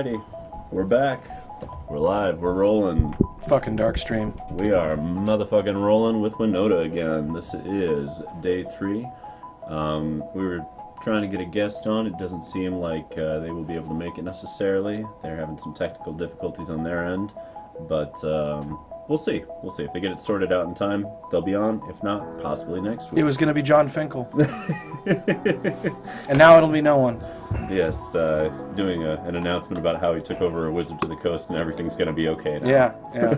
Alrighty, we're back. We're live, we're rolling. Fucking dark stream. We are motherfucking rolling with Winota again. This is day 3. We were trying to get a guest on. It doesn't seem like they will be able to make it necessarily. They're having some technical difficulties on their end, but we'll see. We'll see. If they get it sorted out in time, they'll be on. If not, possibly next week. It was going to be John Finkel. And now it'll be no one. Yes, doing an announcement about how he took over a Wizards of the Coast and everything's going to be okay now. Yeah.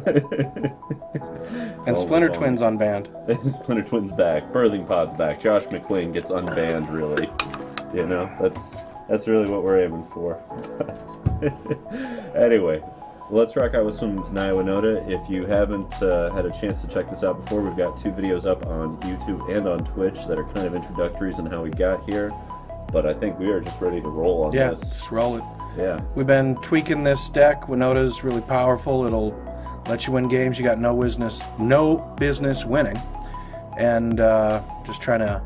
And Splinter Twins unbanned. Splinter Twins back. Birthing Pod's back. Josh McLean gets unbanned, really. You know, that's really what we're aiming for. Anyway, let's rock out with some Naya Winota. If you haven't had a chance to check this out before, we've got 2 videos up on YouTube and on Twitch that are kind of introductories on how we got here. But I think we are just ready to roll on this. Yeah, just roll it. Yeah. We've been tweaking this deck. Winota's really powerful. It'll let you win games you got no business winning. And just trying to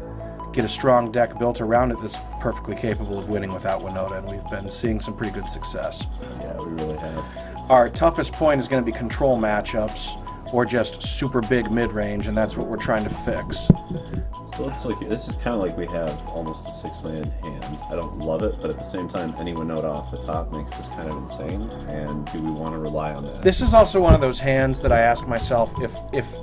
get a strong deck built around it that's perfectly capable of winning without Winota. And we've been seeing some pretty good success. Yeah, we really have. Our toughest point is going to be control matchups or just super big mid-range, and that's what we're trying to fix. So it's like, this is kind of like we have almost a 6-land hand. I don't love it, but at the same time, any Winota off the top makes this kind of insane, and do we want to rely on that? This is also one of those hands that I ask myself, if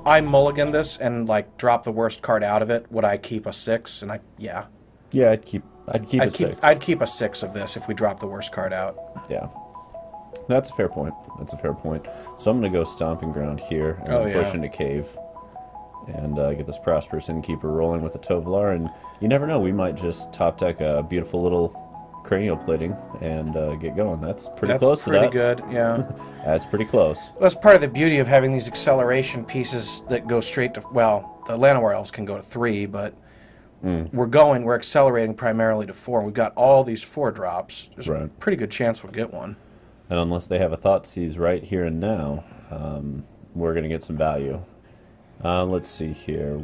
I mulligan this and like drop the worst card out of it, would I keep a 6? And yeah, I'd keep a 6. I'd keep a 6 of this if we drop the worst card out. Yeah. That's a fair point. That's a fair point. So I'm going to go Stomping Ground here and push into Cave and get this Prosperous Innkeeper rolling with the Tovolar. And you never know, we might just top deck a beautiful little cranial plating and get going. That's pretty close to that. That's pretty good, yeah. That's pretty close. Well, that's part of the beauty of having these acceleration pieces that go straight to, well, the Llanowar Elves can go to 3, but we're accelerating primarily to 4. We've got all these 4 drops. There's a pretty good chance we'll get one. And unless they have a Thoughtseize right here and now, we're going to get some value. Let's see here.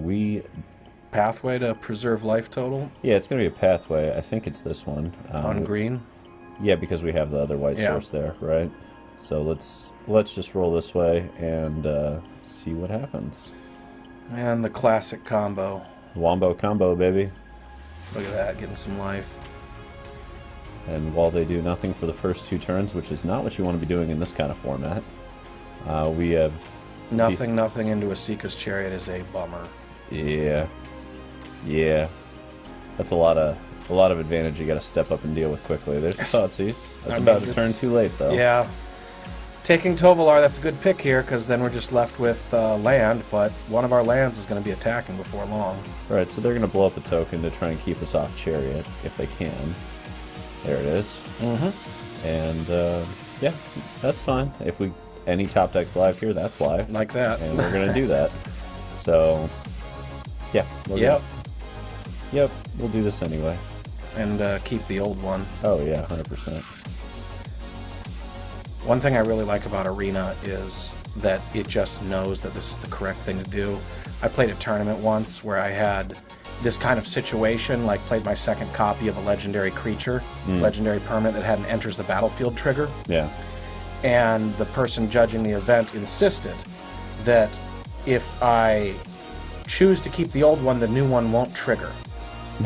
Pathway to preserve life total? Yeah, it's going to be a pathway. I think it's this one. On green? Yeah, because we have the other white source there, right? So let's just roll this way and see what happens. And the classic combo. Wombo combo, baby. Look at that, getting some life. And while they do nothing for the first 2 turns, which is not what you want to be doing in this kind of format, we have... Nothing into Esika's Chariot is a bummer. Yeah. Yeah. That's a lot of advantage you got to step up and deal with quickly. There's the Thoughtseize. That's about to turn too late, though. Yeah. Taking Tovolar, that's a good pick here, because then we're just left with land, but one of our lands is going to be attacking before long. Right, so they're going to blow up a token to try and keep us off Chariot, if they can. There it is. And, yeah, that's fine. If any top deck's live here, that's live. Like that. And we're going to do that. So, yeah. Yep, we'll do this anyway. And keep the old one. Oh, yeah, 100%. One thing I really like about Arena is that it just knows that this is the correct thing to do. I played a tournament once where I had this kind of situation, like played my second copy of a legendary creature, legendary permanent that had an enters the battlefield trigger. Yeah. And the person judging the event insisted that if I choose to keep the old one, the new one won't trigger.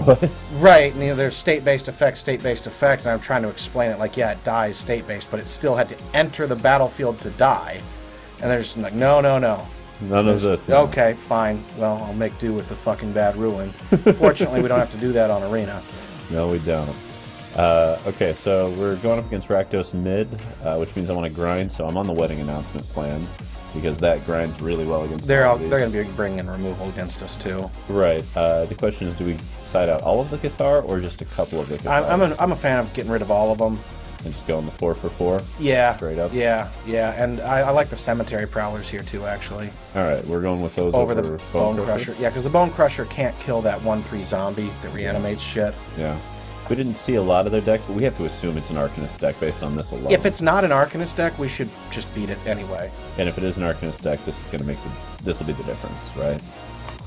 What? Right, and there's state-based effect, and I'm trying to explain it like, yeah, it dies state-based, but it still had to enter the battlefield to die. And they're just like, no. None of this. Okay, fine. Well, I'll make do with the fucking bad ruling. Fortunately, we don't have to do that on Arena. No, we don't. Okay, so we're going up against Rakdos Mid, which means I want to grind, so I'm on the wedding announcement plan, because that grinds really well against they're going to be bringing removal against us, too. Right. The question is, do we side out all of the Cathar, or just a couple of the Cathars? I'm a fan of getting rid of all of them. And just going the 4 for 4? Yeah. Straight up? Yeah, and I like the Cemetery Prowlers here, too, actually. Alright, we're going with those over the Bonecrusher. Yeah, because the Bonecrusher can't kill that 1/3 zombie that reanimates shit. Yeah. We didn't see a lot of their deck, but we have to assume it's an Arcanist deck based on this alone. If it's not an Arcanist deck, we should just beat it anyway. And if it is an Arcanist deck, this will be the difference, right?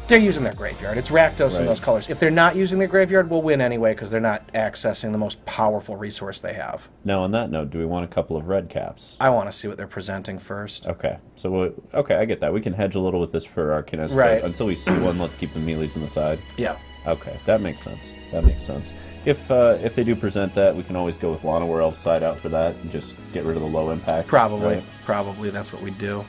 They're using their graveyard. It's Rakdos in Right. those colors. If they're not using their graveyard, we'll win anyway because they're not accessing the most powerful resource they have. Now, on that note, do we want a couple of red caps? I want to see what they're presenting first. Okay, so okay, I get that. We can hedge a little with this for Arcanist, Right. but until we see one, let's keep the melees on the side. Yeah. Okay, that makes sense. That makes sense. If they do present that, we can always go with Llanowar Elves side out for that and just get rid of the low impact. Probably. Right? Probably that's what we do.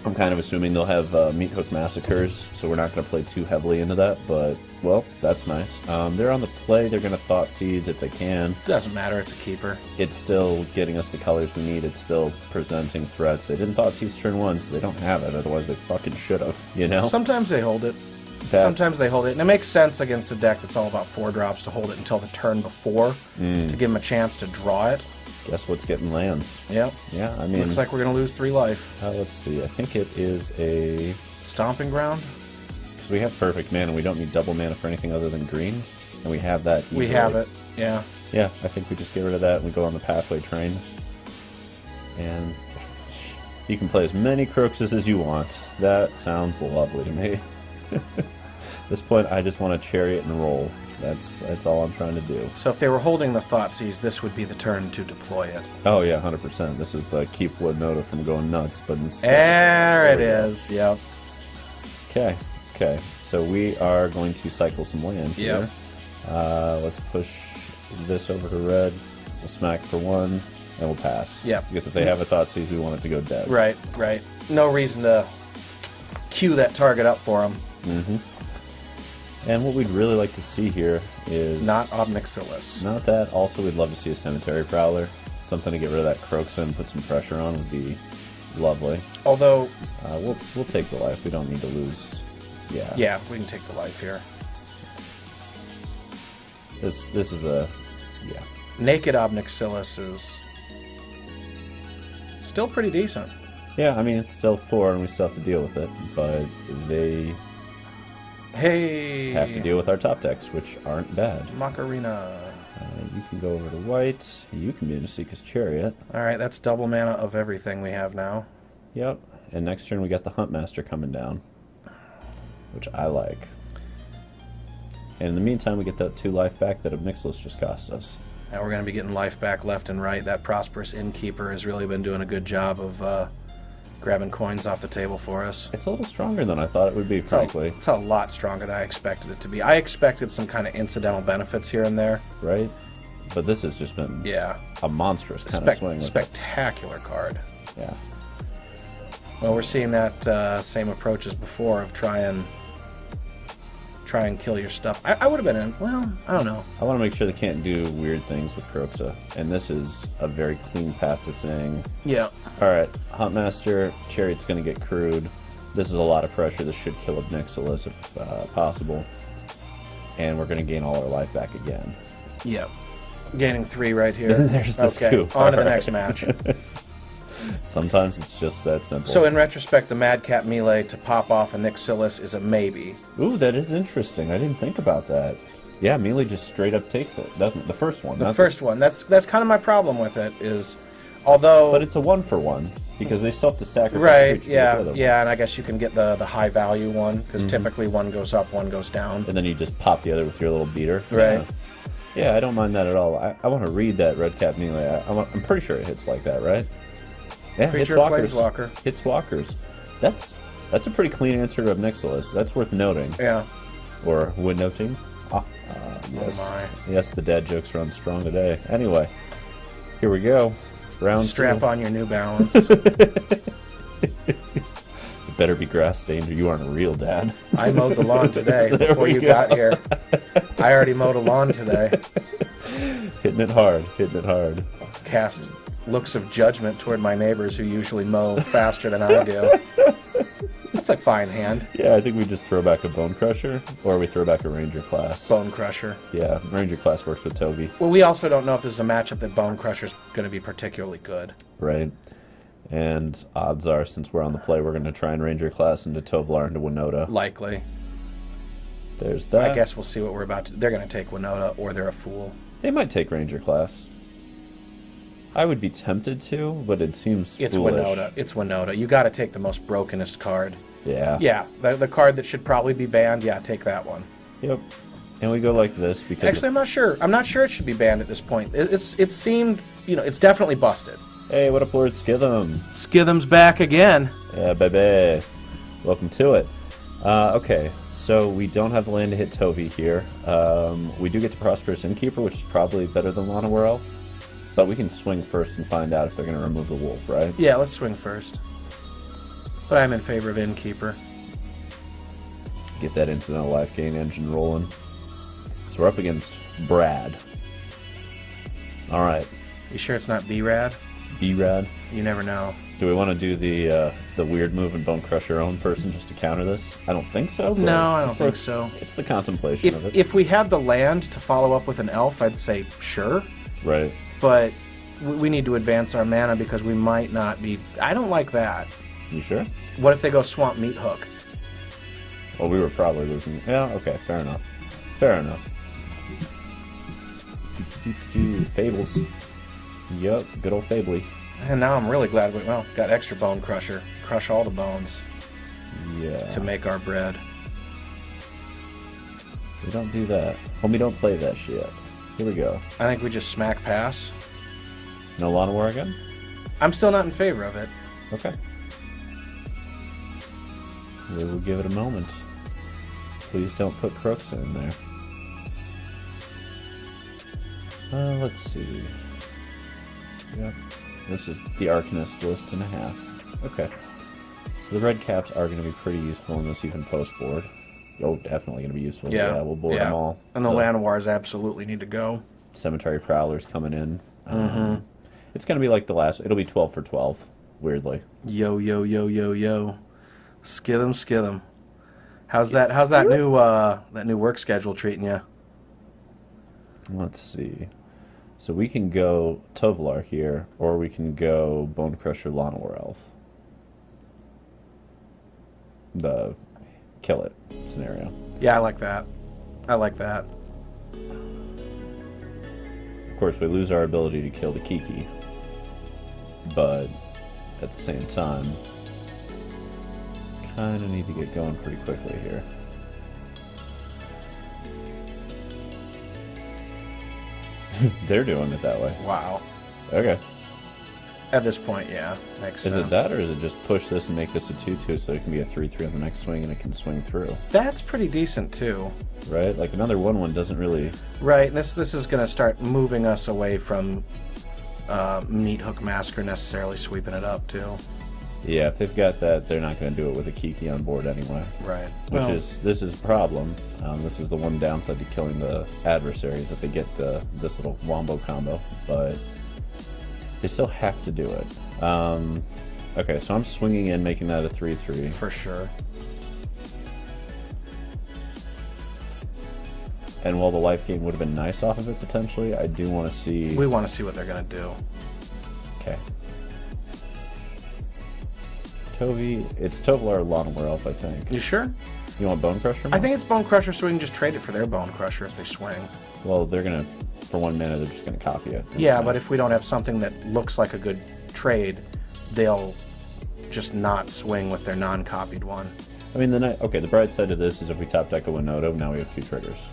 I'm kind of assuming they'll have Meat Hook Massacres, so we're not going to play too heavily into that, but, well, that's nice. They're on the play. They're going to Thought Seize if they can. Doesn't matter. It's a keeper. It's still getting us the colors we need. It's still presenting threats. They didn't Thought Seize turn 1, so they don't have it. Otherwise, they fucking should have, you know? Sometimes they hold it. Sometimes they hold it. And it makes sense against a deck that's all about 4-drops to hold it until the turn before to give them a chance to draw it. Guess what's getting lands? Yep. Yeah, I mean... Looks like we're going to lose 3 life. let's see. I think it is a... Stomping Ground? Because we have perfect mana. We don't need double mana for anything other than green. And we have that easily. We have it, yeah. Yeah, I think we just get rid of that and we go on the Pathway train. And you can play as many Croxes as you want. That sounds lovely to me. At this point, I just want to Chariot and roll. That's all I'm trying to do. So if they were holding the Thoughtseize, this would be the turn to deploy it. Oh yeah, 100%. This is the keep Winota from going nuts, but instead... There it is, yep. Okay, okay. So we are going to cycle some land here. Yep. Let's push this over to red. We'll smack for 1, and we'll pass. Yep. Because if they have a Thoughtseize, we want it to go dead. Right, right. No reason to queue that target up for them. Mm-hmm. And what we'd really like to see here is... Not Obnixilis. Not that. Also, we'd love to see a Cemetery Prowler. Something to get rid of that Croxa and put some pressure on would be lovely. Although... We'll take the life. We don't need to lose. Yeah. Yeah, we can take the life here. This is a... Yeah. Naked Obnixilis is still pretty decent. Yeah, I mean, it's still 4 and we still have to deal with it. But they... Hey! have to deal with our top decks, which aren't bad. Macarena. You can go over to white. You can be in Esika's Chariot. Alright, that's double mana of everything we have now. Yep. And next turn we got the Huntmaster coming down, which I like. And in the meantime, we get that 2 life back that Obnixilis just cost us. Now we're going to be getting life back left and right. That Prosperous Innkeeper has really been doing a good job of grabbing coins off the table for us. It's a little stronger than I thought it would be, frankly. It's a lot stronger than I expected it to be. I expected some kind of incidental benefits here and there. Right? But this has just been a monstrous kind of swing. Spectacular card. Yeah. Well, we're seeing that same approach as before of try and kill your stuff. I would have been in. Well, I don't know. I want to make sure they can't do weird things with Croxa. And this is a very clean path to saying, yeah. Alright, Huntmaster, Chariot's going to get crude. This is a lot of pressure. This should kill Obnixilis if possible. And we're going to gain all our life back again. Yep. Gaining 3 right here. There's the scoop. On to the next match. Sometimes it's just that simple. So in retrospect, the Redcap Melee to pop off a Nyxelis is a maybe. Ooh, that is interesting. I didn't think about that. Yeah, Melee just straight up takes it, doesn't it? The first one. The first one. That's kind of my problem with it is, although... But it's a 1-for-1, because they still have to sacrifice... Right, yeah, and I guess you can get the high value one, because typically one goes up, one goes down. And then you just pop the other with your little beater. Right. Yeah, I don't mind that at all. I want to read that Redcap Melee. I'm pretty sure it hits like that, right? Yeah, Creature hits walkers. Planeswalker. Hits walkers. That's a pretty clean answer to Obnixilis. That's worth noting. Yeah. Or would noting. Yes. Oh my. Yes, the dad jokes run strong today. Anyway, here we go. Round Strap 2. on your New Balance. It better be grass stained or you aren't a real dad. I mowed the lawn today before you got here. I already mowed a lawn today. Hitting it hard. Hitting it hard. Cast looks of judgment toward my neighbors who usually mow faster than I do. That's a fine hand. Yeah, I think we just throw back a Bonecrusher, or we throw back a Ranger class. Bonecrusher. Yeah, Ranger class works with Toby. Well, we also don't know if this is a matchup that Bonecrusher's going to be particularly good. Right. And odds are, since we're on the play, we're going to try and Ranger class into Tovolar into Winota. Likely. There's that. I guess we'll see what we're about to... They're going to take Winota, or they're a fool. They might take Ranger class. I would be tempted to, but it seems It's foolish. Winota. It's Winota. You got to take the most brokenest card. Yeah. Yeah, the card that should probably be banned. Yeah, take that one. Yep. And we go like this because... Actually, I'm not sure. I'm not sure it should be banned at this point. It seemed, it's definitely busted. Hey, what up, Lord Skitham? Skithem's back again. Yeah, baby. Welcome to it. Okay, so we don't have the land to hit Tovi here. We do get to Prosperous Innkeeper, which is probably better than Llanowar Elves. But we can swing first and find out if they're going to remove the wolf, right? Yeah, let's swing first. But I'm in favor of Innkeeper. Get that incidental life gain engine rolling. So we're up against Brad. Alright. You sure it's not B-Rad? B-Rad. You never know. Do we want to do the weird move and Bonecrusher our own person just to counter this? I don't think so. No, I don't think so. It's the contemplation of it. If we had the land to follow up with an elf, I'd say sure. Right. But we need to advance our mana because we might not be... I don't like that. You sure? What if they go Swamp Meat Hook? Well, we were probably losing. Yeah, okay, fair enough. Fair enough. Fables. Yup, good old Fably. And now I'm really glad we got extra Bonecrusher. Crush all the bones. Yeah. To make our bread. We don't do that. Homie, don't play that shit. Here we go. I think we just smack pass. No Llanowar again? I'm still not in favor of it. Okay. We will give it a moment. Please don't put crooks in there. Let's see. Yep. This is the Arcanist list and a half. Okay. So the red caps are going to be pretty useful in this even post board. Oh, definitely going to be useful. Yeah, we'll board them all. And the Llanowars absolutely need to go. Cemetery Prowlers coming in. It's going to be like the last... It'll be 12 for 12, weirdly. Yo, yo, yo, yo, yo. Skithem, skithem. How's that new work schedule treating you? Let's see. So we can go Tovolar here, or we can go Bonecrusher Llanowar Elf. The kill it scenario. Yeah, I like that. I like that. Of course, we lose our ability to kill the Kiki, but at the same time, kind of need to get going pretty quickly here. They're doing it that way. Wow. Okay. At this point, yeah. Makes sense. Is it that, or is it just push this and make this a 2-2 so it can be a 3-3 on the next swing and it can swing through? That's pretty decent, too. Right? Like, another 1-1 doesn't really... Right, and this is going to start moving us away from Meat Hook Massacre necessarily sweeping it up, too. Yeah, if they've got that, they're not going to do it with a Kiki on board anyway. Right. This is a problem. This is the one downside to killing the adversaries, that they get this little wombo combo, but they still have to do it. Okay, so I'm swinging in, making that a 3-3. For sure. And while the life gain would have been nice off of it, potentially, I do want to see... We want to see what they're going to do. Okay. Tovi... It's Tovolar or Llanowar Elf, I think. You sure? You want Bonecrusher? I think it's Bonecrusher, so we can just trade it for their Bonecrusher if they swing. Well, they're going to... For 1 mana, they're just going to copy it. Yeah, but if we don't have something that looks like a good trade, they'll just not swing with their non-copied one. I mean, the bright side of this is if we top deck a Winota, now we have 2 triggers.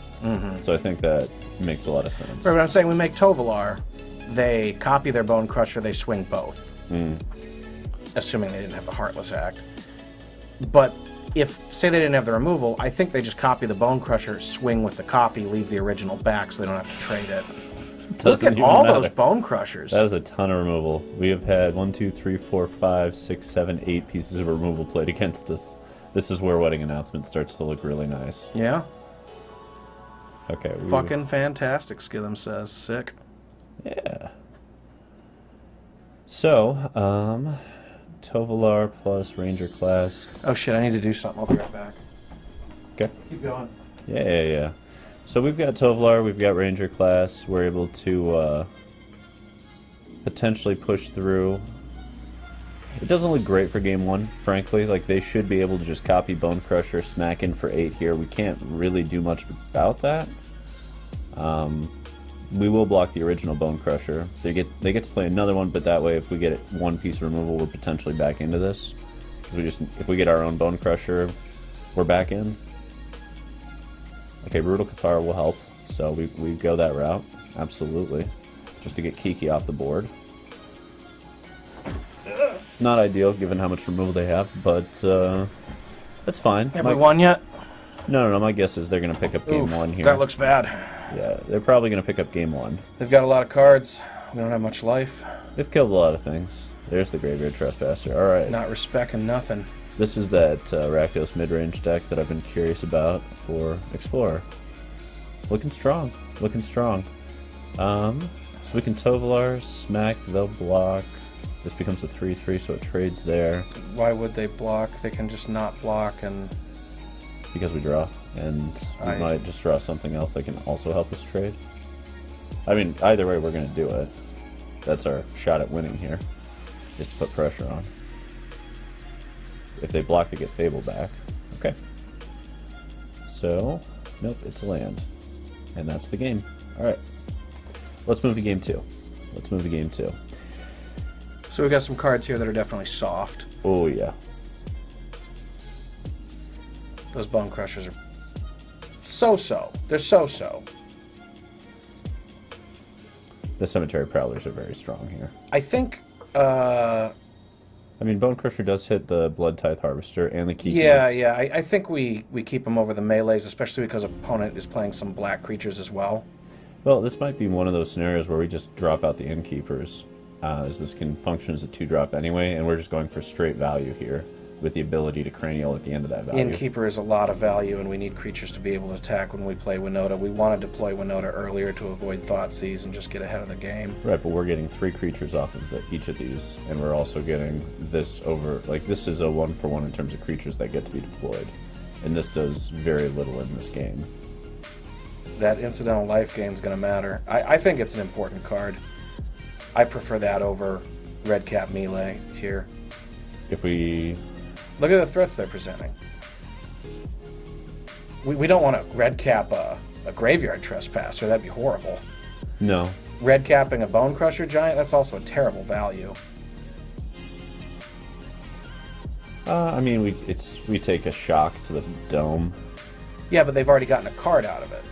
So I think that makes a lot of sense. Right, but I'm saying we make Tovolar, they copy their Bonecrusher, they swing both. Assuming they didn't have the Heartless Act. But if, say they didn't have the removal, I think they just copy the Bonecrusher, swing with the copy, leave the original back so they don't have to trade it. Look at all those Bonecrushers. That is a ton of removal. We have had 1, 2, 3, 4, 5, 6, 7, 8 pieces of removal played against us. This is where Wedding Announcement starts to look really nice. Yeah. Okay. Fucking fantastic, Skithem says. Sick. Yeah. So, Tovolar plus Ranger class. Oh shit, I need to do something. I'll be right back. Okay. Keep going. Yeah. So we've got Tovolar, we've got Ranger class. We're able to potentially push through. It doesn't look great for game 1, frankly. Like, they should be able to just copy Bonecrusher, smack in for 8 here. We can't really do much about that. we will block the original Bonecrusher. They get to play another one, but that way, if we get one piece of removal, we're potentially back into this. Because if we get our own Bonecrusher, we're back in. Okay, Brutal Cathar will help, so we go that route, absolutely, just to get Kiki off the board. Not ideal, given how much removal they have, but that's fine. Have we won yet? No, my guess is they're going to pick up game 1 here. That looks bad. Yeah, they're probably going to pick up game 1. They've got a lot of cards. We don't have much life. They've killed a lot of things. There's the Graveyard Trespasser. Alright. Not respecting nothing. This is that Rakdos Midrange deck that I've been curious about for Explorer. Looking strong. Looking strong. So we can Tovolar, smack, they'll block. This becomes a 3/3, so it trades there. Why would they block? They can just not block and... Because we draw. And we might just draw something else that can also help us trade. I mean, either way, we're going to do it. That's our shot at winning here. Is to put pressure on. If they block, they get Fable back. Okay. So, nope, it's a land. And that's the game. Alright. Let's move to game 2. Let's move to game 2. So we've got some cards here that are definitely soft. Oh, yeah. Those Bonecrushers are so-so. They're so-so. The Cemetery Prowlers are very strong here. I think... I mean, Bonecrusher does hit the Blood Tithe Harvester and the Kikis. Yeah. I think we keep them over the melees, especially because opponent is playing some black creatures as well. Well, this might be one of those scenarios where we just drop out the Innkeepers, as this can function as a 2-drop anyway, and we're just going for straight value here, with the ability to cranial at the end of that value. Innkeeper is a lot of value, and we need creatures to be able to attack when we play Winota. We want to deploy Winota earlier to avoid Thoughtseize and just get ahead of the game. Right, but we're getting 3 creatures off of each of these, and we're also getting this over... Like, this is a 1-for-1 in terms of creatures that get to be deployed, and this does very little in this game. That incidental life gain is going to matter. I think it's an important card. I prefer that over Redcap Melee here. If we... Look at the threats they're presenting. We don't want to Redcap a Graveyard Trespasser. That'd be horrible. No. Redcapping a Bonecrusher Giant, that's also a terrible value. I mean, we take a shock to the dome. Yeah, but they've already gotten a card out of it.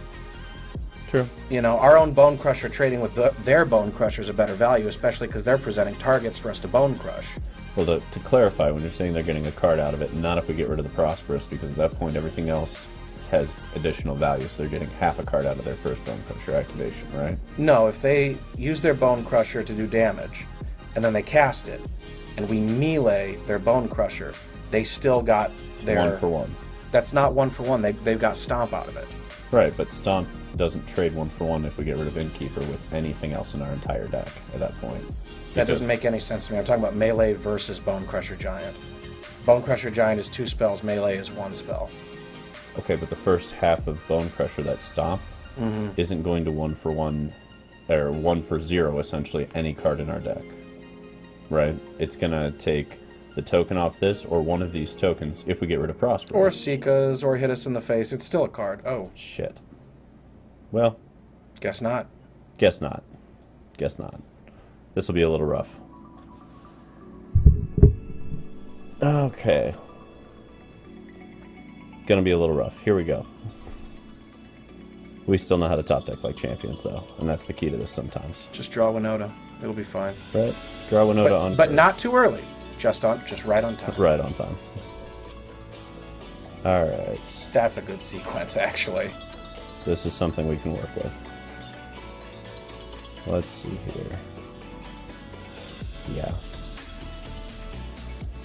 True. You know, our own Bonecrusher trading with their Bonecrusher is a better value, especially because they're presenting targets for us to Bonecrush. Well, to clarify, when you're saying they're getting a card out of it, not if we get rid of the Prosperous, because at that point everything else has additional value, so they're getting half a card out of their first Bonecrusher activation, right? No, if they use their Bonecrusher to do damage, and then they cast it, and we melee their Bonecrusher, they still got their... 1-for-1. That's not 1-for-1, they've got Stomp out of it. Right, but Stomp doesn't trade 1-for-1 if we get rid of Innkeeper with anything else in our entire deck at that point. That doesn't make any sense to me. I'm talking about melee versus Bonecrusher Giant. Bonecrusher Giant is 2 spells, melee is 1 spell. Okay, but the first half of Bonecrusher, that Stomp, isn't going to 1-for-1, or 1-for-0, essentially, any card in our deck. Right? It's going to take the token off this, or one of these tokens, if we get rid of Prosperous. Or Sikas, or hit us in the face. It's still a card. Oh. Shit. Well. Guess not. Guess not. Guess not. This will be a little rough. Okay. Gonna be a little rough. Here we go. We still know how to top deck like champions, though, and that's the key to this sometimes. Just draw Winota. It'll be fine. Right? Draw Winota on. But not too early. Just right on time. Right on time. Alright. That's a good sequence, actually. This is something we can work with. Let's see here. Yeah.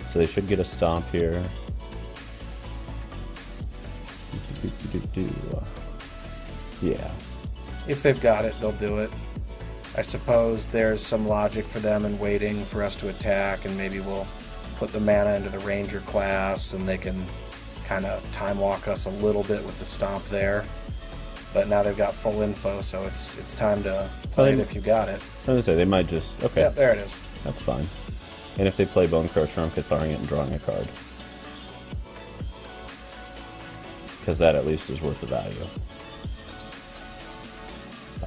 So they should get a Stomp here. Yeah. If they've got it, they'll do it. I suppose there's some logic for them in waiting for us to attack, and maybe we'll put the mana into the Ranger class, and they can kind of time walk us a little bit with the Stomp there. But now they've got full info, so it's time to play it if you got it. I was going to say, they might just... Okay. Yep, there it is. That's fine. And if they play Bonecrusher, I'm Catharing it and drawing a card. Because that at least is worth the value.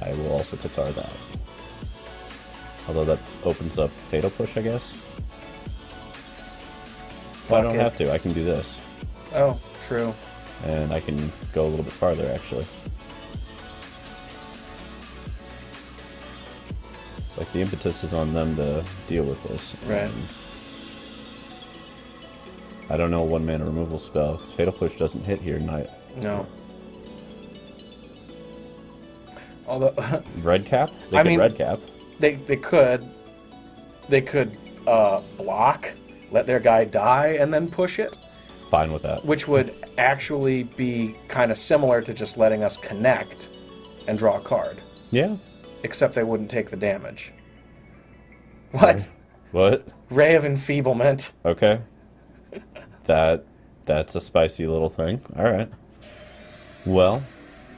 I will also Cathar that. Although that opens up Fatal Push, I guess. Well, I don't have to. I can do this. Oh, true. And I can go a little bit farther, actually. Like, the impetus is on them to deal with this. Right. I don't know a one-mana removal spell, because Fatal Push doesn't hit here tonight. No. Although... Redcap? They could Redcap. They could block, let their guy die, and then push it. Fine with that. Which would actually be kind of similar to just letting us connect and draw a card. Yeah. Except they wouldn't take the damage. What? What? Ray of Enfeeblement. Okay. That's a spicy little thing. Alright. Well,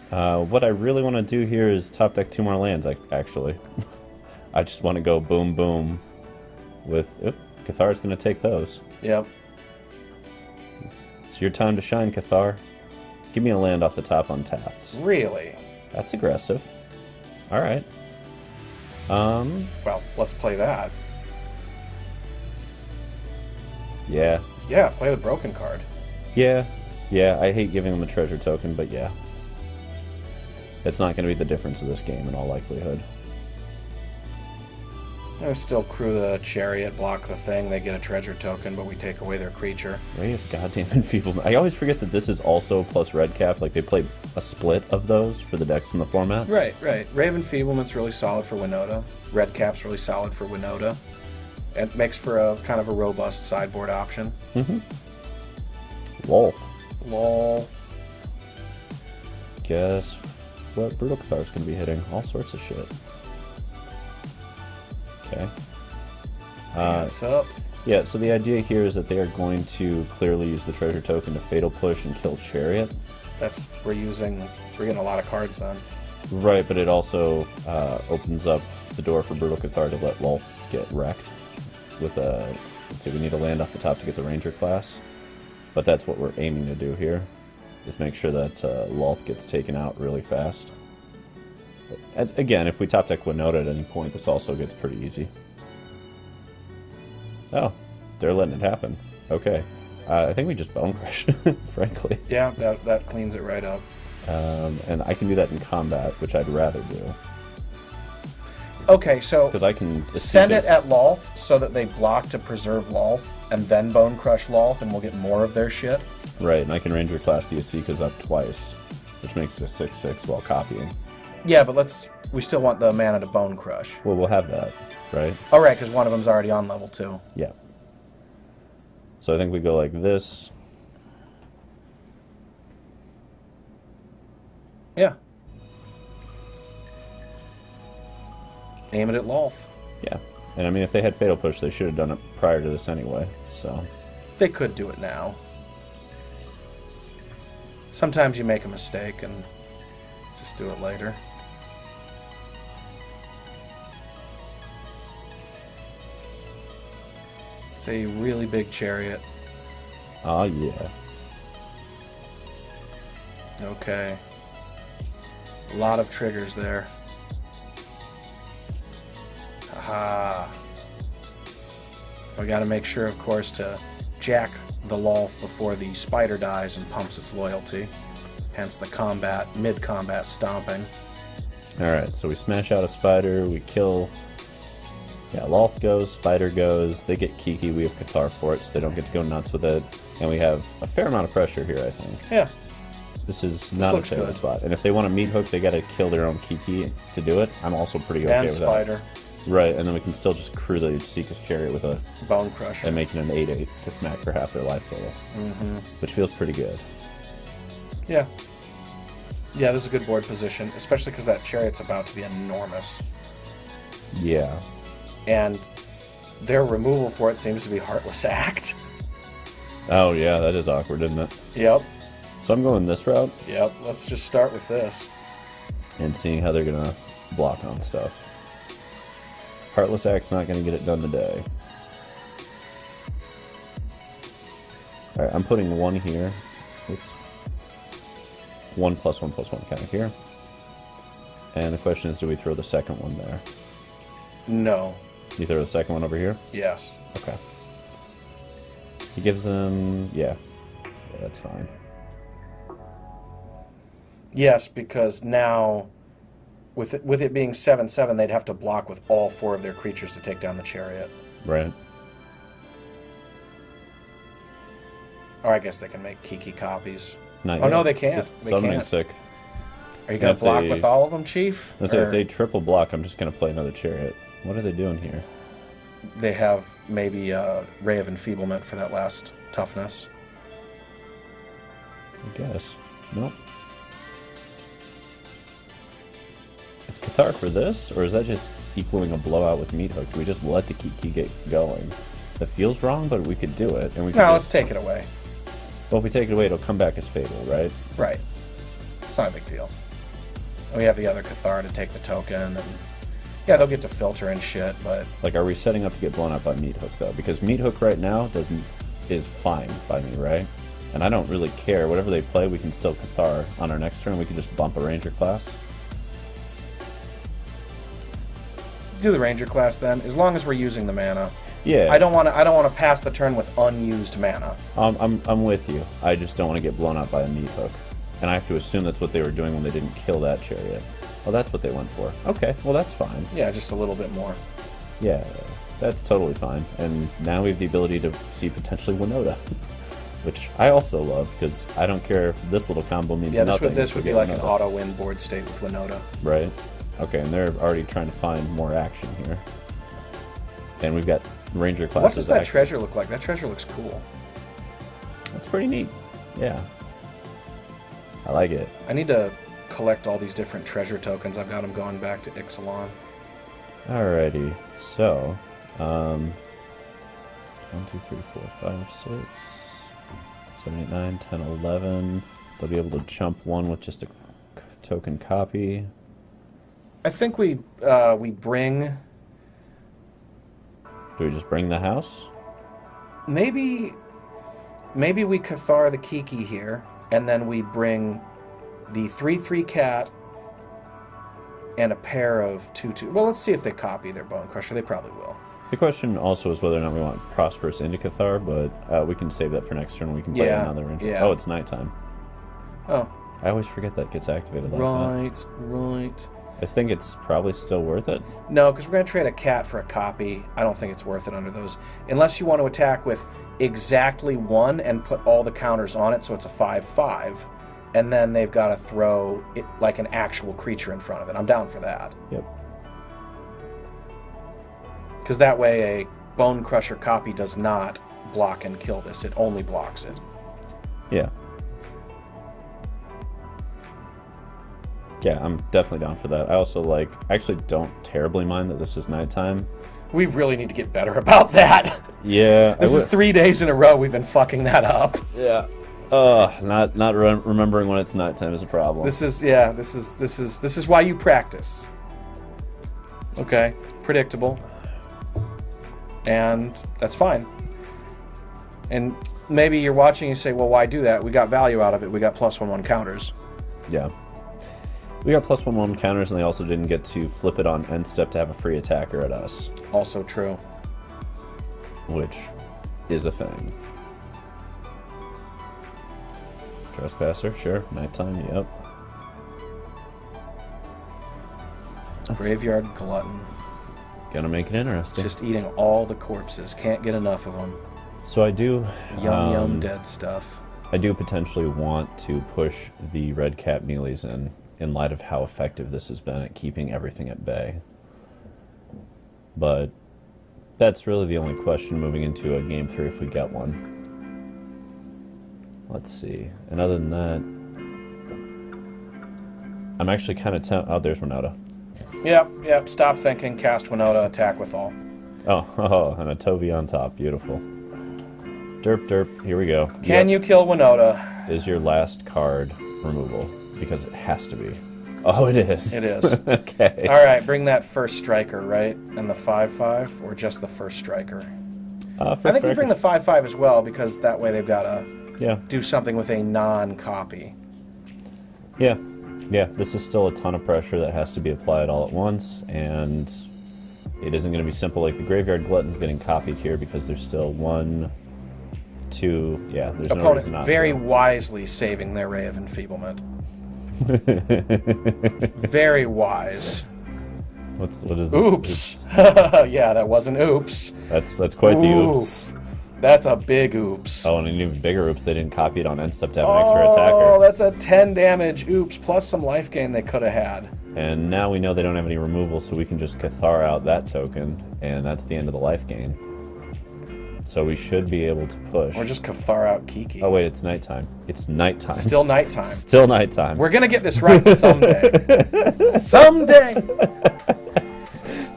what I really want to do here is top deck 2 more lands, actually. I just want to go boom boom with... Oop, Cathar's going to take those. Yep. It's your time to shine, Cathar. Give me a land off the top untapped. Really? That's aggressive. Alright. Well, let's play that. Yeah. Yeah, play the broken card. Yeah. Yeah, I hate giving them a treasure token, but yeah. It's not going to be the difference of this game in all likelihood. I still crew the Chariot, block the thing, they get a treasure token, but we take away their creature. Ray of goddamn Enfeeblement. I always forget that this is also plus Redcap. Like, they play a split of those for the decks in the format. Right, right. Ray of Enfeeblement's really solid for Winota. Redcap's really solid for Winota. It makes for a kind of a robust sideboard option. Mm-hmm. Lol. Lol. Guess what Brutal Cathar's going to be hitting? All sorts of shit. Okay. What's up? Yeah, so the idea here is that they are going to clearly use the treasure token to Fatal Push and kill Chariot. We're getting a lot of cards then. Right, but it also opens up the door for Brutal Cathar to let Lolth get wrecked. With let's see, we need a land off the top to get the Ranger class. But that's what we're aiming to do here, is make sure that Lolth gets taken out really fast. And again, if we top deck Winota at any point, this also gets pretty easy. Oh, they're letting it happen. Okay. I think we just Bonecrush, frankly. Yeah, that cleans it right up. And I can do that in combat, which I'd rather do. Okay, so because I can send it at Lolth so that they block to preserve Lolth, and then Bonecrush Lolth, and we'll get more of their shit. Right, and I can Ranger class the Esikas up twice, which makes it a 6/6 while copying. Yeah, but we still want the mana to Bonecrush. Well, we'll have that, right? Oh, right, because one of them's already on level 2. Yeah. So I think we go like this. Yeah. Aim it at Lolth. Yeah. And I mean, if they had Fatal Push, they should have done it prior to this anyway, so... They could do it now. Sometimes you make a mistake and just do it later. It's a really big Chariot. Oh, yeah. Okay. A lot of triggers there. Haha. We gotta make sure, of course, to jack the Lolth before the spider dies and pumps its loyalty. Hence the mid-combat stomping. Alright, so we smash out a spider, we kill... Yeah, Lolth goes, spider goes, they get Kiki, we have Cathar for it, so they don't get to go nuts with it. And we have a fair amount of pressure here, I think. Yeah. This is not a fair spot. And if they want to meat hook, they gotta kill their own Kiki to do it. I'm also pretty okay with spider. That. Right, and then we can still just crew the Esika's Chariot with a Bonecrusher. And making an 8/8 to smack for half their life total. Mm-hmm. Which feels pretty good. Yeah. Yeah, this is a good board position, especially because that Chariot's about to be enormous. Yeah. And their removal for it seems to be Heartless Act. Oh yeah, that is awkward, isn't it? Yep. So I'm going this route. Yep, let's just start with this. And seeing how they're going to block on stuff. Heartless Act's not going to get it done today. Alright, I'm putting 1 here. Oops. 1+1+1 kind of here. And the question is, do we throw the second one there? No. You throw the second one over here? Yes. Okay. He gives them... Yeah, that's fine. Yes, because now, with it being 7/7, they'd have to block with all 4 of their creatures to take down the Chariot. Right. Or I guess they can make Kiki copies. Not oh, yet. no, they can't. They Summoning can't. sick. Are you going to block with all of them, Chief? Let's say if they triple block, I'm just going to play another Chariot. What are they doing here? They have maybe Ray of Enfeeblement for that last toughness. I guess. Nope. It's Cathar for this, or is that just equaling a blowout with Meat Hook? Do we just let the Kiki get going? That feels wrong, but we could do it. And we could let's take it away. Well, if we take it away, it'll come back as Fatal, right? Right. It's not a big deal. And we have the other Cathar to take the token, and yeah, they'll get to filter and shit, but... Like, are we setting up to get blown up by Meat Hook, though? Because Meat Hook right now is fine by me, right? And I don't really care. Whatever they play, we can still Cathar. On our next turn, we can just bump a Ranger class. Do the Ranger class, then, as long as we're using the mana. Yeah. I don't want to pass the turn with unused mana. I'm with you. I just don't want to get blown up by a Meat Hook. And I have to assume that's what they were doing when they didn't kill that Chariot. Oh, that's what they went for. Okay, well, that's fine. Yeah, just a little bit more. Yeah, that's totally fine. And now we have the ability to see potentially Winota, which I also love, because I don't care if this little combo means nothing. Yeah, this would be like an auto-win board state with Winota. Right. Okay, and they're already trying to find more action here. And we've got Ranger classes. What does that treasure look like? That treasure looks cool. That's pretty neat. Yeah. I like it. I need to collect all these different treasure tokens. I've got them going back to Ixalan. Alrighty. So, 1, 2, 3, 4, 5, 6, 7, 8, 9, 10, 11. They'll be able to jump one with just a token copy. I think we bring... Do we just bring the house? Maybe we Cathar the Kiki here, and then we bring the 3/3 cat and a pair of 2/2. Well, let's see if they copy their Bonecrusher. They probably will. The question also is whether or not we want Prosperous into Cathar, but we can save that for next turn. We can play another Ranger. Yeah. Oh, it's nighttime. Oh. I always forget that gets activated like that. Right. I think it's probably still worth it. No, because we're going to trade a cat for a copy. I don't think it's worth it under those. Unless you want to attack with exactly 1 and put all the counters on it, so it's a 5/5. And then they've got to throw it like an actual creature in front of it. I'm down for that. Yep. Because that way a Bonecrusher copy does not block and kill this. It only blocks it. Yeah. Yeah, I'm definitely down for that. I also I actually don't terribly mind that this is nighttime. We really need to get better about that. Yeah. This is 3 days in a row we've been fucking that up. Yeah. Not remembering when it's nighttime is a problem. This is why you practice. Okay, predictable. And that's fine. And maybe you're watching and you say, well, why do that? We got value out of it. We got +1/1 counters. Yeah. We got +1/1 counters, and they also didn't get to flip it on end step to have a free attacker at us. Also true. Which is a thing. Trespasser, sure. Nighttime, yep. Graveyard Glutton. Gonna make it interesting. Just eating all the corpses. Can't get enough of them. So I do... Yum dead stuff. I do potentially want to push the Redcap Melees in light of how effective this has been at keeping everything at bay. But that's really the only question moving into a Game 3 if we get one. Let's see. And other than that, I'm actually kind of oh, there's Winota. Yep. Stop thinking. Cast Winota. Attack with all. Oh, and a Tovi on top. Beautiful. Derp. Here we go. Can you kill Winota? Is your last card removal? Because it has to be. Oh, it is. It is. Okay. All right, bring that first striker, right? And the 5/5, or just the first striker? I think we bring the 5/5 as well, because that way they've got to do something with a non-copy. Yeah. Yeah, this is still a ton of pressure that has to be applied all at once, and it isn't going to be simple like the Graveyard Glutton's getting copied here because there's still 1, 2, yeah, there's no reason not very to. wisely saving their Ray of Enfeeblement. Very wise. What is this? Oops. Yeah, that wasn't oops. That's quite the oops. That's a big oops. Oh, and an even bigger oops, they didn't copy it on end step to have an extra attacker. Oh, that's a 10 damage oops, plus some life gain they could have had. And now we know they don't have any removal, so we can just Cathar out that token, and that's the end of the life gain. So we should be able to push. Or just Cathar out Kiki. Oh wait, it's nighttime. It's nighttime. Still nighttime. Still nighttime. We're gonna get this right someday. Someday!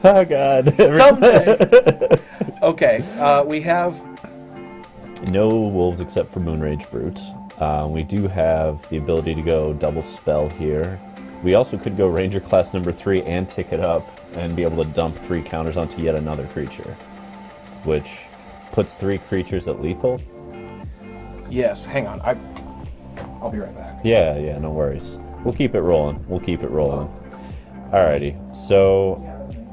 Oh god. Someday! Okay, we have... No wolves except for Moonrage Brute. We do have the ability to go double spell here. We also could go Ranger class number 3 and tick it up and be able to dump 3 counters onto yet another creature, which puts 3 creatures at lethal. Yes, hang on. I'll be right back. Yeah, no worries. We'll keep it rolling. We'll keep it rolling. Alrighty, so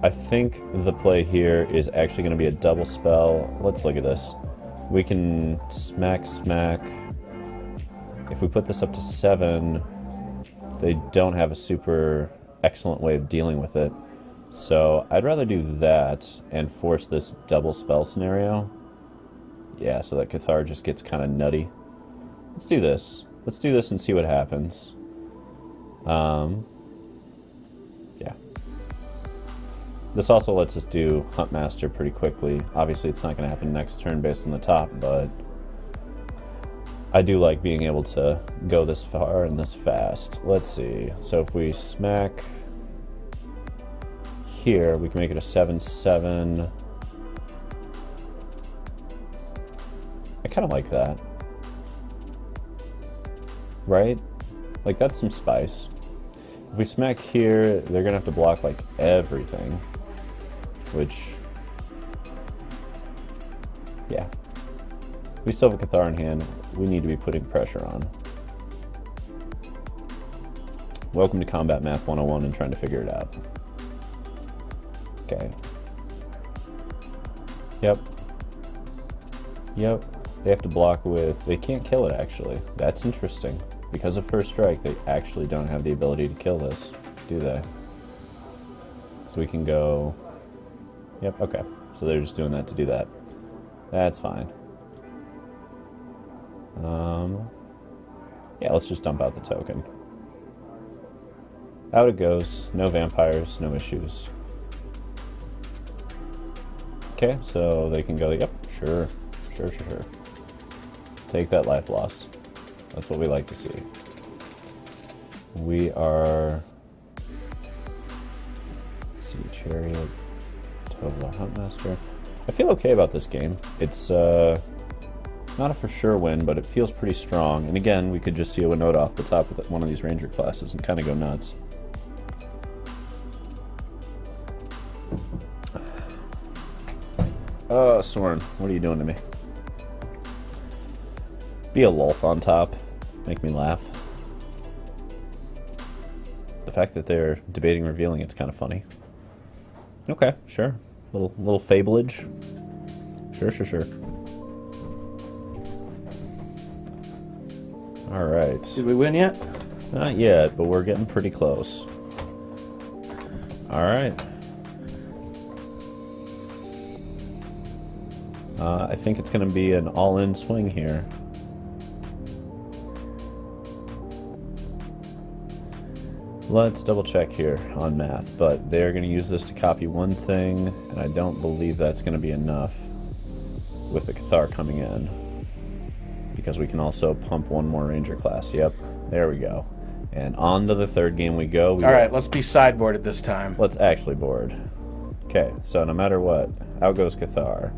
I think the play here is actually going to be a double spell. Let's look at this. We can smack. If we put this up to 7, they don't have a super excellent way of dealing with it. So I'd rather do that and force this double spell scenario. Yeah, so that Cathar just gets kind of nutty. Let's do this. Let's do this and see what happens. Yeah. This also lets us do Huntmaster pretty quickly. Obviously, it's not going to happen next turn based on the top, but I do like being able to go this far and this fast. Let's see. So if we smack here, we can make it a 7/7. I kind of like that. Right? Like, that's some spice. If we smack here, they're going to have to block, like, everything. Which... yeah. We still have a Cathar in hand. We need to be putting pressure on. Welcome to Combat Math 101 and trying to figure it out. Okay. Yep. They have to block with... they can't kill it, actually. That's interesting. Because of First Strike, they actually don't have the ability to kill this, do they? So we can go... yep, okay. So they're just doing that to do that. That's fine. Yeah, let's just dump out the token. Out it goes. No vampires, no issues. Okay, so they can go, yep, sure. Take that life loss. That's what we like to see. We are... let's see, Chariot, Tovolar, Huntmaster. I feel okay about this game. It's not a for sure win, but it feels pretty strong. And again, we could just see a Winota off the top with one of these Ranger classes and kind of go nuts. Oh, Soren, what are you doing to me? Be a Lolth on top. Make me laugh. The fact that they're debating revealing it's kind of funny. Okay, sure. Little fableage. Sure. Alright. Did we win yet? Not yet, but we're getting pretty close. Alright. I think it's going to be an all-in swing here. Let's double check here on math, but they're going to use this to copy one thing, and I don't believe that's going to be enough with the Cathar coming in. Because we can also pump one more Ranger class. Yep, there we go. And on to the third game we go. Alright, let's be sideboarded this time. Let's actually board. Okay, so no matter what, out goes Cathar.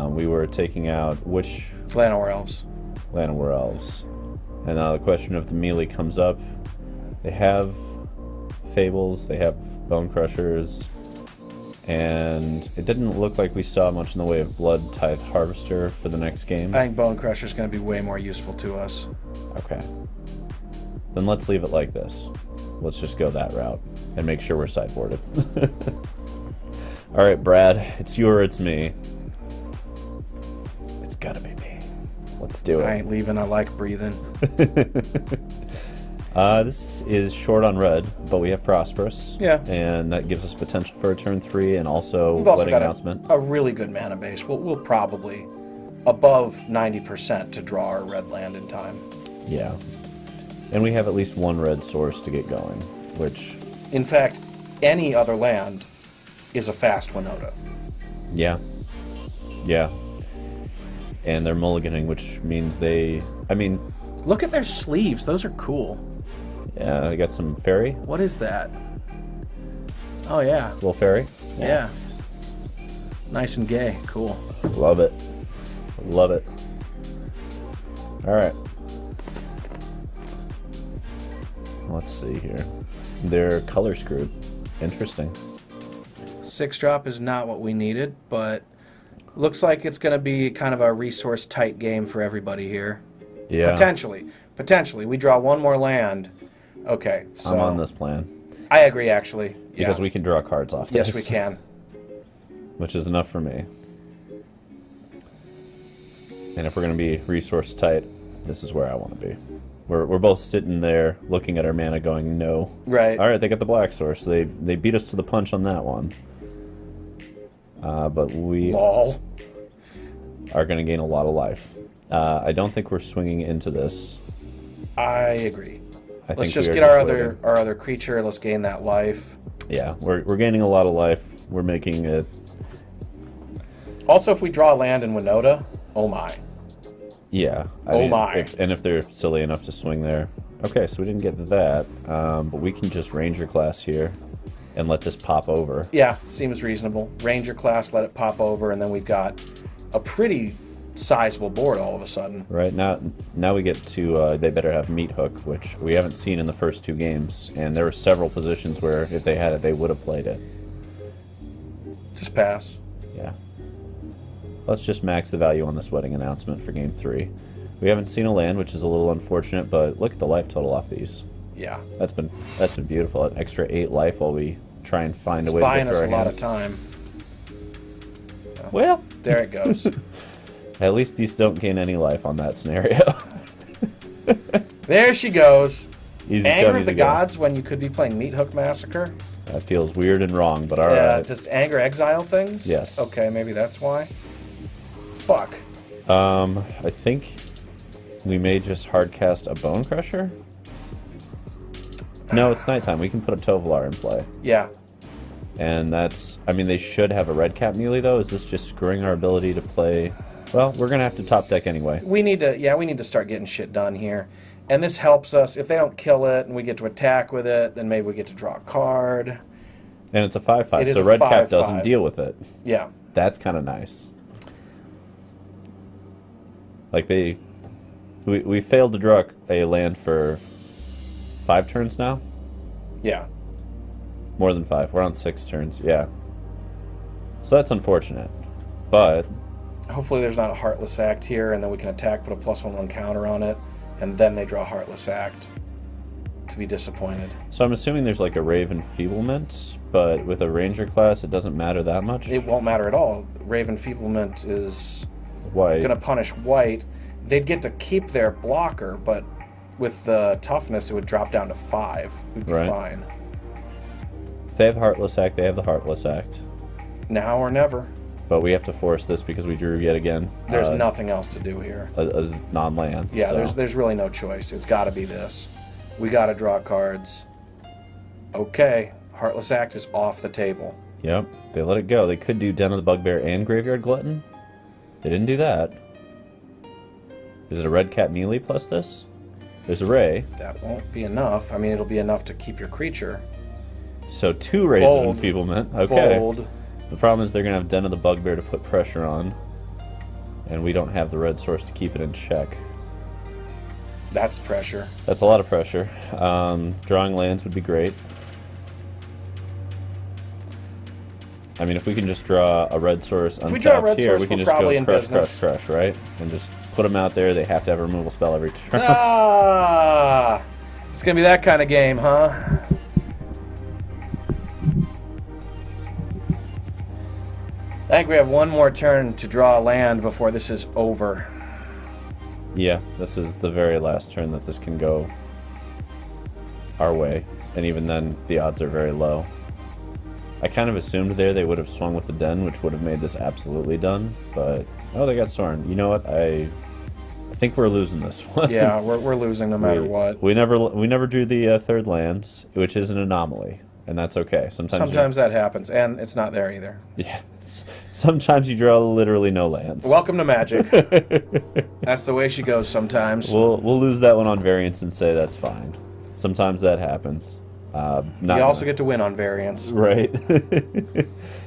We were taking out which... Llanowar Elves. Llanowar Elves. And now the question of the melee comes up. They have Fables, they have Bonecrushers, and it didn't look like we saw much in the way of Blood Tithe Harvester for the next game. I think Bonecrusher is going to be way more useful to us. Okay. Then let's leave it like this. Let's just go that route and make sure we're sideboarded. Alright, Brad, it's you or it's me. It's gotta be me. Let's do it. I ain't leaving, I like breathing. This is short on red, but we have Prosperous. Yeah. And that gives us potential for a turn 3 and also We've also Wedding got Announcement. a really good mana base. We'll probably above 90% to draw our red land in time. Yeah. And we have at least one red source to get going, which... In fact, any other land is a fast Winota. Yeah. Yeah. And they're mulliganing, which means they... I mean... Look at their sleeves. Those are cool. Yeah, they got some fairy. What is that? Oh, yeah. Little fairy. Yeah. Nice and gay. Cool. Love it. Love it. Alright. Let's see here. They're color screwed. Interesting. 6-drop is not what we needed, but looks like it's going to be kind of a resource-tight game for everybody here. Yeah. Potentially. We draw one more land. Okay, so... I'm on this plan. I agree, actually. Because we can draw cards off this. Yes, we can. Which is enough for me. And if we're going to be resource tight, this is where I want to be. We're both sitting there looking at our mana going, no. Right. Alright, they got the black source. They beat us to the punch on that one. But we Lol. are going to gain a lot of life. I don't think we're swinging into this. I agree. Let's just get our other creature. Let's gain that life. Yeah, we're gaining a lot of life. We're making it... Also, if we draw land in Winota, oh my. Yeah. And if they're silly enough to swing there. Okay, so we didn't get that, but we can just Ranger class here and let this pop over. Yeah, seems reasonable. Ranger class, let it pop over, and then we've got a pretty sizable board all of a sudden. Right, now we get to, they better have Meat Hook, which we haven't seen in the first 2 games, and there were several positions where if they had it, they would have played it. Just pass. Yeah. Let's just max the value on this Wedding Announcement for Game 3. We haven't seen a land, which is a little unfortunate, but look at the life total off these. Yeah. That's been beautiful. An extra 8 life while we try and find a way to get through our buying us a lot of time. Well, there it goes. At least these don't gain any life on that scenario. There she goes. Easy Anger come, of the easy go. Gods when you could be playing Meat Hook Massacre. That feels weird and wrong, but alright. Does anger exile things? Yes. Okay, maybe that's why. Fuck. I think we may just hardcast a Bonecrusher. No, it's nighttime. We can put a Tovolar in play. Yeah. And that's... I mean, they should have a Redcap Melee, though. Is this just screwing our ability to play... Well, we're going to have to top deck anyway. We need to start getting shit done here. And this helps us. If they don't kill it and we get to attack with it, then maybe we get to draw a card. And it's a 5/5, It is so a Redcap 5/5. doesn't deal with it. Yeah. That's kind of nice. Like, we failed to draw a land for 5 turns now? Yeah. More than 5. We're on 6 turns, yeah. So that's unfortunate. But... Hopefully there's not a Heartless Act here, and then we can attack, put a +1/1 counter on it, and then they draw Heartless Act to be disappointed. So I'm assuming there's like a Raven Feeblement, but with a Ranger class it doesn't matter that much? It won't matter at all. Raven Feeblement is White. going to punish white. They'd get to keep their blocker, but with the toughness it would drop down to 5. We'd be fine. If they have Heartless Act, they have the Heartless Act. Now or never. But we have to force this because we drew yet again. There's nothing else to do here. A non-land. Yeah, so. there's really no choice. It's got to be this. We got to draw cards. Okay, Heartless Act is off the table. Yep, they let it go. They could do Den of the Bugbear and Graveyard Glutton. They didn't do that. Is it a Redcap Melee plus this? There's a Ray. That won't be enough. I mean, it'll be enough to keep your creature. So 2 Rays of Enfeeblement. Okay. Bold. The problem is they're going to have Den of the Bugbear to put pressure on. And we don't have the red source to keep it in check. That's pressure. That's a lot of pressure. Drawing lands would be great. I mean, if we can just draw a red source untapped here, we can just go crush, right? And just put them out there. They have to have a removal spell every turn. Ah! It's gonna be that kind of game, huh? I think we have one more turn to draw a land before this is over. Yeah, this is the very last turn that this can go our way, and even then, the odds are very low. I kind of assumed there they would have swung with the Den, which would have made this absolutely done, but... Oh, they got Sorin. You know what? I think we're losing this one. Yeah, we're losing no matter what. We never drew the third land, which is an anomaly, and that's okay. Sometimes that happens, and it's not there either. Yeah. Sometimes you draw literally no lands. Welcome to Magic. That's the way she goes sometimes. We'll lose that one on variance and say that's fine. Sometimes that happens. You also get to win on variance. Right.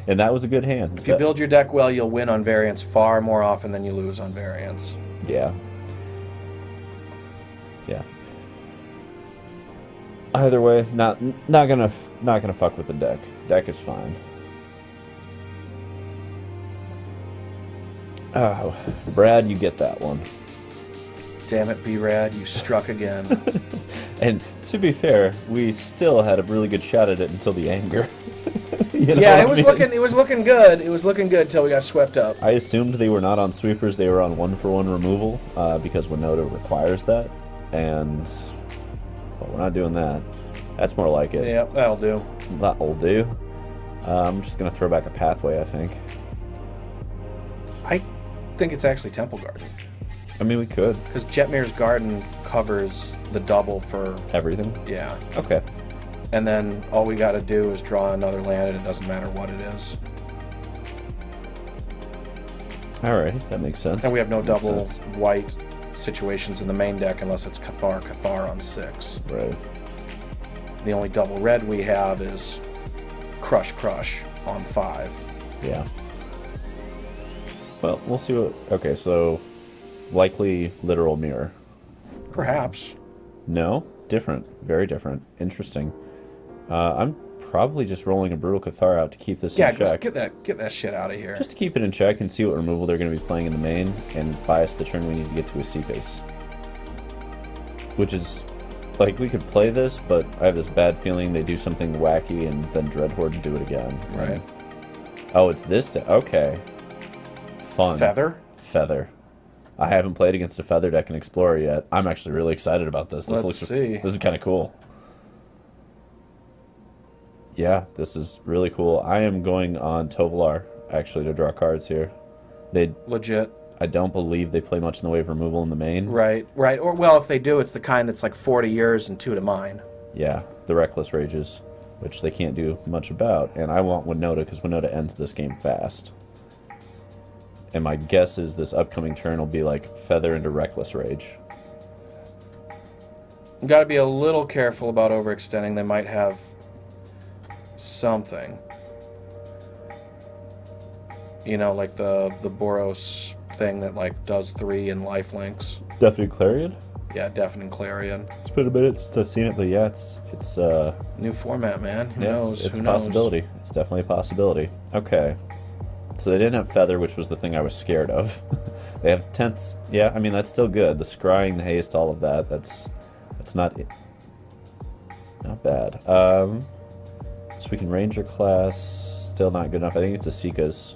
And that was a good hand. If you build your deck well, you'll win on variance far more often than you lose on variance. Yeah. Yeah. Either way, not gonna fuck with the deck. Deck is fine. Oh, Brad, you get that one. Damn it, B-Rad, you struck again. And to be fair, we still had a really good shot at it until the anger. Yeah, it was looking good. It was looking good until we got swept up. I assumed they were not on sweepers; they were on 1-for-1 removal because Winota requires that, and well, we're not doing that. That's more like it. Yep, that'll do. That'll do. I'm just gonna throw back a pathway, I think. I think it's actually Temple Garden. I mean, we could. Because Jetmir's Garden covers the double for... Everything? Yeah. Okay. And then all we got to do is draw another land, and it doesn't matter what it is. Alright, that makes sense. And we have no double white situations in the main deck unless it's Cathar on 6. Right. The only double red we have is Crush on 5. Yeah. Well, we'll see what... Okay, so... Likely literal mirror. Perhaps. No? Different. Very different. Interesting. I'm probably just rolling a Brutal Cathar out to keep this in check. Yeah, get that shit out of here. Just to keep it in check and see what removal they're going to be playing in the main, and bias the turn we need to get to Esika's. Which is... Like, we could play this, but I have this bad feeling they do something wacky and then Dreadhorde do it again. Right. Oh, it's this... Okay. Fun. Feather. I haven't played against a Feather deck in Explorer yet. I'm actually really excited about this. Let's see. This is kind of cool. Yeah, this is really cool. I am going on Tovolar, actually, to draw cards here. Legit. I don't believe they play much in the way of removal in the main. Right. Or, well, if they do, it's the kind that's like 40 yours and 2 to mine. Yeah, the Reckless Rages, which they can't do much about. And I want Winota, because Winota ends this game fast. And my guess is this upcoming turn will be like Feather into Reckless Rage. You gotta be a little careful about overextending. They might have something. You know, like the Boros thing that like does 3 in lifelinks. Deafening Clarion? Yeah, Deafening Clarion. It's been a minute since I've seen it, but yeah, it's new format, man. Who knows? It's a possibility. It's definitely a possibility. Okay. So they didn't have Feather, which was the thing I was scared of. They have 10th. Yeah, I mean, that's still good. The scrying, the haste, all of that, that's not bad. So we can Ranger class, still not good enough. I think it's Esika's.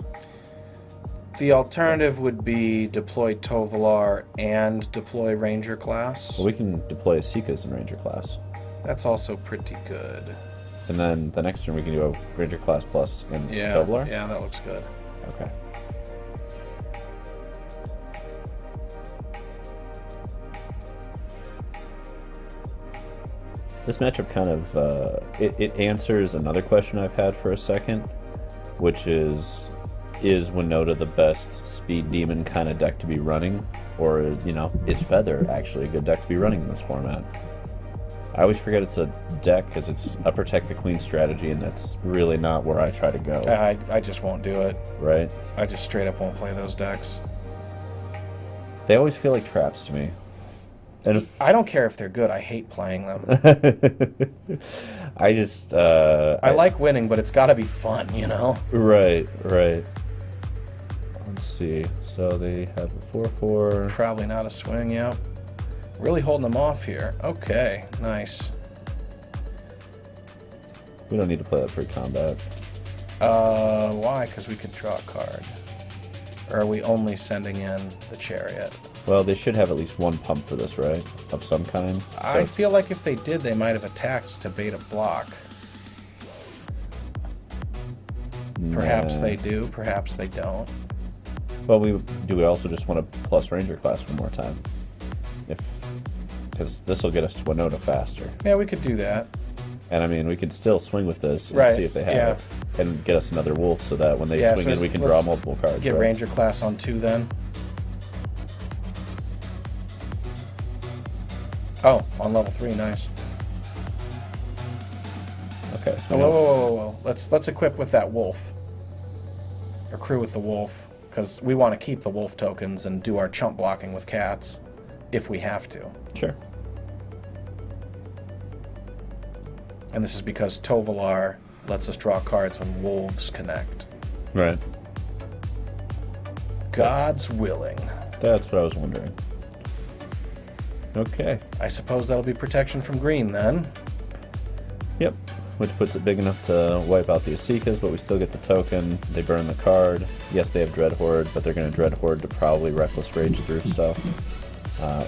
The alternative would be deploy Tovolar and deploy Ranger class. Well, we can deploy Esika's in Ranger class. That's also pretty good. And then the next turn we can do a Ranger class plus in Tovolar? Yeah, that looks good. Okay. This matchup kind of, it answers another question I've had for a second, which is Winota the best speed demon kind of deck to be running? Or, you know, is Feather actually a good deck to be running in this format? I always forget it's a deck because it's a Protect the Queen strategy, and that's really not where I try to go. I just won't do it. Right? I just straight up won't play those decks. They always feel like traps to me. And I don't care if they're good. I hate playing them. I just... I like winning, but it's got to be fun, you know? Right. Let's see. So they have a 4/4. Probably not a swing, yeah. Really holding them off here. Okay, nice. We don't need to play that pre-combat. Why? Because we could draw a card. Or are we only sending in the Chariot? Well, they should have at least one pump for this, right? Of some kind. I feel like if they did, they might have attacked to bait a block. Perhaps they do, perhaps they don't. Well, we also just want to plus Ranger class one more time? Because this will get us to Winota faster. Yeah, we could do that. And I mean, we could still swing with this and Right, see if they have it. And get us another wolf so that when they swing so in, we can draw multiple cards. Get right? Ranger class on 2 then. Oh, on level 3, nice. Okay, so Whoa. Let's equip with that wolf. Or crew with the wolf. Because we want to keep the wolf tokens and do our chump blocking with cats. If we have to. Sure. And this is because Tovolar lets us draw cards when wolves connect. Right. God's willing. That's what I was wondering. Okay. I suppose that'll be protection from green then. Yep. Which puts it big enough to wipe out the Esikas, but we still get the token. They burn the card. Yes, they have Dread Horde, but they're going to Dread Horde to probably Reckless Rage through stuff.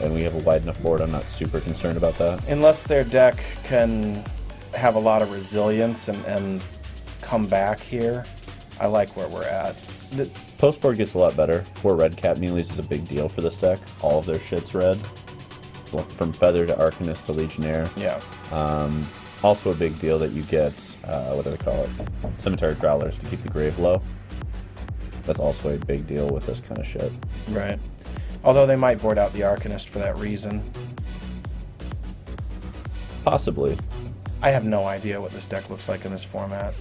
And we have a wide enough board, I'm not super concerned about that. Unless their deck can have a lot of resilience and come back here, I like where we're at. Post board gets a lot better. 4 Redcap Melees is a big deal for this deck. All of their shit's red. From Feather to Arcanist to Legionnaire. Yeah. Also a big deal that you get, what do they call it? Cemetery Growlers to keep the grave low. That's also a big deal with this kind of shit. Right. Although they might board out the Arcanist for that reason. Possibly. I have no idea what this deck looks like in this format.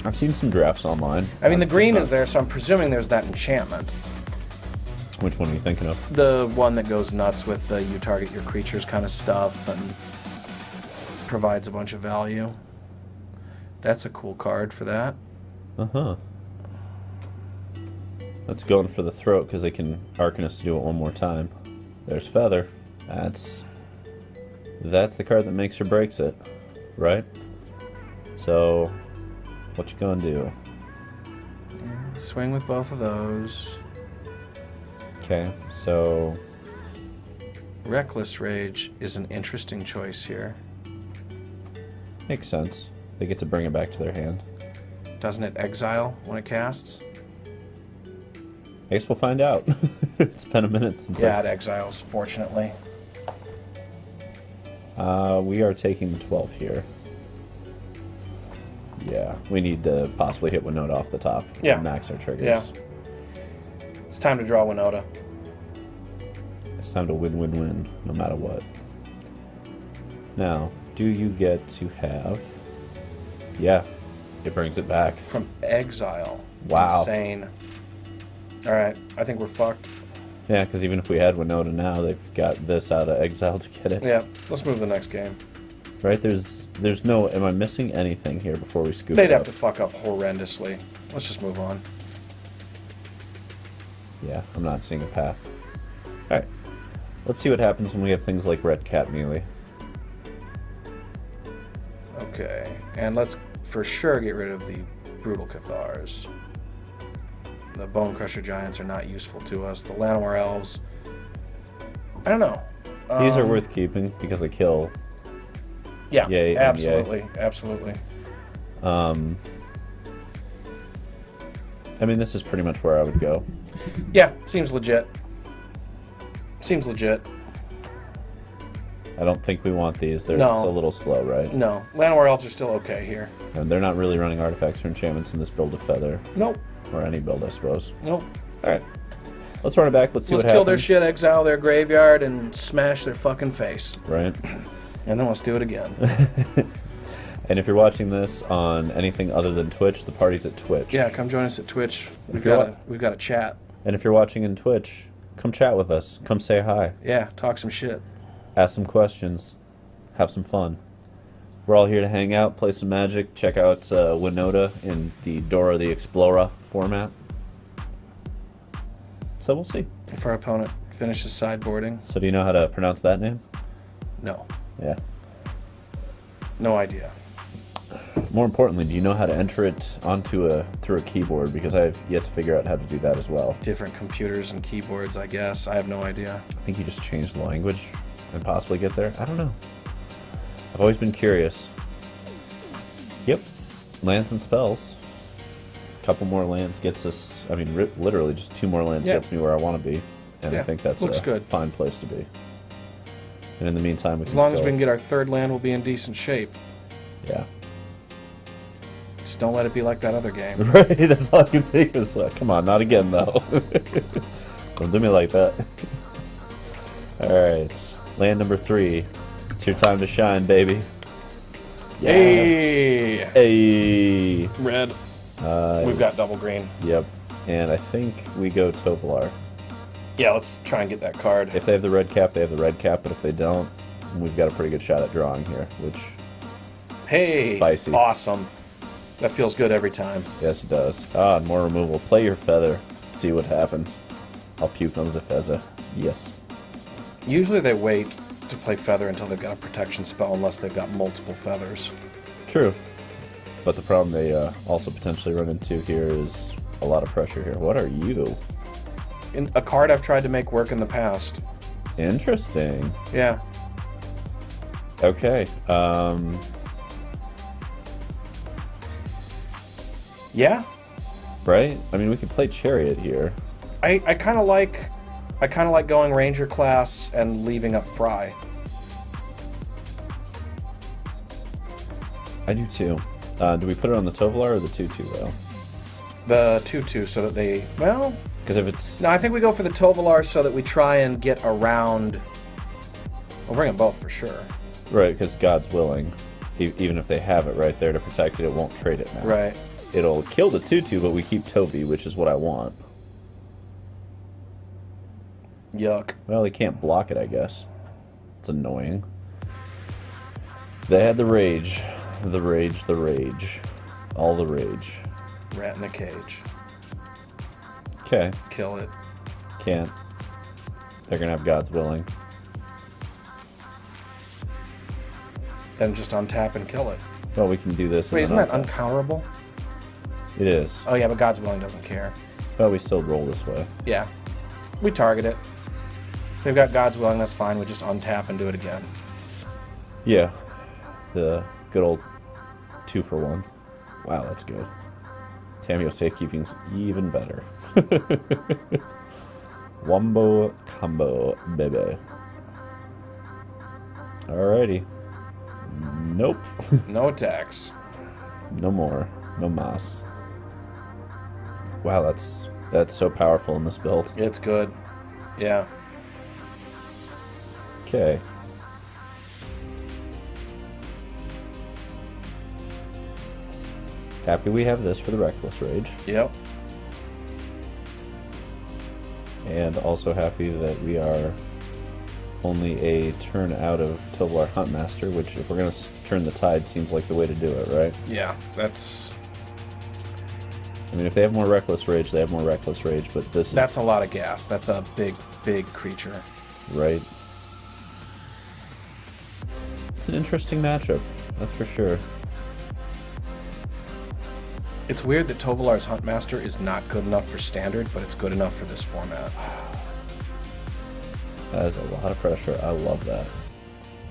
I've seen some drafts online. I mean, the green is there, so I'm presuming there's that enchantment. Which one are you thinking of? The one that goes nuts with the you target your creatures kind of stuff and provides a bunch of value. That's a cool card for that. Uh-huh. Let's go in for the throat because they can Arcanist to do it one more time. There's Feather. That's the card that makes or breaks it, right? So, what you gonna do? Yeah, swing with both of those. Okay, so Reckless Rage is an interesting choice here. makes sense. They get to bring it back to their hand. Doesn't it exile when it casts? I guess we'll find out. It's been a minute since. Yeah, it exiles, fortunately. We are taking the 12 here. Yeah, we need to possibly hit Winota off the top. Yeah. And max our triggers. Yeah. It's time to draw Winota. It's time to win, no matter what. Now, do you get to have... Yeah, it brings it back. From exile. Wow. Insane. Alright, I think we're fucked. Yeah, because even if we had Winota now, they've got this out of exile to get it. Yeah, let's move to the next game. Right, there's no... Am I missing anything here before we scoop They'd it have up? to fuck up horrendously. Let's just move on. Yeah, I'm not seeing a path. Alright, let's see what happens when we have things like Redcap Melee. Okay, and let's for sure get rid of the Brutal Cathars. The Bonecrusher Giants are not useful to us. The Llanowar Elves, I don't know. These are worth keeping because they kill. Yeah, Yay and absolutely, yay. absolutely. I mean, this is pretty much where I would go. Yeah, seems legit. Seems legit. I don't think we want these. They're No. it's a little slow, right? No, Llanowar Elves are still okay here. And they're not really running artifacts or enchantments in this build of Feather. Nope, Or any build, I suppose. nope. Alright. Let's run it back. Let's see Let's what kill happens. their shit, exile their graveyard, and smash their fucking face. Right. And then let's do it again. And if you're watching this on anything other than Twitch, the party's at Twitch. Yeah, come join us at Twitch. We've you're got a chat. And if you're watching in Twitch, come chat with us. Come say hi. Yeah, talk some shit. Ask some questions. Have some fun. We're all here to hang out, play some Magic, check out Winota in the Dora the Explorer format. So we'll see. If our opponent finishes sideboarding. So do you know how to pronounce that name? No. Yeah. No idea. More importantly, do you know how to enter it onto through a keyboard? Because I've yet to figure out how to do that as well. Different computers and keyboards, I guess. I have no idea. I think you just change the language and possibly get there. I don't know. I've always been curious. Yep. Lands and spells. A couple more lands gets us... I mean, literally just 2 more lands gets me where I want to be. And I think that's a fine place to be. And in the meantime, as long as we can get our 3rd land, we'll be in decent shape. Yeah. Just don't let it be like that other game. Right, that's all I can think is, come on, not again, though. Don't do me like that. Alright, land number 3. It's your time to shine, baby. Yes. Hey! Red. We've got double green. Yep. And I think we go Tovolar. Yeah, let's try and get that card. If they have the red cap, they have the red cap, but if they don't, we've got a pretty good shot at drawing here, which... Hey! Spicy. Awesome. That feels good every time. Yes, it does. Ah, more removal. Play your feather. See what happens. I'll puke on the feather. Yes. Usually they wait to play feather until they've got a protection spell unless they've got multiple feathers. True. But the problem they also potentially run into here is a lot of pressure here. What are you? In a card I've tried to make work in the past. Interesting. Yeah. Okay. Yeah. Right? I mean, we could play Chariot here. I kind of like going Ranger class and leaving up Fry. I do too. Do we put it on the Tovolar or the 2/2 though? The 2/2 so that they, well... Because if it's... No, I think we go for the Tovolar so that we try and get around... We'll bring them both for sure. Right, because God's willing. Even if they have it right there to protect it, it won't trade it now. Right. It'll kill the 2/2, but we keep Toby, which is what I want. Yuck. Well, he can't block it, I guess. It's annoying. They had the rage. The rage, the rage. All the rage. Rat in a cage. Okay. Kill it. Can't. They're gonna have God's willing. Then just untap and kill it. Well, we can do this. Wait, isn't that uncounterable? It is. Oh yeah, but God's willing doesn't care. Well, we still roll this way. Yeah. We target it. If they've got God's willing, that's fine. We just untap and do it again. Yeah. The good old 2-for-1. Wow, that's good. Tamio safekeeping's even better. Wombo combo, baby. Alrighty. Nope. No attacks. No more. No mas. Wow, that's so powerful in this build. It's good. Yeah. Okay. Happy we have this for the Reckless Rage. Yep. And also happy that we are only a turn out of Tovolar Huntmaster, which, if we're going to turn the tide, seems like the way to do it, right? Yeah, that's... I mean, if they have more Reckless Rage, they have more Reckless Rage, but this is... That's a lot of gas. That's a big, big creature. Right. It's an interesting matchup, that's for sure. It's weird that Tovolar's Huntmaster is not good enough for Standard, but it's good enough for this format. That is a lot of pressure. I love that.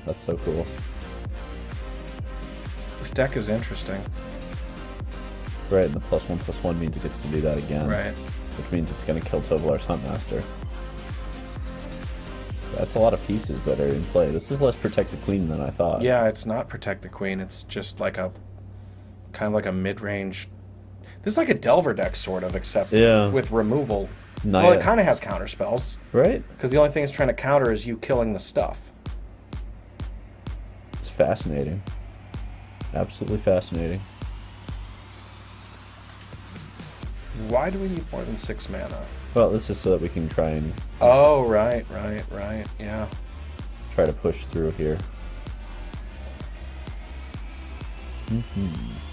That's so cool. This deck is interesting. Right, and the +1/+1 means it gets to do that again. Right. Which means it's going to kill Tovolar's Huntmaster. That's a lot of pieces that are in play. This is less Protect the Queen than I thought. Yeah, it's not Protect the Queen. It's just like a... kind of like a mid-range... This is like a Delver deck, sort of, except with removal. Naya. Well, it kind of has counter spells. Right? Because the only thing it's trying to counter is you killing the stuff. It's fascinating. Absolutely fascinating. Why do we need more than 6 mana? Well, this is so that we can try and... Oh, right, yeah. Try to push through here.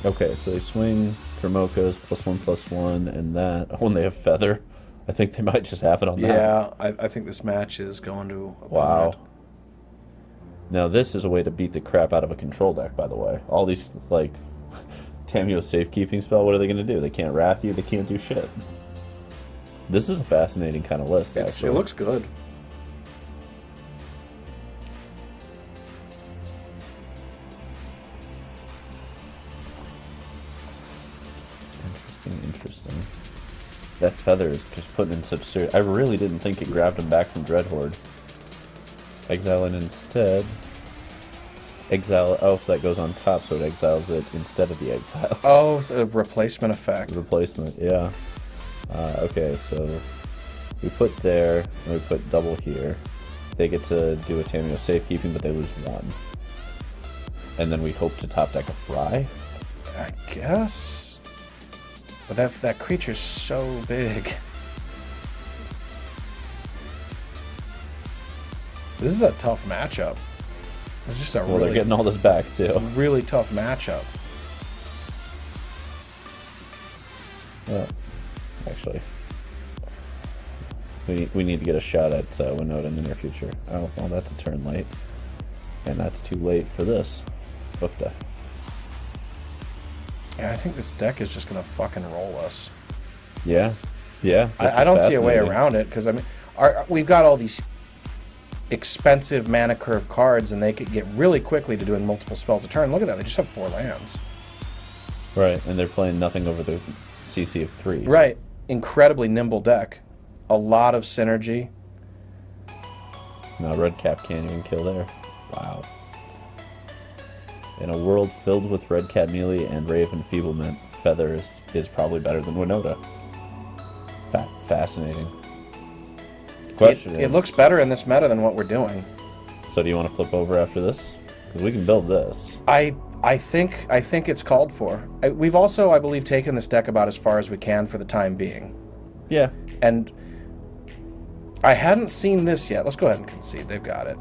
Okay, so they swing for Mochas, +1/+1, and that. Oh, and they have Feather. I think they might just have it on that. Yeah, I think this match is going to opponent. Wow. Now this is a way to beat the crap out of a control deck, by the way. All these, like, Tamiyo safekeeping spell, what are they going to do? They can't wrath you, they can't do shit. This is a fascinating kind of list, actually. It looks good. Interesting. That Feather is just putting in such serious... I really didn't think it grabbed him back from Dreadhorde. Exile it instead. Exile... Oh, so that goes on top, so it exiles it instead of the exile. Oh, the replacement effect. Replacement, yeah. Okay, so we put there, and we put double here. They get to do a Tamiyo safekeeping, but they lose 1. And then we hope to top deck a Fry? I guess. But that creature's so big. This is a tough matchup. It's just a well, they're getting all this back, too. Really tough matchup. Yeah. Actually, we need to get a shot at Winota in the near future. Oh, well, that's a turn late. And that's too late for this. Oofda. Yeah, I think this deck is just going to fucking roll us. Yeah. Yeah. I don't see a way around it, because, I mean, we've got all these expensive mana curve cards, and they could get really quickly to doing multiple spells a turn. Look at that. They just have 4 lands. Right, and they're playing nothing over the CC of 3. Right. Incredibly nimble deck. A lot of synergy. No, Redcap can't even kill there. Wow. In a world filled with Redcap Melee and Rave Enfeeblement, Feather is probably better than Winota. Fascinating. Question is... It looks better in this meta than what we're doing. So do you want to flip over after this? Because we can build this. I think it's called for. We've also, I believe, taken this deck about as far as we can for the time being. Yeah. And I hadn't seen this yet. Let's go ahead and concede. They've got it.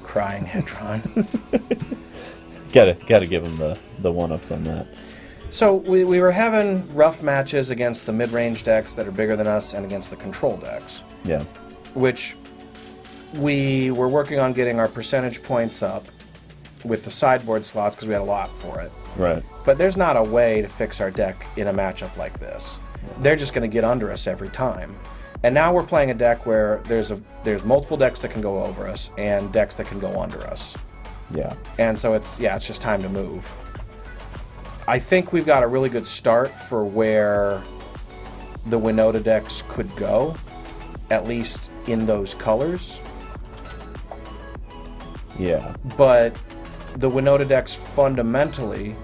Crying Hedron. Gotta give him the one-ups on that. So we were having rough matches against the mid-range decks that are bigger than us and against the control decks. Yeah. Which we were working on getting our percentage points up with the sideboard slots because we had a lot for it. Right. But there's not a way to fix our deck in a matchup like this. They're just going to get under us every time. And now we're playing a deck where there's multiple decks that can go over us and decks that can go under us. Yeah. And so it's just time to move. I think we've got a really good start for where the Winota decks could go, at least in those colors. Yeah. But the Winota decks fundamentally,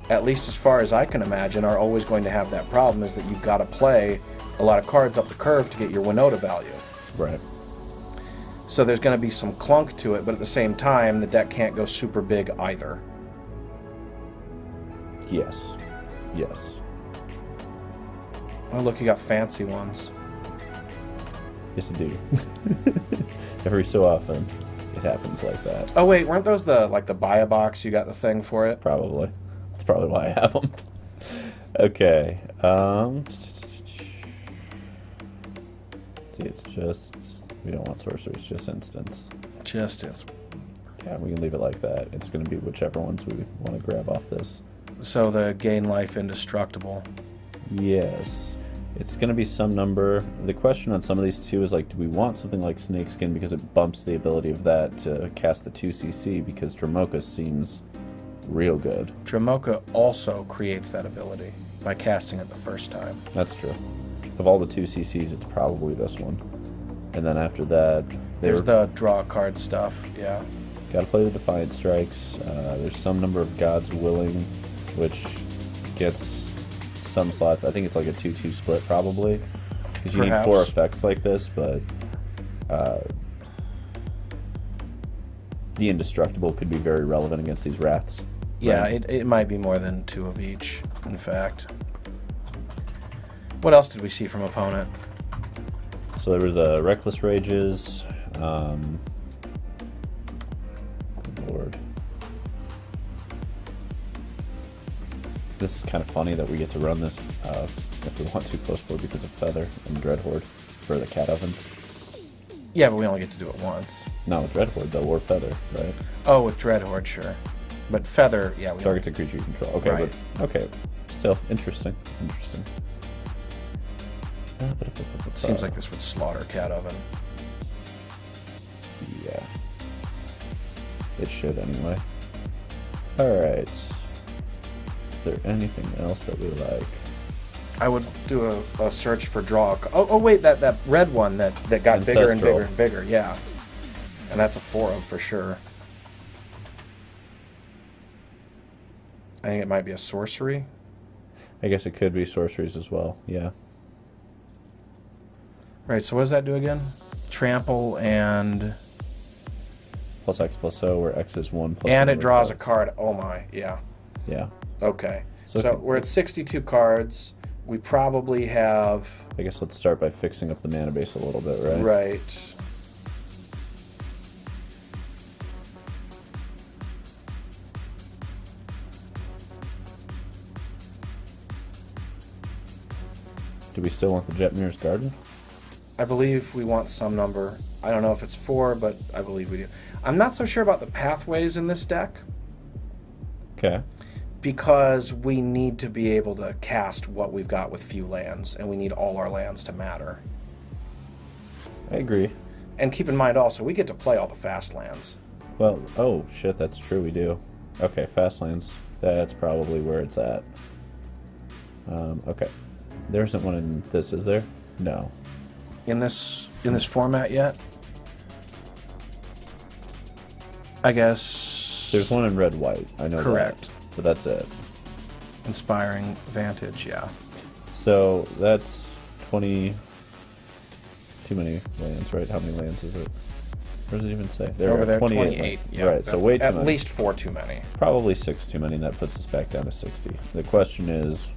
at least as far as I can imagine, are always going to have that problem, is that you've got to play a lot of cards up the curve to get your Winota value. Right. So there's going to be some clunk to it, but at the same time, the deck can't go super big either. Yes. Yes. Oh, look, you got fancy ones. Yes, I do. Every so often, it happens like that. Oh, wait, weren't those the buy a box? You got the thing for it? Probably. That's probably why I have them. Okay. See, it's just... We don't want sorcery, it's just instance. Just is. Yeah, we can leave it like that. It's going to be whichever ones we want to grab off this. So the gain life indestructible. Yes. It's going to be some number. The question on some of these too is, like, do we want something like Snakeskin because it bumps the ability of that to cast the 2cc, because Dromoka seems real good. Dromoka also creates that ability by casting it the first time. That's true. Of all the 2cc's, it's probably this one. And then after that... There's the draw a card stuff, yeah. Gotta play the Defiance Strikes. There's some number of God's Willing, which gets some slots. I think it's like a 2-2 split, probably. Because you need 4 effects like this, but... the Indestructible could be very relevant against these Wraths. Yeah, right? it might be more than 2 of each, in fact. What else did we see from opponent? So there were the Reckless Rages. Lord. This is kind of funny that we get to run this if we want to post-board because of Feather and Dreadhorde for the cat ovens. Yeah, but we only get to do it once. Not with Dreadhorde though, or Feather, right? Oh, with Dreadhorde, sure. But Feather, yeah. Targets a creature you control. Okay, right. But okay. Still interesting. Interesting. Seems like this would slaughter cat oven. Yeah. It should anyway. Alright. Is there anything else that we like? I would do a search for draw. Oh wait, that red one that got Ancestral. bigger and bigger and bigger, yeah. And that's a 4-of for sure. I think it might be a sorcery. I guess it could be sorceries as well, yeah. Right, so what does that do again? Trample and... Plus X plus O, where X is 1 plus... And it draws a card. Oh my, yeah. Yeah. Okay. So we're at 62 cards. We probably have... I guess let's start by fixing up the mana base a little bit, right? Right. Do we still want the Jetmir's Garden? I believe we want some number. I don't know if it's 4, but I believe we do. I'm not so sure about the pathways in this deck. Okay. Because we need to be able to cast what we've got with few lands, and we need all our lands to matter. I agree. And keep in mind also, we get to play all the fast lands. Well, oh shit, that's true, we do. Okay, fast lands. That's probably where it's at. Okay. There isn't one in this, is there? No. In this format yet? I guess... There's one in red-white, I know correct. that. But that's it. Inspiring Vantage, yeah. So, that's 20... Too many lands, right? How many lands is it? Where does it even say? Over there, 28. Yeah, right, so way too many. At least 4 too many. Probably 6 too many, and that puts us back down to 60. The question is,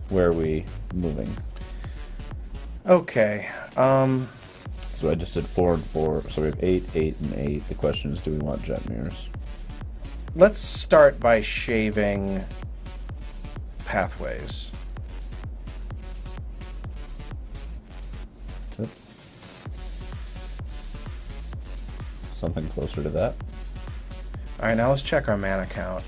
where are we moving? Okay. So I just did 4 and 4, so we have 8, 8, and 8. The question is, do we want Jetmirs? Let's start by shaving pathways. Yep. Something closer to that. Alright, now let's check our mana count.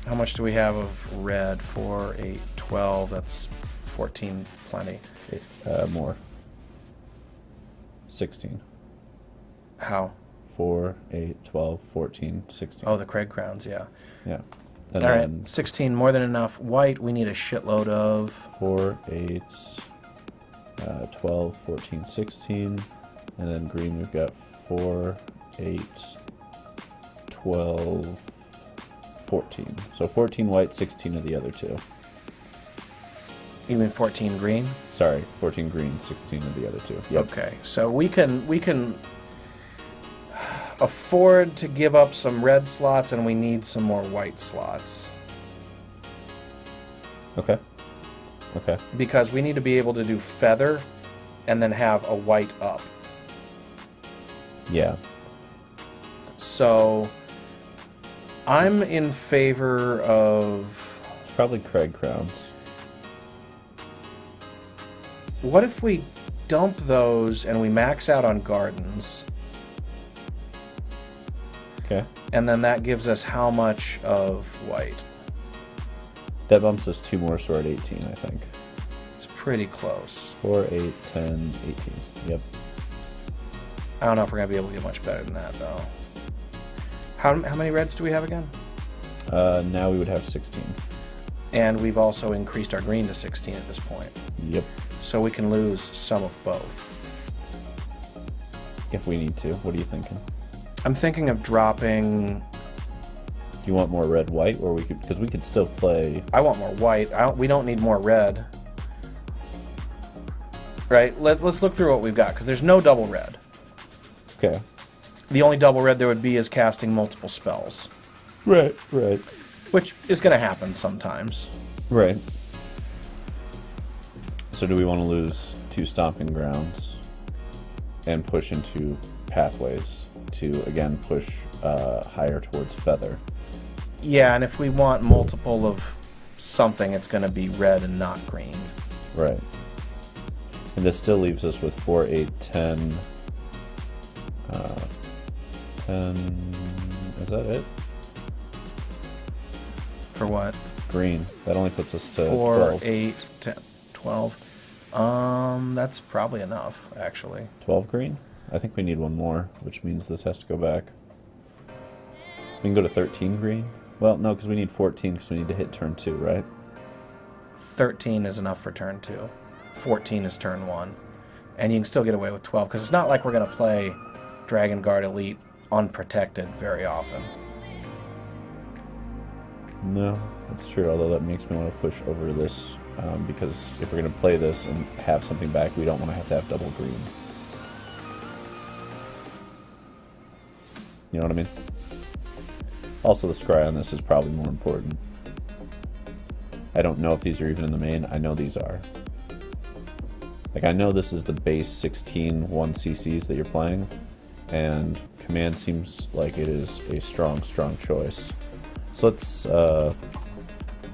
How much do we have of red? 4, 8, 12. That's 14, plenty. More. 16. How? 4, 8, 12, 14, 16. Oh, the Cragcrowns, yeah. Yeah. All right, 16, more than enough. White, we need a shitload of. 4, 8, 12, 14, 16. And then green, we've got 4, 8, 12, 14. So 14 white, 16 of the other two. You mean 14 green? Sorry, 14 green, 16 of the other two. Yep. Okay, so we can afford to give up some red slots, and we need some more white slots. Okay. Okay. Because we need to be able to do feather and then have a white up. Yeah. So I'm in favor of... It's probably Cragcrowns. What if we dump those and we max out on gardens? Okay. And then that gives us how much of white? That bumps us 2 more, so we're at 18, I think. It's pretty close. 4, 8, 10, 18. Yep. I don't know if we're going to be able to get much better than that, though. How many reds do we have again? Now we would have 16. And we've also increased our green to 16 at this point. Yep. So we can lose some of both. If we need to. What are you thinking? I'm thinking of dropping... Do you want more red-white, or we could... Because we could still play... I want more white. We don't need more red. Right? Let's look through what we've got, because there's no double red. Okay. The only double red there would be is casting multiple spells. Right, right. Which is going to happen sometimes. Right. So do we want to lose 2 Stomping Grounds and push into Pathways to, again, push higher towards Feather? Yeah, and if we want multiple of something, it's going to be red and not green. Right. And this still leaves us with 4, 8, 10. 10. Is that it? For what? Green. That only puts us to 4, 12. 8, 10, 12. That's probably enough, actually. 12 green? I think we need one more, which means this has to go back. We can go to 13 green. Well, no, because we need 14 because we need to hit turn 2, right? 13 is enough for turn 2. 14 is turn 1. And you can still get away with 12, because it's not like we're going to play Dragon Guard Elite unprotected very often. No, that's true, although that makes me want to push over this, because if we're going to play this and have something back, we don't want to have double green. You know what I mean? Also, the scry on this is probably more important. I don't know if these are even in the main. I know these are. Like, I know this is the base 16 1CCs that you're playing, and command seems like it is a strong, strong choice. So let's, I'm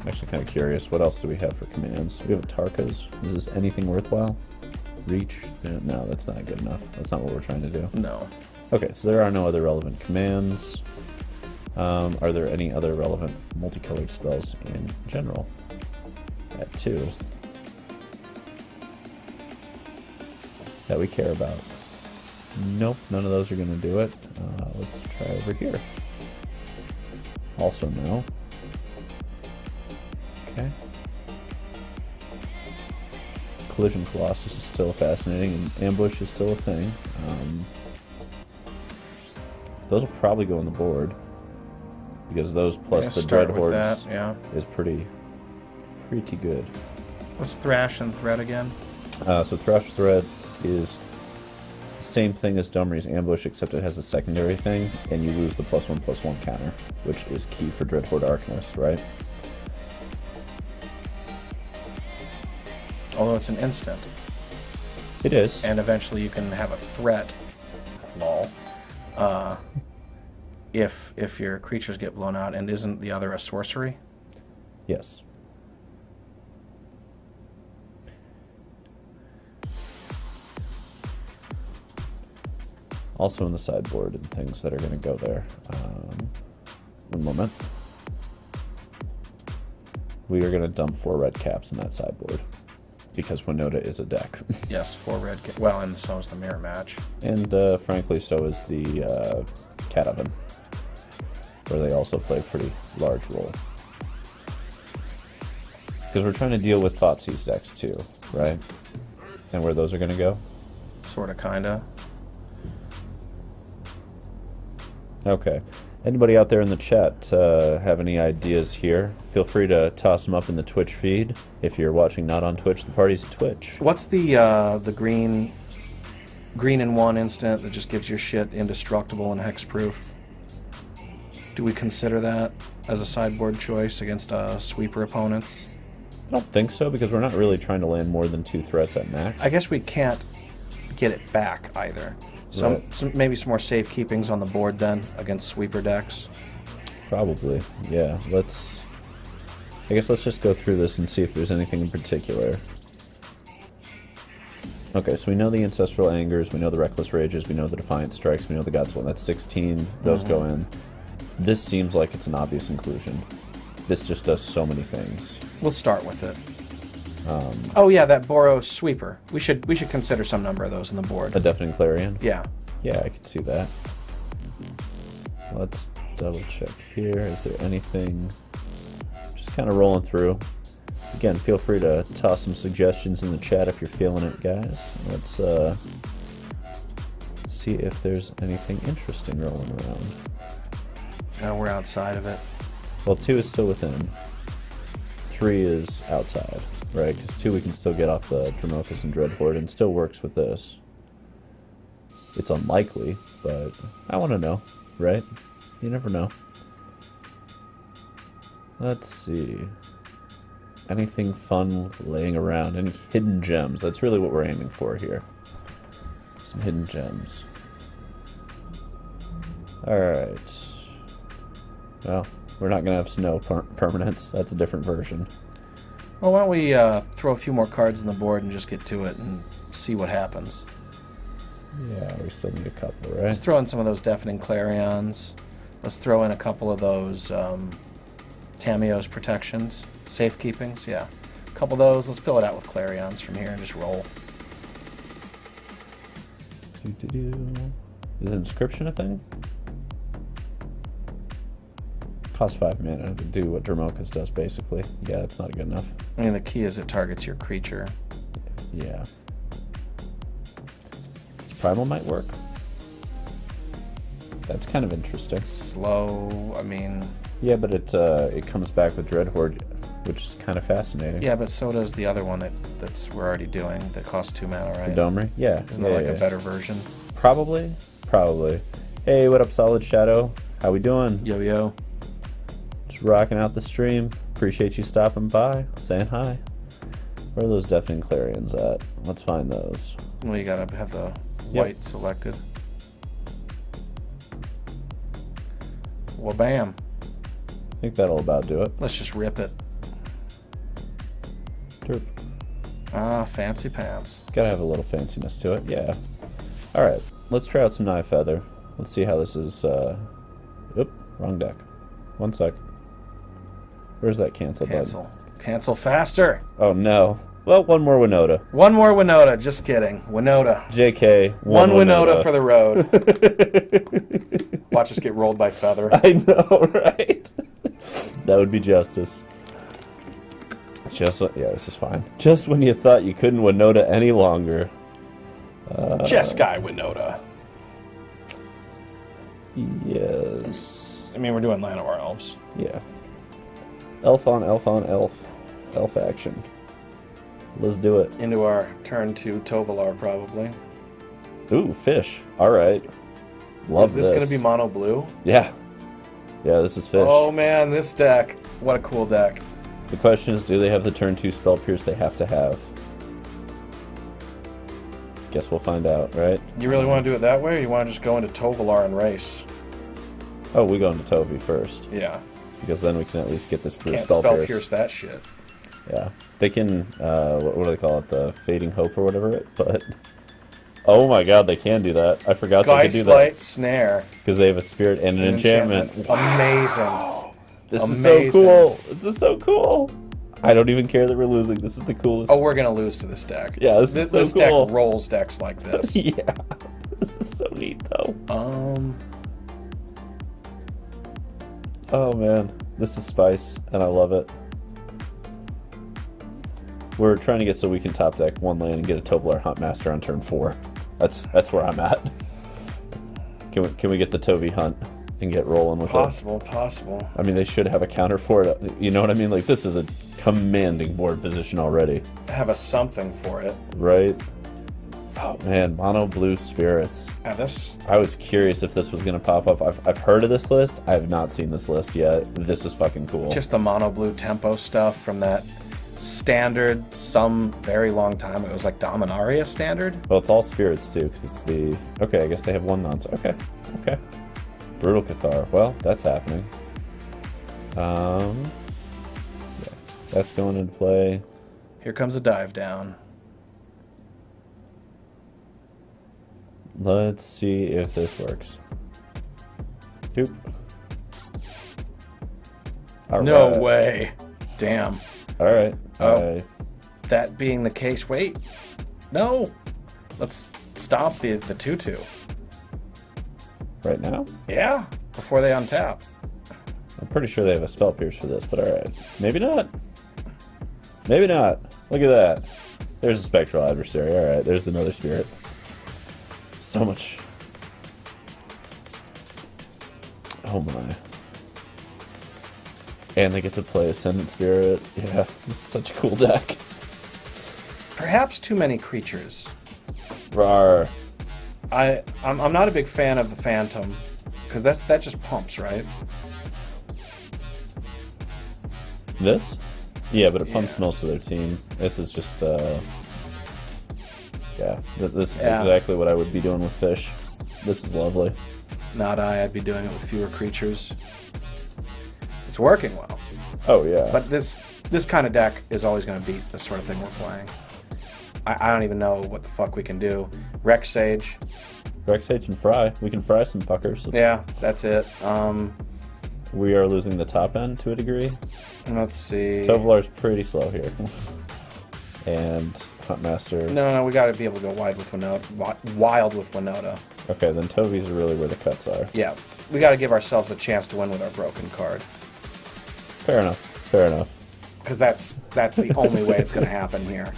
actually kind of curious, what else do we have for commands? We have Tarkas. Is this anything worthwhile? Reach? No, that's not good enough. That's not what we're trying to do. No. Okay, so there are no other relevant commands. Are there any other relevant multicolored spells in general? At 2. That we care about. Nope, none of those are going to do it. Let's try over here. Also no. Okay. Collision Colossus is still fascinating, and Ambush is still a thing. Those will probably go on the board, because those plus the Dread Hordes is pretty good. What's Thrash and Thread again? So Thrash Thread is the same thing as Dumry's Ambush, except it has a secondary thing, and you lose the +1/+1 counter, which is key for Dreadhorde Arcanist, right? Although it's an instant. It is. And eventually you can have a threat, lol, if your creatures get blown out, and isn't the other a sorcery? Yes. Also in the sideboard and things that are going to go there. One moment. We are going to dump 4 red caps in that sideboard, because Winota is a deck. Yes, 4 red caps. Well, and so is the mirror match. And frankly, so is the Cat Oven, where they also play a pretty large role. Because we're trying to deal with Thoughtseize decks too, right? And where those are going to go? Sorta, kinda. Okay. Anybody out there in the chat have any ideas here? Feel free to toss them up in the Twitch feed. If you're watching not on Twitch, the party's Twitch. What's the green in 1 instant that just gives your shit indestructible and hexproof? Do we consider that as a sideboard choice against sweeper opponents? I don't think so, because we're not really trying to land more than 2 threats at max. I guess we can't get it back either. So Right. maybe some more safekeepings on the board then against sweeper decks. Probably, yeah. I guess let's just go through this and see if there's anything in particular. Okay, so we know the Ancestral Angers, we know the Reckless Rages, we know the Defiance Strikes, we know the God's Will. That's 16. Those go in. This seems like it's an obvious inclusion. This just does so many things. We'll start with it. Oh yeah, that Boros sweeper. We should consider some number of those on the board. A Deafening Clarion? Yeah. Yeah, I could see that. Let's double check here. Is there anything? Just kind of rolling through. Again, feel free to toss some suggestions in the chat if you're feeling it, guys. Let's see if there's anything interesting rolling around. No, we're outside of it. Well, 2 is still within. 3 is outside, right? Because 2 we can still get off the Dromophis and Dreadhorde, and still works with this. It's unlikely, but I want to know, right? You never know. Let's see. Anything fun laying around? Any hidden gems? That's really what we're aiming for here. Some hidden gems. Alright. Well, We're not going to have snow permanents. That's a different version. Well, why don't we throw a few more cards on the board and just get to it and see what happens. Yeah, we still need a couple, right? Let's throw in some of those Deafening Clarions. Let's throw in a couple of those Tamiyo's protections. Safekeepings, yeah. A couple of those. Let's fill it out with Clarions from here and just roll. Is Inscription a thing? Cost 5 mana to do what Dromoka's does, basically. Yeah, that's not good enough. I mean, the key is it targets your creature. Yeah. Does Primal might work? That's kind of interesting. It's slow, I mean... Yeah, but it comes back with Dreadhorde, which is kind of fascinating. Yeah, but so does the other one that's we're already doing that costs 2 mana, right? The Domri? Yeah. Isn't that like a better version? Probably. Hey, what up, Solid Shadow? How we doing? Yo, yo. Just rocking out the stream. Appreciate you stopping by, saying hi. Where are those Deafening Clarions at? Let's find those. Well, you gotta have the white selected. Well, bam. I think that'll about do it. Let's just rip it. Derp. Ah, fancy pants. Gotta have a little fanciness to it, yeah. Alright, let's try out some Naya Feather. Let's see how this is, Oop, wrong deck. One sec. Where's that cancel button? Cancel faster! Oh no. Well, one more Winota. One more Winota, just kidding. Winota. JK. One Winota for the road. Watch us get rolled by Feather. I know, right? That would be justice. Yeah, this is fine. Just when you thought you couldn't Winota any longer. Jeskai Winota. Yes. I mean, we're doing Llanowar Elves. Yeah. Elf on elf on elf. Elf action. Let's do it. Into our turn 2 Tovolar, probably. Ooh, fish. Alright. Love this. Is this going to be mono blue? Yeah. Yeah, this is fish. Oh man, this deck. What a cool deck. The question is, do they have the turn 2 spell pierce they have to have? Guess we'll find out, right? You really want to do it that way, or you want to just go into Tovolar and race? Oh, we go into Tovi first. Yeah. Because then we can at least get this through Can't spell pierce that shit. Yeah. They can, what do they call it? The Fading Hope or whatever, but... Oh my god, they can do that. I forgot they could do that. Geistlight Snare. Because they have a spirit and an enchantment. Amazing. This is so cool. This is so cool. I don't even care that we're losing. This is the coolest. Oh, we're going to lose to this deck. Yeah, this is so this cool. deck rolls decks like this. Yeah. This is so neat, though. Oh, man. This is spice, and I love it. We're trying to get so we can top deck one land and get a Tovolar Huntmaster on turn 4. That's where I'm at. Can we get the Tovi Hunt and get rolling with it? Possible. I mean, they should have a counter for it. You know what I mean? Like, this is a commanding board position already. Have a something for it. Right? Oh, man. Mono blue spirits. I was curious if this was going to pop up. I've heard of this list. I have not seen this list yet. This is fucking cool. Just the mono blue tempo stuff from that standard some very long time. It was like Dominaria standard. Well, it's all spirits too, because it's the... Okay, I guess they have one okay. Brutal Cathar. Well, that's happening. Yeah, that's going into play. Here comes a dive down. Let's see if this works. Doop. No way. Damn. Alright. That being the case, wait. No. Let's stop the 2/2. Right now? Yeah. Before they untap. I'm pretty sure they have a spell pierce for this, but alright. Maybe not. Maybe not. Look at that. There's a Spectral Adversary. Alright, there's another spirit. So much. Oh my. And they get to play Ascendant Spirit. Yeah, this is such a cool deck. Perhaps too many creatures. Rawr. I'm not a big fan of the Phantom, because that just pumps, right? This? Yeah, but it pumps most of their team. This is just, yeah, this is exactly what I would be doing with fish. This is lovely. I'd be doing it with fewer creatures. It's working well. Oh, yeah. But this kind of deck is always going to beat this sort of thing we're playing. I don't even know what the fuck we can do. Rec Sage. Rec Sage and Fry. We can fry some fuckers. Yeah, that's it. We are losing the top end to a degree. Let's see. Tovolar's pretty slow here. And Huntmaster. No, we got to be able to go wild with Winota. Okay, then Tovi's really where the cuts are. Yeah, we got to give ourselves a chance to win with our broken card. Fair enough. Fair enough. Because that's the only way it's going to happen here.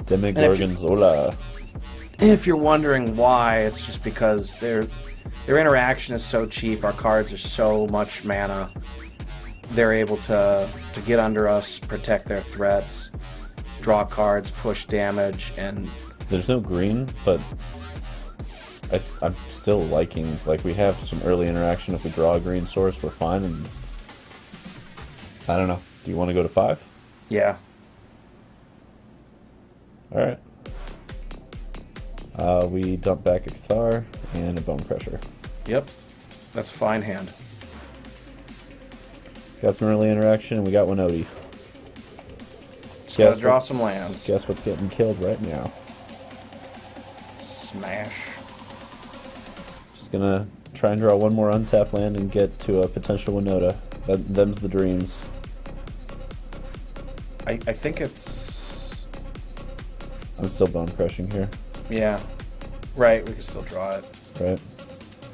Demigorgonzola. If you're wondering why, it's just because their interaction is so cheap. Our cards are so much mana. They're able to get under us, protect their threats, draw cards, push damage, and... There's no green, but I'm still liking... Like, we have some early interaction. If we draw a green source, we're fine. And I don't know. Do you want to go to 5? Yeah. Alright. We dump back a Cathar and a Bonecrusher. Yep. That's a fine hand. Got some early interaction, and we got Winota. Just gotta draw some lands. Guess what's getting killed right now? Smash. Just gonna try and draw one more untapped land and get to a potential Winota. Them's the dreams. I think it's... I'm still bone crushing here. Yeah. Right, we can still draw it. Right.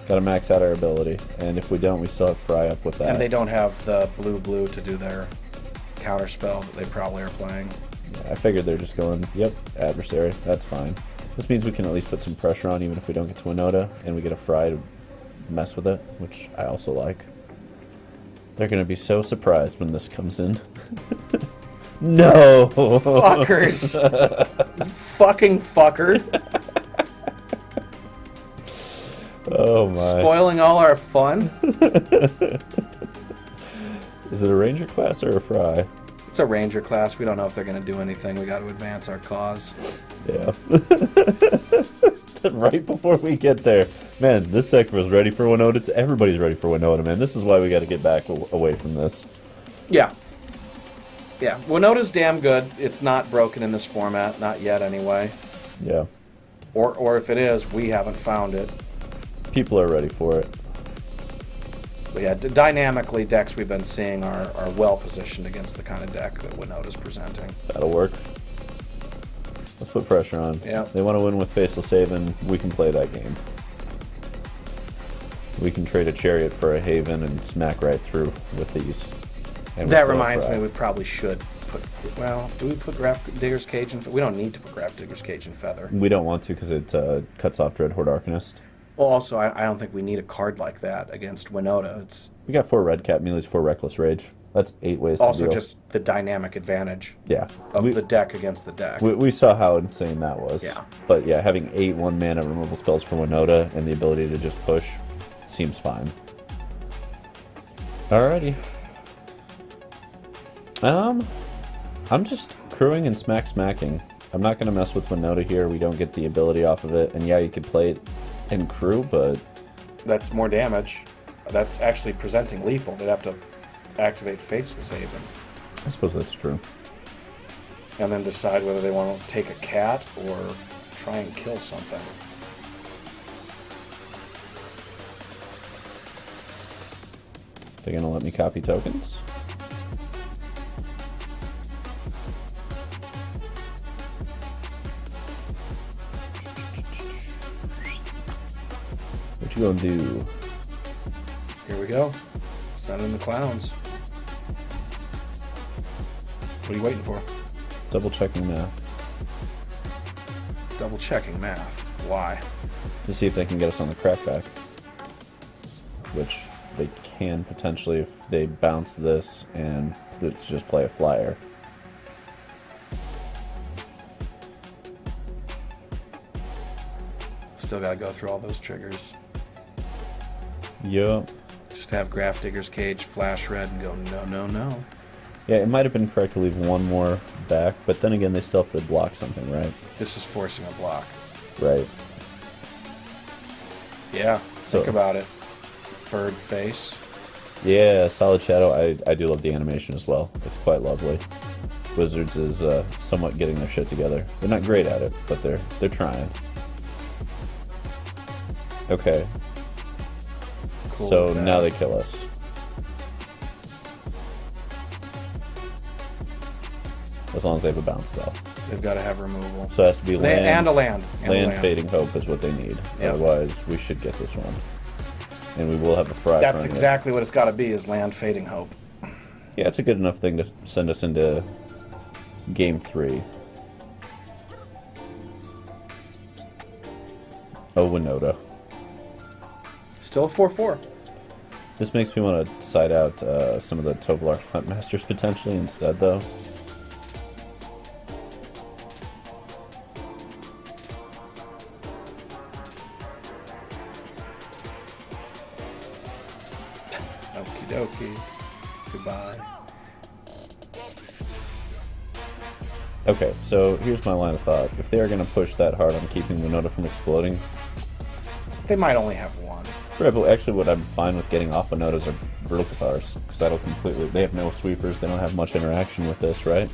Gotta max out our ability. And if we don't, we still have Fry up with that. And they don't have the blue to do their counter spell that they probably are playing. Yeah, I figured they're just going, yep, adversary. That's fine. This means we can at least put some pressure on even if we don't get to Winota, and we get a Fry to mess with it, which I also like. They're gonna be so surprised when this comes in. No! Fuckers! Fucking fucker! Oh my. Spoiling all our fun? Is it a Ranger class or a Fry? It's a Ranger class. We don't know if they're going to do anything. We got to advance our cause. Yeah. Right before we get there. Man, this deck was ready for Winota. Everybody's ready for Winota, man. This is why we got to get back away from this. Yeah. Yeah. Winota's damn good. It's not broken in this format. Not yet, anyway. Yeah. Or if it is, we haven't found it. People are ready for it. But yeah, dynamically, decks we've been seeing are well positioned against the kind of deck that Winota's presenting. That'll work. Let's put pressure on. Yeah. They want to win with Faceless Haven. We can play that game. We can trade a Chariot for a Haven and smack right through with these. That reminds me, we probably should put... Well, do we put Digger's Cage in... We don't need to put Digger's Cage in Feather. We don't want to because it cuts off Dreadhorde Arcanist. Well, also, I don't think we need a card like that against Winota. We got 4 Redcap Melees, 4 Reckless Rage. That's 8 ways to also deal. Just the dynamic advantage of the deck against the deck. We saw how insane that was. Yeah. But yeah, having 8 1-mana removal spells for Winota and the ability to just push seems fine. Alrighty. I'm just crewing and smacking. I'm not going to mess with Winota here. We don't get the ability off of it. And yeah, you could play it in crew, but... That's more damage. That's actually presenting lethal. They'd have to activate Faceless Haven. I suppose that's true. And then decide whether they want to take a cat or try and kill something. They're going to let me copy tokens? What you gonna do? Here we go. Send in the clowns. What are you waiting for? Double checking math. Double checking math. Why? To see if they can get us on the crackback. Which they can potentially if they bounce this and just play a flyer. Still gotta go through all those triggers. Yup. Just have Digger's Cage, flash red, and go no. Yeah, it might have been correct to leave one more back, but then again, they still have to block something, right? This is forcing a block. Right. Yeah, think about it. Bird face. Yeah, Solid Shadow, I do love the animation as well. It's quite lovely. Wizards is somewhat getting their shit together. They're not great at it, but they're trying. Okay. Cool So now they kill us. As long as they have a bounce spell. They've got to have removal. So it has to be land. And a land. Land Fading Hope is what they need. Yep. Otherwise, we should get this one. And we will have a fry. That's exactly what it's got to be, is Land Fading Hope. Yeah, it's a good enough thing to send us into Game 3. Oh, Winota. Still a 4/4. This makes me want to side out some of the Tovolar Huntmasters potentially instead, though. Okie dokie. Goodbye. Okay, so here's my line of thought. If they are going to push that hard on keeping Winota from exploding... They might only have one. Right, but actually what I'm fine with getting off Winotas are Brutal Cathars, because that'll completely... They have no sweepers, they don't have much interaction with this, right?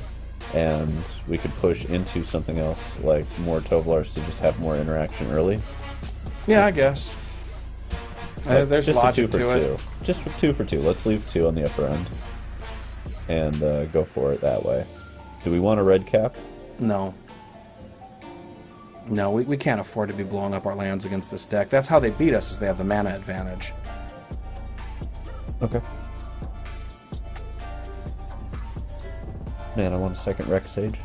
And we could push into something else, like more Tovolars to just have more interaction early. Yeah, I guess. There's just logic a 2 for to 2. it. Just for 2 for 2. Let's leave 2 on the upper end. And go for it that way. Do we want a red cap? No. No, we can't afford to be blowing up our lands against this deck. That's how they beat us, is they have the mana advantage. Okay. Man, I want a second Rec Sage.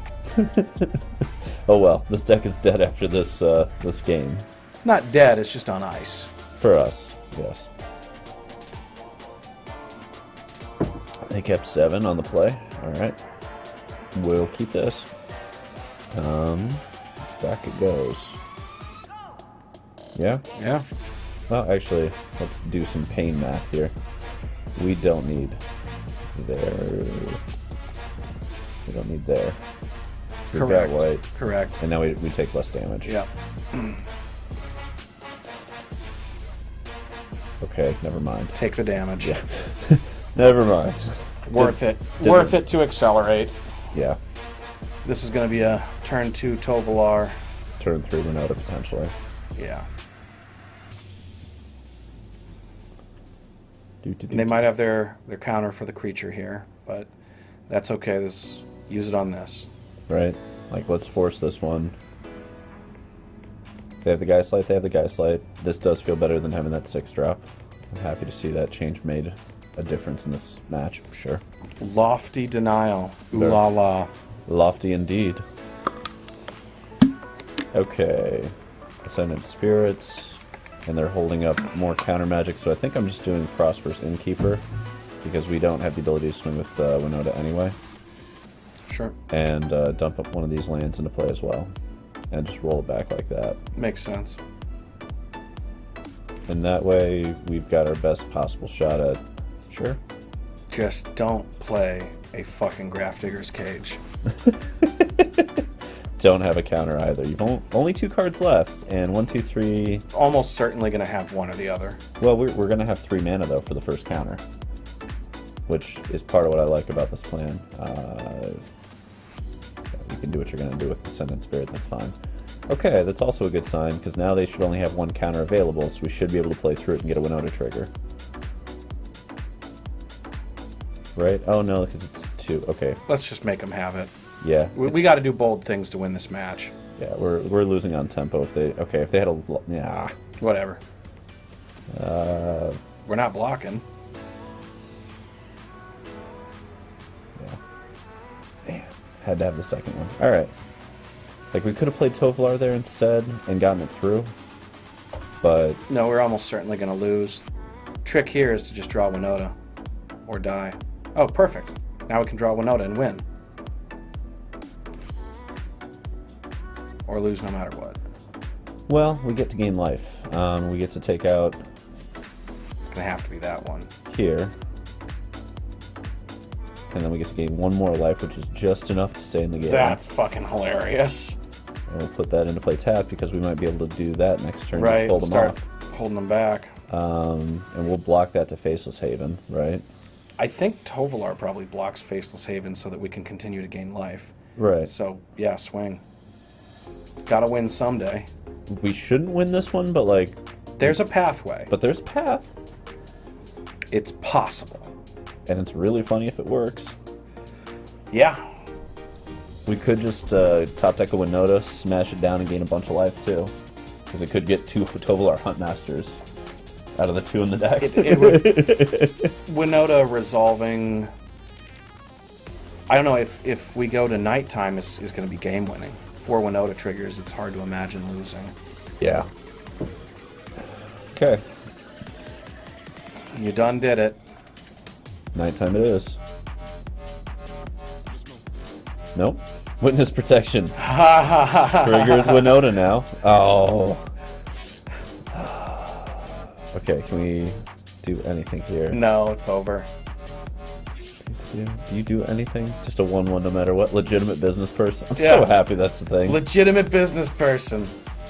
Oh well, this deck is dead after this this game. It's not dead, it's just on ice. For us, yes. They kept 7 on the play. Alright. We'll keep this. Back it goes. Yeah? Yeah. Well, actually, let's do some pain math here. We don't need there. We don't need there. So we've got white. Correct. And now we take less damage. Yeah. Okay, never mind. Take the damage. Yeah. Never mind. Worth it. Worth it to accelerate. Yeah. This is going to be a turn 2 Tovolar. Turn 3 Winota potentially. Yeah. They might have their counter for the creature here, but that's okay. Use it on this. Right? Like, let's force this one. They have the Guy Slide, they have the Guy Slide. This does feel better than having that 6-drop. I'm happy to see that change made a difference in this match, sure. Lofty Denial. Ooh la la. Lofty indeed. Okay. Ascendant Spirits. And they're holding up more counter magic, so I think I'm just doing Prosperous Innkeeper, because we don't have the ability to swing with Winota anyway. Sure. And dump up one of these lands into play as well. And just roll it back like that. Makes sense. And that way, we've got our best possible shot at... Sure. Just don't play a fucking Grafdigger's Cage. Don't have a counter either. You've only 2 cards left, and 1, 2, 3... Almost certainly going to have one or the other. Well, we're going to have 3 mana, though, for the first counter. Which is part of what I like about this plan. You can do what you're going to do with Ascendant Spirit, that's fine. Okay, that's also a good sign, because now they should only have 1 counter available, so we should be able to play through it and get a Winota trigger. Right? Oh no, because it's 2. Okay. Let's just make them have it. Yeah. We got to do bold things to win this match. Yeah, we're losing on tempo if they... Okay, if they had a... Yeah. Whatever. We're not blocking. Yeah. Damn. Had to have the second one. Alright. Like, we could have played Tovolar there instead and gotten it through. But... No, we're almost certainly going to lose. Trick here is to just draw Winota. Or die. Oh, perfect. Now we can draw Winota and win. Or lose no matter what. Well, we get to gain life. We get to take out... It's going to have to be that one. Here. And then we get to gain 1 more life, which is just enough to stay in the game. That's fucking hilarious. And we'll put that into play tap, because we might be able to do that next turn right, to pull them start off. holding them back. And we'll block that to Faceless Haven, right? I think Tovolar probably blocks Faceless Haven so that we can continue to gain life. Right. So, yeah, swing. Gotta win someday. We shouldn't win this one, but like... There's a pathway. But there's a path. It's possible. And it's really funny if it works. Yeah. We could just top deck a Winota, smash it down, and gain a bunch of life, too. Because it could get 2 Tovolar Huntmasters out of the 2 in the deck. It would... Winota resolving... I don't know, if we go to nighttime, is going to be game-winning. 4 Winota triggers, it's hard to imagine losing. Yeah. Okay. You done did it. Nighttime it is. Nope. Witness protection. Triggers Winota now. Oh. Okay, can we do anything here? No, it's over. Do you do anything? Just a 1/1 no matter what? Legitimate business person? I'm so happy that's the thing. Legitimate business person.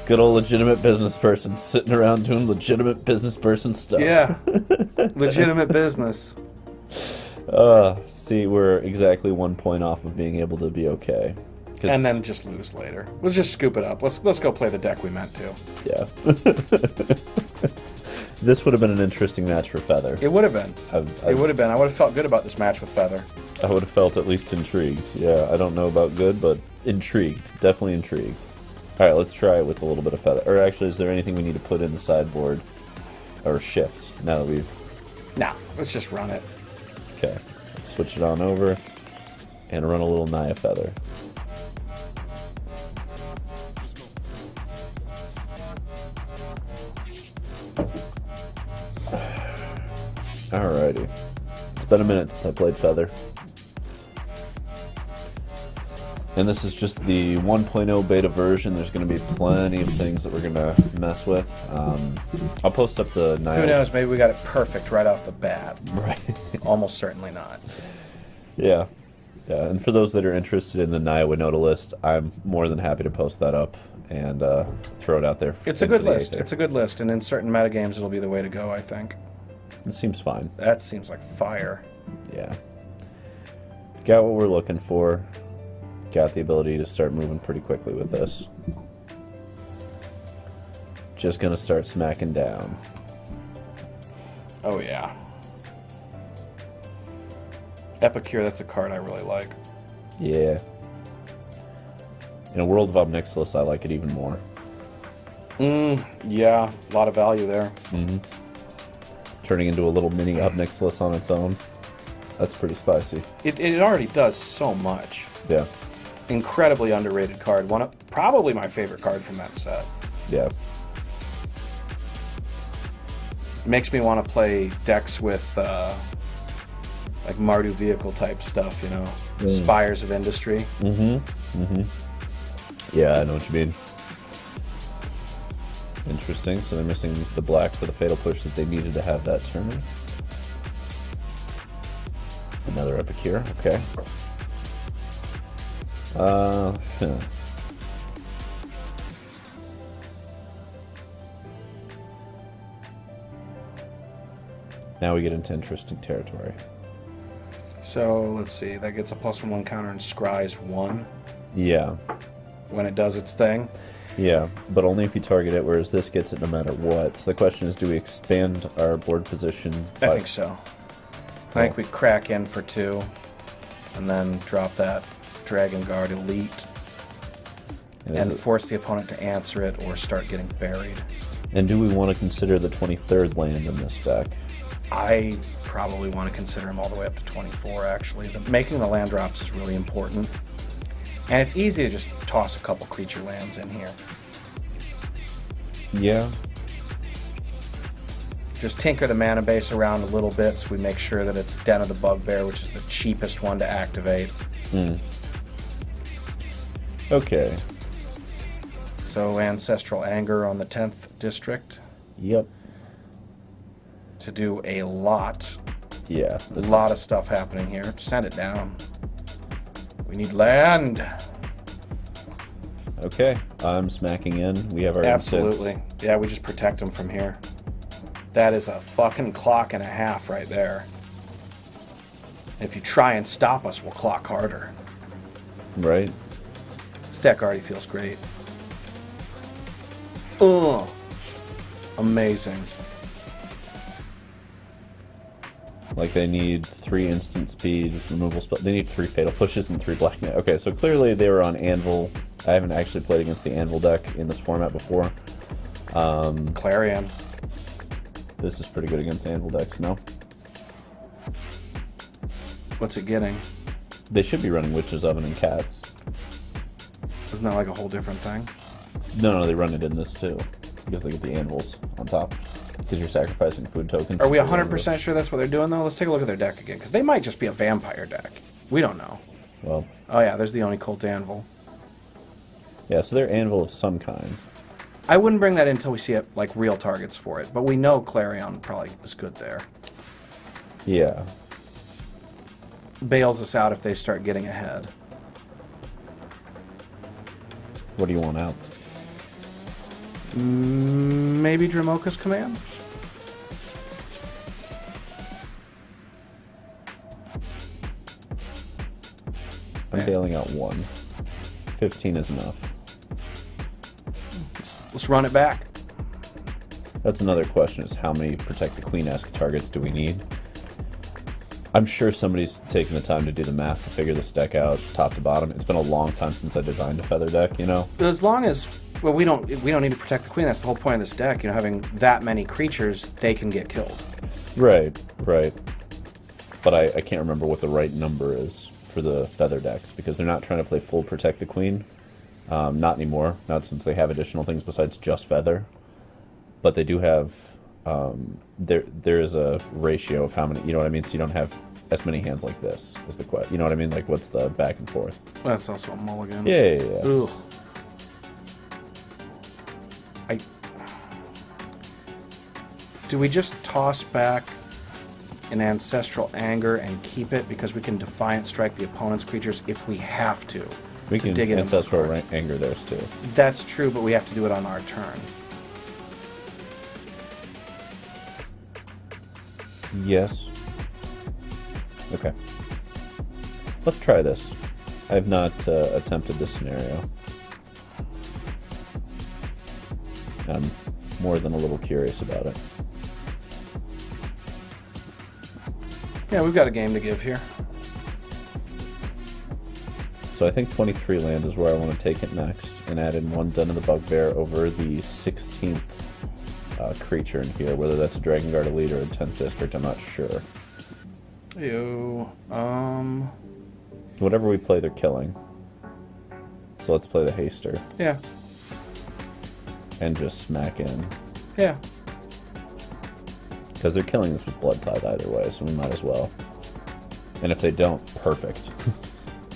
Good old legitimate business person sitting around doing legitimate business person stuff. Yeah. Legitimate business. See, we're exactly 1 point off of being able to be okay. And then just lose later. Let's just scoop it up. Let's go play the deck we meant to. Yeah. This would have been an interesting match for Feather. It would have been. It would have been. I would have felt good about this match with Feather. I would have felt at least intrigued. Yeah, I don't know about good, but intrigued. Definitely intrigued. Alright, let's try it with a little bit of Feather. Or actually, is there anything we need to put in the sideboard? Or shift, now that we've... Nah, let's just run it. Okay, let's switch it on over. And run a little Naya Feather. Alrighty. It's been a minute since I played Feather. And this is just the 1.0 beta version. There's going to be plenty of things that we're going to mess with. I'll post up the Naya... Who knows, maybe we got it perfect right off the bat. Right. Almost certainly not. Yeah. Yeah, and for those that are interested in the Naya Winota list, I'm more than happy to post that up and throw it out there. It's a good list. It's a good list, and in certain metagames it'll be the way to go, I think. It seems fine. That seems like fire. Yeah. Got what we're looking for. Got the ability to start moving pretty quickly with this. Just gonna start smacking down. Oh yeah. Epicure, that's a card I really like. Yeah. In a world of Obnixilis, I like it even more. Yeah, a lot of value there. Mm-hmm. Turning into a little mini Obnixilis on its own. That's pretty spicy. It already does so much. Yeah. Incredibly underrated card. Probably my favorite card from that set. Yeah. It makes me want to play decks with like Mardu vehicle type stuff, you know? Spires of Industry. Yeah, I know what you mean. Interesting. So they're missing the black for the Fatal Push that they needed to have that turn. Another Epicure. Okay. Now we get into interesting territory. So, let's see. That gets a +1/1 counter and scries 1. Yeah. When it does its thing. Yeah, but only if you target it, whereas this gets it no matter what. So the question is, do we expand our board position? I think so. I think we crack in for 2, and then drop that Dragon Guard Elite, and force the opponent to answer it or start getting buried. And do we want to consider the 23rd land in this deck? I probably want to consider them all the way up to 24, actually. Making the land drops is really important. And it's easy to just toss a couple creature lands in here. Yeah. Just tinker the mana base around a little bit so we make sure that it's Den of the Bugbear, which is the cheapest one to activate. Okay. So Ancestral Anger on the 10th district. Yep. To do a lot. Yeah. A lot of stuff happening here. Send it down. We need land. Okay. I'm smacking in. We have our Absolutely. instants. Yeah, we just protect them from here. That is a fucking clock and a half right there. If you try and stop us, we'll clock harder. Right. This deck already feels great. Ugh. Amazing. Like they need 3 instant speed removal spell. They need 3 fatal pushes and 3 black net. Okay, so clearly they were on Anvil. I haven't actually played against the Anvil deck in this format before. Clarion. This is pretty good against Anvil decks, no? What's it getting? They should be running Witch's Oven and Cats. Isn't that like a whole different thing? No, they run it in this too. Because they get the Anvils on top. Because you're sacrificing food tokens. Are we 100% sure that's what they're doing, though? Let's take a look at their deck again. Because they might just be a vampire deck. We don't know. Well. Oh, yeah, there's the Oni-Cult Anvil. Yeah, so they're Anvil of some kind. I wouldn't bring that in until we see it, like real targets for it. But we know Clarion probably is good there. Yeah. Bails us out if they start getting ahead. What do you want out? Maybe Dramoka's Command? I'm bailing out 1. 15 is enough. Let's run it back. That's another question, is how many Protect the Queen-esque targets do we need? I'm sure somebody's taken the time to do the math to figure this deck out top to bottom. It's been a long time since I designed a Feather deck, you know? As long as, well, we don't need to protect the Queen. That's the whole point of this deck. You know, having that many creatures, they can get killed. Right. But I can't remember what the right number is for the Feather decks, because they're not trying to play full Protect the Queen. Not anymore. Not since they have additional things besides just Feather. But they do have... there is a ratio of how many, you know what I mean? So you don't have as many hands like this, is the question. You know what I mean? Like, what's the back and forth? That's also a mulligan. Yeah. Ugh. Do we just toss back an Ancestral Anger and keep it because we can Defiant strike the opponent's creatures if we have to? We can dig Ancestral Anger theirs too. That's true, but we have to do it on our turn. Yes. Okay. Let's try this. I have not attempted this scenario. I'm more than a little curious about it. Yeah, we've got a game to give here. So I think 23 land is where I want to take it next, and add in 1 Den of the Bugbear over the 16th creature in here, whether that's a Dragon Guard Elite or a 10th District, I'm not sure. Whatever we play, they're killing. So let's play the Haster. Yeah. And just smack in. Yeah. Because they're killing us with Blood Tithe either way, so we might as well. And if they don't, perfect.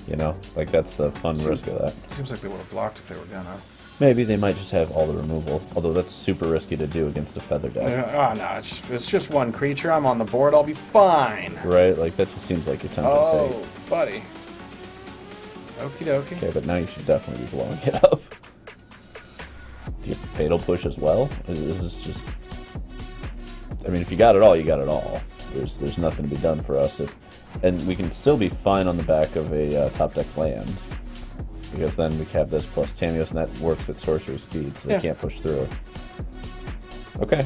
You know? Like, that's the fun risk of that. Seems like they would have blocked if they were gonna. Maybe they might just have all the removal, although that's super risky to do against a Feather deck. Oh, no, it's just one creature. I'm on the board. I'll be fine. Right? Like, that just seems like a tempting fate. Buddy. Okie dokie. Okay, but now you should definitely be blowing it up. Do you Fatal Push as well? Is this just... I mean, if you got it all, you got it all. There's nothing to be done for us. And we can still be fine on the back of a top deck land. Because then we have this plus Tamios, and that works at sorcery speed, so they can't push through. Okay.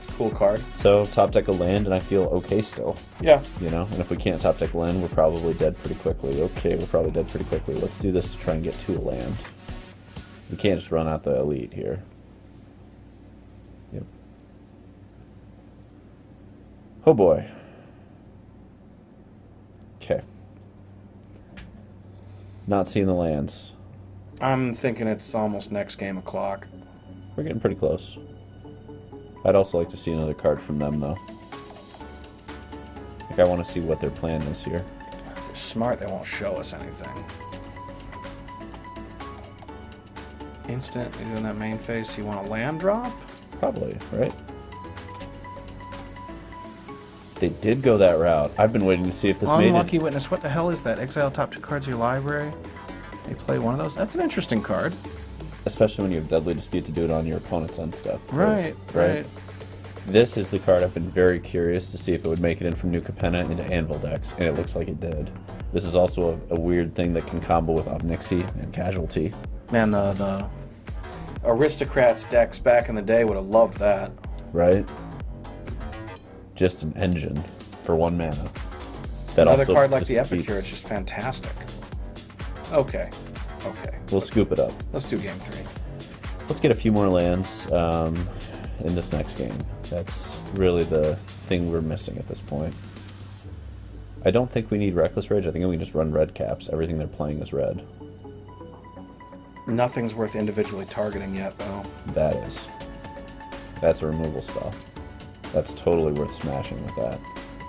Cool card. So, top deck a land, and I feel okay still. Yeah. You know, and if we can't top deck a land, we're probably dead pretty quickly. Okay, we're probably dead pretty quickly. Let's do this to try and get to a land. We can't just run out the Elite here. Yep. Oh boy. Okay. Not seeing the lands. I'm thinking it's almost next game o'clock. We're getting pretty close. I'd also like to see another card from them, though. Like, I want to see what their plan is here. If they're smart, they won't show us anything. Instant, you're doing that main phase, you want a land drop? Probably, right? They did go that route. I've been waiting to see if this made it. Unlucky Witness, what the hell is that? Exile top 2 cards of your library. They play one of those? That's an interesting card. Especially when you have Deadly Dispute to do it on your opponent's end step. Right. This is the card I've been very curious to see if it would make it in from New Capenna into Anvil decks, and it looks like it did. This is also a weird thing that can combo with Obnixie and Casualty. Man, the Aristocrats decks back in the day would have loved that. Right? Just an engine for 1 mana. That Another also card like just the Epicure, beats. it's just fantastic. Okay. We'll scoop it up. Let's do game 3. Let's get a few more lands in this next game. That's really the thing we're missing at this point. I don't think we need Reckless Rage. I think we can just run red caps. Everything they're playing is red. Nothing's worth individually targeting yet, though. That is. That's a removal spell. That's totally worth smashing with that.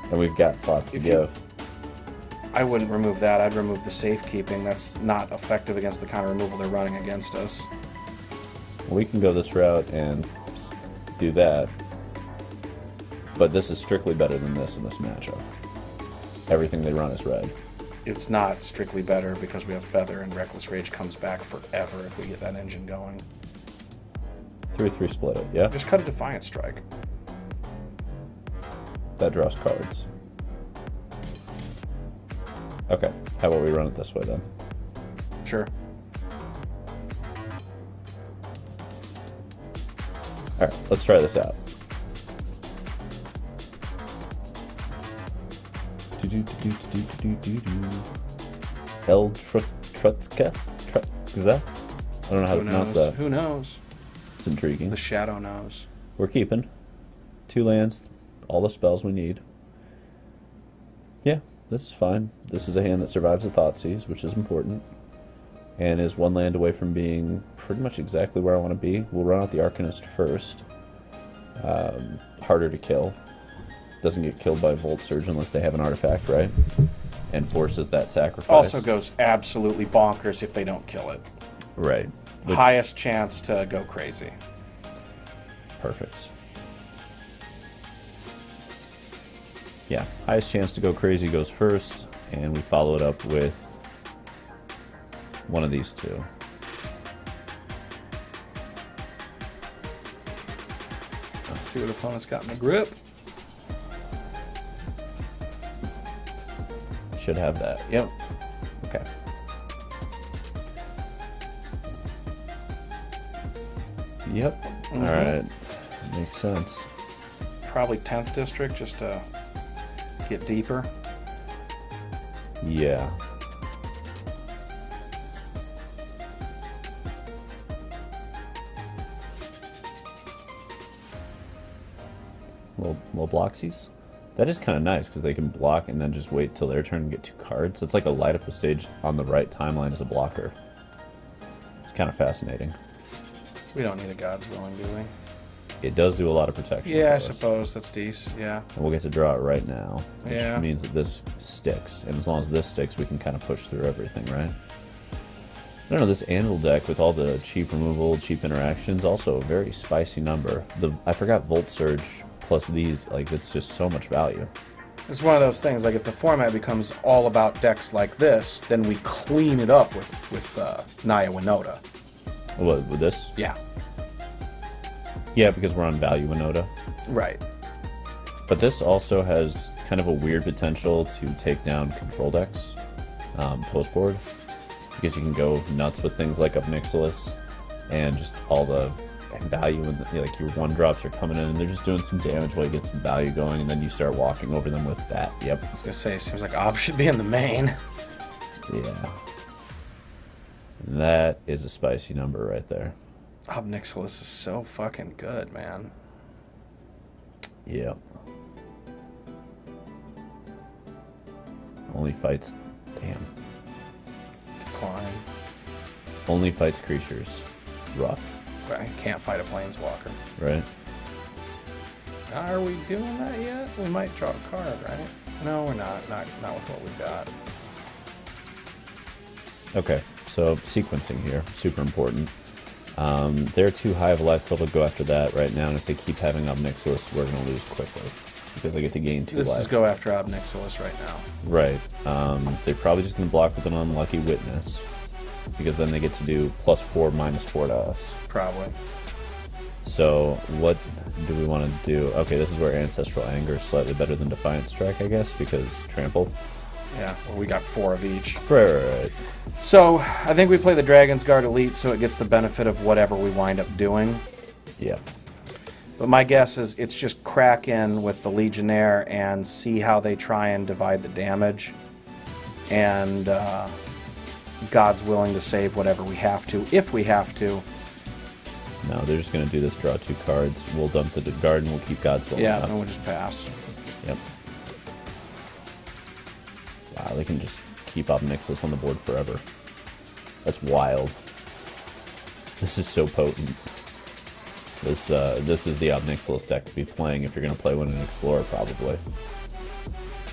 And we've got slots to give. I wouldn't remove that. I'd remove the safekeeping. That's not effective against the counter removal they're running against us. We can go this route and do that. But this is strictly better than this in this matchup. Everything they run is red. It's not strictly better because we have Feather and Reckless Rage comes back forever if we get that engine going. 3/3 split it, yeah? Just cut a Defiance strike. That draws cards. Okay, how about we run it this way then? Sure. Alright, let's try this out. El Trutka? Trutka? I don't know how to pronounce that. Who knows? It's intriguing. The Shadow knows. We're keeping 2 lands, all the spells we need. Yeah, this is fine. This is a hand that survives the Thoughtseize, which is important. And is 1 land away from being pretty much exactly where I want to be. We'll run out the Arcanist first. Harder to kill. Doesn't get killed by Volt Surge unless they have an artifact, right? And forces that sacrifice. Also goes absolutely bonkers if they don't kill it. Right. Which, highest chance to go crazy. Perfect. Yeah, highest chance to go crazy goes first, and we follow it up with one of these two. Let's see what opponent's got in the grip. Should have that. Yep. Okay. Yep. Mm-hmm. All right. Makes sense. Probably 10th district just to get deeper. Yeah. Little Bloxies. That is kind of nice because they can block and then just wait till their turn and get 2 cards. It's like a light up the stage on the right timeline as a blocker. It's kind of fascinating. We don't need a God's Willing, do we? It does do a lot of protection. Yeah, I for us. suppose. That's decent, yeah. And we'll get to draw it right now, which Yeah. means that this sticks. And as long as this sticks, we can kind of push through everything, right? I don't know, this Anvil deck with all the cheap removal, cheap interactions, also a very spicy number. I forgot Volt Surge plus these, like, it's just so much value. It's one of those things, like if the format becomes all about decks like this, then we clean it up with Naya Winota. What, with this? Yeah. Yeah, because we're on value Winota. Right. But this also has kind of a weird potential to take down control decks post-board. Because you can go nuts with things like Obnixilus and just all the value and like your 1-drops are coming in and they're just doing some damage while you get some value going, and then you start walking over them with that. Yep. I was gonna say, seems like Ob should be in the main. Yeah. That is a spicy number right there. Obnixilus is so fucking good, man. Yep. Only fights. Damn. Decline. Only fights creatures. Rough. I can't fight a planeswalker. Right? Are we doing that yet? We might draw a card, right? No, we're not. Not with what we've got. Okay, so sequencing here, super important. They're too high of a life total to go after that right now, and if they keep having Obnixilus, we're going to lose quickly. Because they get to gain 2 life. This is go after Obnixilus right now. Right. They're probably just going to block with an Unlucky Witness. because then they get to do +4, -4 to us. Probably. So what do we want to do? Okay, this is where Ancestral Anger is slightly better than Defiant Strike, I guess, because Trample. Yeah, well, we got 4 of each. Right. So, I think we play the Dragon's Guard Elite so it gets the benefit of whatever we wind up doing. Yeah. But my guess is it's just crack in with the Legionnaire and see how they try and divide the damage. And God's willing to save whatever we have to, if we have to. No, they're just going to do this, draw 2 cards. We'll dump the guard and we'll keep God's Will. Yeah, then we'll just pass. Yep. Wow, they can just keep Ob Nixilis on the board forever. That's wild. This is so potent. This is the Ob Nixilis deck to be playing if you're going to play one in Explorer, probably.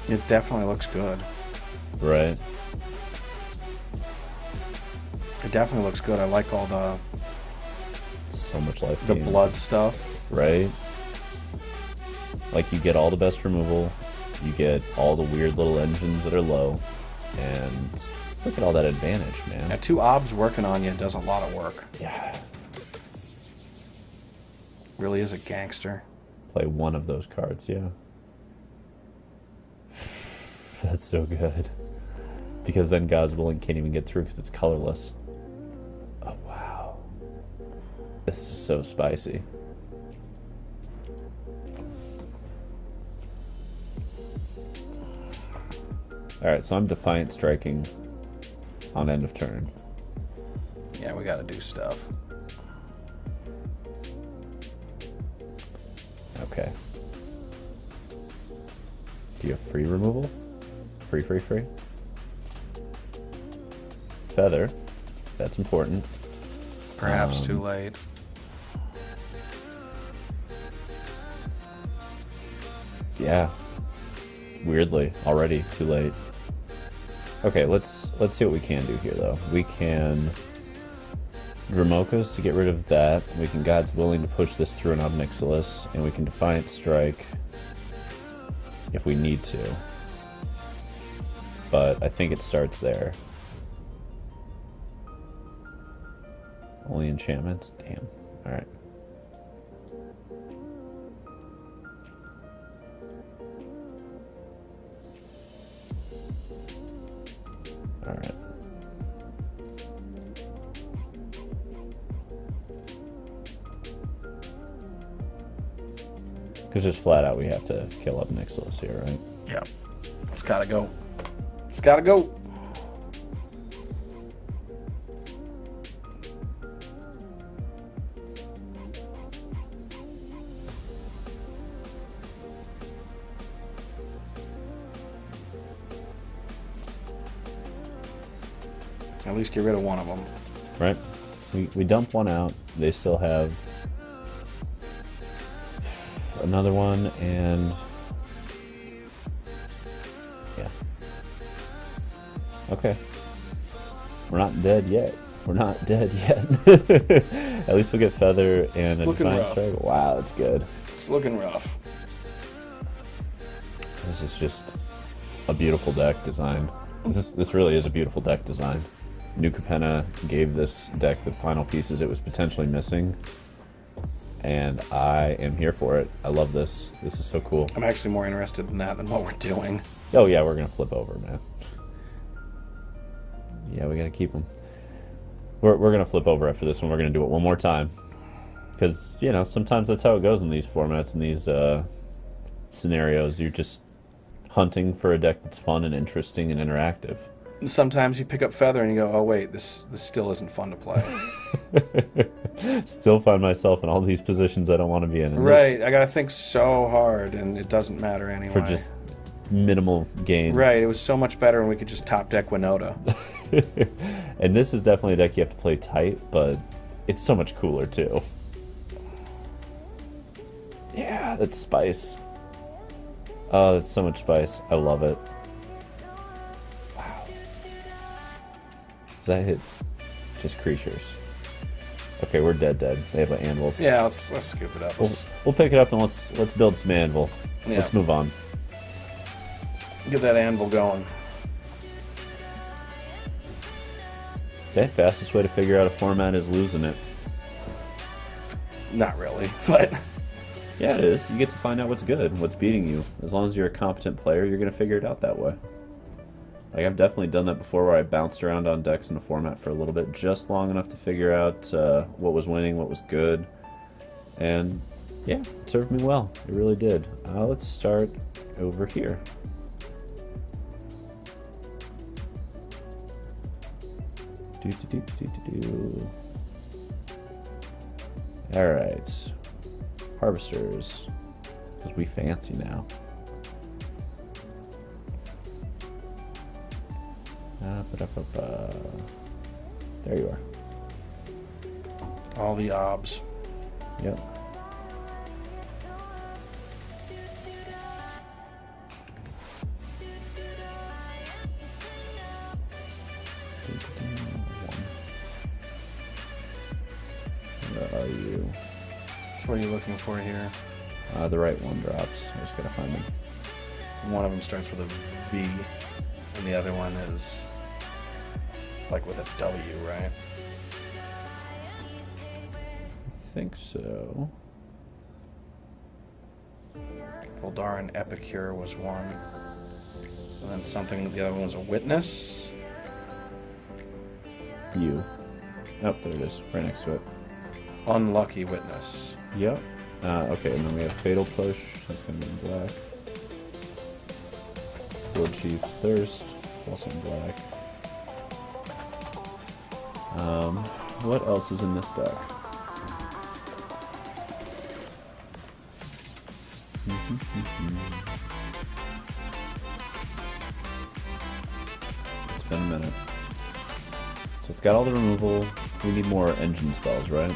It definitely looks good. Right. It definitely looks good. I like all the... So much life. The blood stuff. Right. Like, you get all the best removal. You get all the weird little engines that are low. And look at all that advantage, man. Yeah, 2 obs working on you does a lot of work. Yeah. Really is a gangster. Play one of those cards, yeah. That's so good. Because then God's Willing can't even get through because it's colorless. Oh, wow. This is so spicy. Alright, so I'm Defiant Striking on end of turn. Yeah, we gotta do stuff. Okay. Do you have free removal? Free. Feather. That's important. Perhaps too late. Yeah. Weirdly, already too late. Okay, let's see what we can do here, though. We can Dromokas to get rid of that. We can God's Willing to push this through an Ob Nixilis, and we can Defiant Strike if we need to. But I think it starts there. Only enchantments? Damn. Alright. Alright. Because just flat out we have to kill up Nixilis here, right? Yeah. It's gotta go. It's gotta go. At least get rid of one of them. Right. We dump one out. They still have another one, and yeah. Okay. We're not dead yet. We're not dead yet. At least we'll get Feather and a Defiant Strike. Wow, that's good. It's looking rough. This is just a beautiful deck design. This really is a beautiful deck design. New Capenna gave this deck the final pieces it was potentially missing, and I am here for it. I love this. This is so cool. I'm actually more interested in that than what we're doing. Oh yeah, we're gonna flip over, man. Yeah, we gotta keep them. We're gonna flip over after this one. We're gonna do it one more time, because you know sometimes that's how it goes in these formats and these scenarios. You're just hunting for a deck that's fun and interesting and interactive. Sometimes you pick up Feather and you go, oh wait, this still isn't fun to play. Still find myself in all these positions I don't want to be in. Right, I gotta think so hard, and it doesn't matter anyway. For just minimal gain. Right, it was so much better when we could just top deck Winota. And this is definitely a deck you have to play tight, but it's so much cooler too. Yeah, that's spice. Oh, that's so much spice. I love it. Does that hit just creatures? Okay, we're dead. They have anvils. Yeah, let's scoop it up. We'll pick it up and let's build some anvil. Yeah. Let's move on. Get that anvil going. The fastest way to figure out a format is losing it. Not really, but... Yeah, it is. You get to find out what's good, what's beating you. As long as you're a competent player, you're going to figure it out that way. Like, I've definitely done that before where I bounced around on decks in a format for a little bit, just long enough to figure out what was winning, what was good. And, yeah, it served me well. It really did. Let's start over here. Alright. Harvesters. Because we fancy now. There you are. All the obs. Yep. Where are you? So what are you looking for here? The right one drops. I just gotta find them. One of them starts with a V, and the other one is like with a W, right? I think so. Voldaren Epicure was one. And then something, the other one was a Witness. You. Oh, there it is. Right next to it. Unlucky Witness. Yep. Okay, and then we have Fatal Push. That's going to be in black. Blood Chief's Thirst. Also in black. What else is in this deck? It's been a minute. So it's got all the removal. We need more engine spells, right?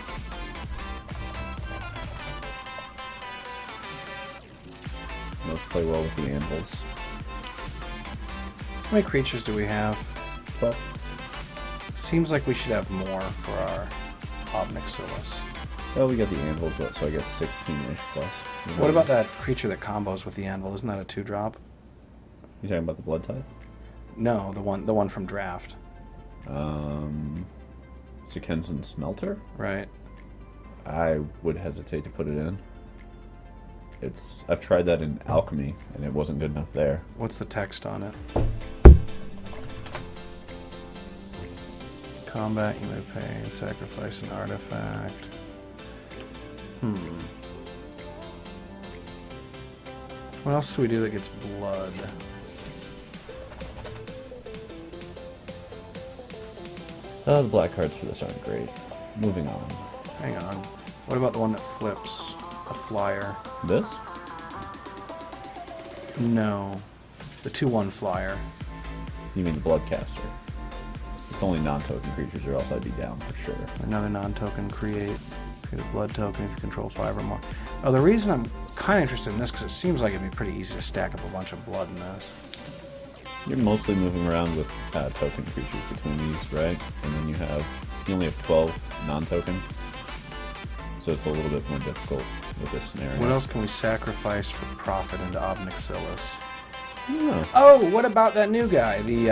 Those play well with the anvils. How many creatures do we have? 12. Seems like we should have more for our Obnixilis. Well, we got the anvils, so I guess 16-ish plus. What about that creature that combos with the anvil? Isn't that a 2-drop? You talking about the blood type? No, the one from draft. Sokenzan Smelter? Right. I would hesitate to put it in. I've tried that in Alchemy, and it wasn't good enough there. What's the text on it? Combat, you may pay, sacrifice an artifact. What else do we do that gets blood? The black cards for this aren't great. Moving on. Hang on. What about the one that flips? A flyer. This? No. The 2/1 flyer. You mean the Bloodcaster? It's only non-token creatures, or else I'd be down for sure. Another non-token create a blood token if you control 5 or more. Oh, the reason I'm kind of interested in this because it seems like it'd be pretty easy to stack up a bunch of blood in this. You're mostly moving around with token creatures between these, right? And then you only have 12 non-token, so it's a little bit more difficult with this scenario. What else can we sacrifice for profit into Obnixilis? Yeah. Oh, what about that new guy? The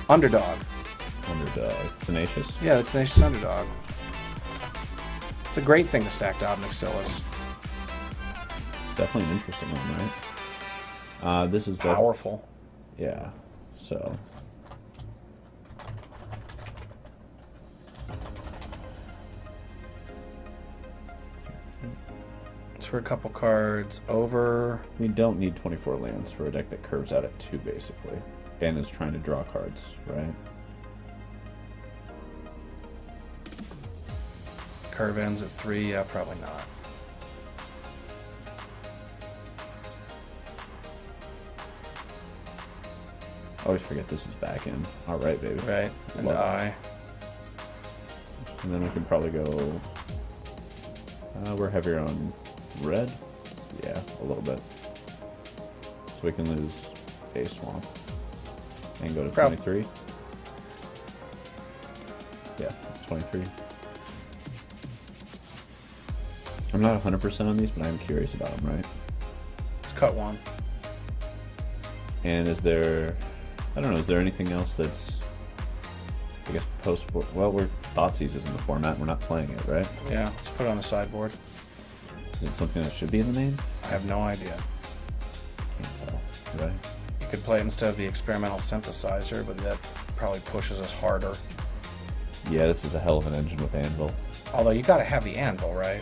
underdog. Underdog. Tenacious? Yeah, the Tenacious Underdog. It's a great thing to stack to Obnixilis. It's definitely an interesting one, right? This is powerful. Yeah, so. So we're a couple cards over. We don't need 24 lands for a deck that curves out at 2, basically. And is trying to draw cards, right? Curve ends at 3, yeah, probably not. I always forget this is back in. Alright, baby. Right, and I. And then we can probably go... we're heavier on red? Yeah, a little bit. So we can lose a swamp. And go to 23. Yeah, it's 23. I'm not 100% on these, but I'm curious about them, right? Let's cut one. And is there I don't know, is there anything else that's, I guess, post-board? Well, Thoughtseize is in the format, we're not playing it, right? Yeah, let's put it on the sideboard. Is it something that should be in the main? I have no idea. Can't tell, right? You could play it instead of the experimental synthesizer, but that probably pushes us harder. Yeah, this is a hell of an engine with Anvil. Although you gotta have the Anvil, right?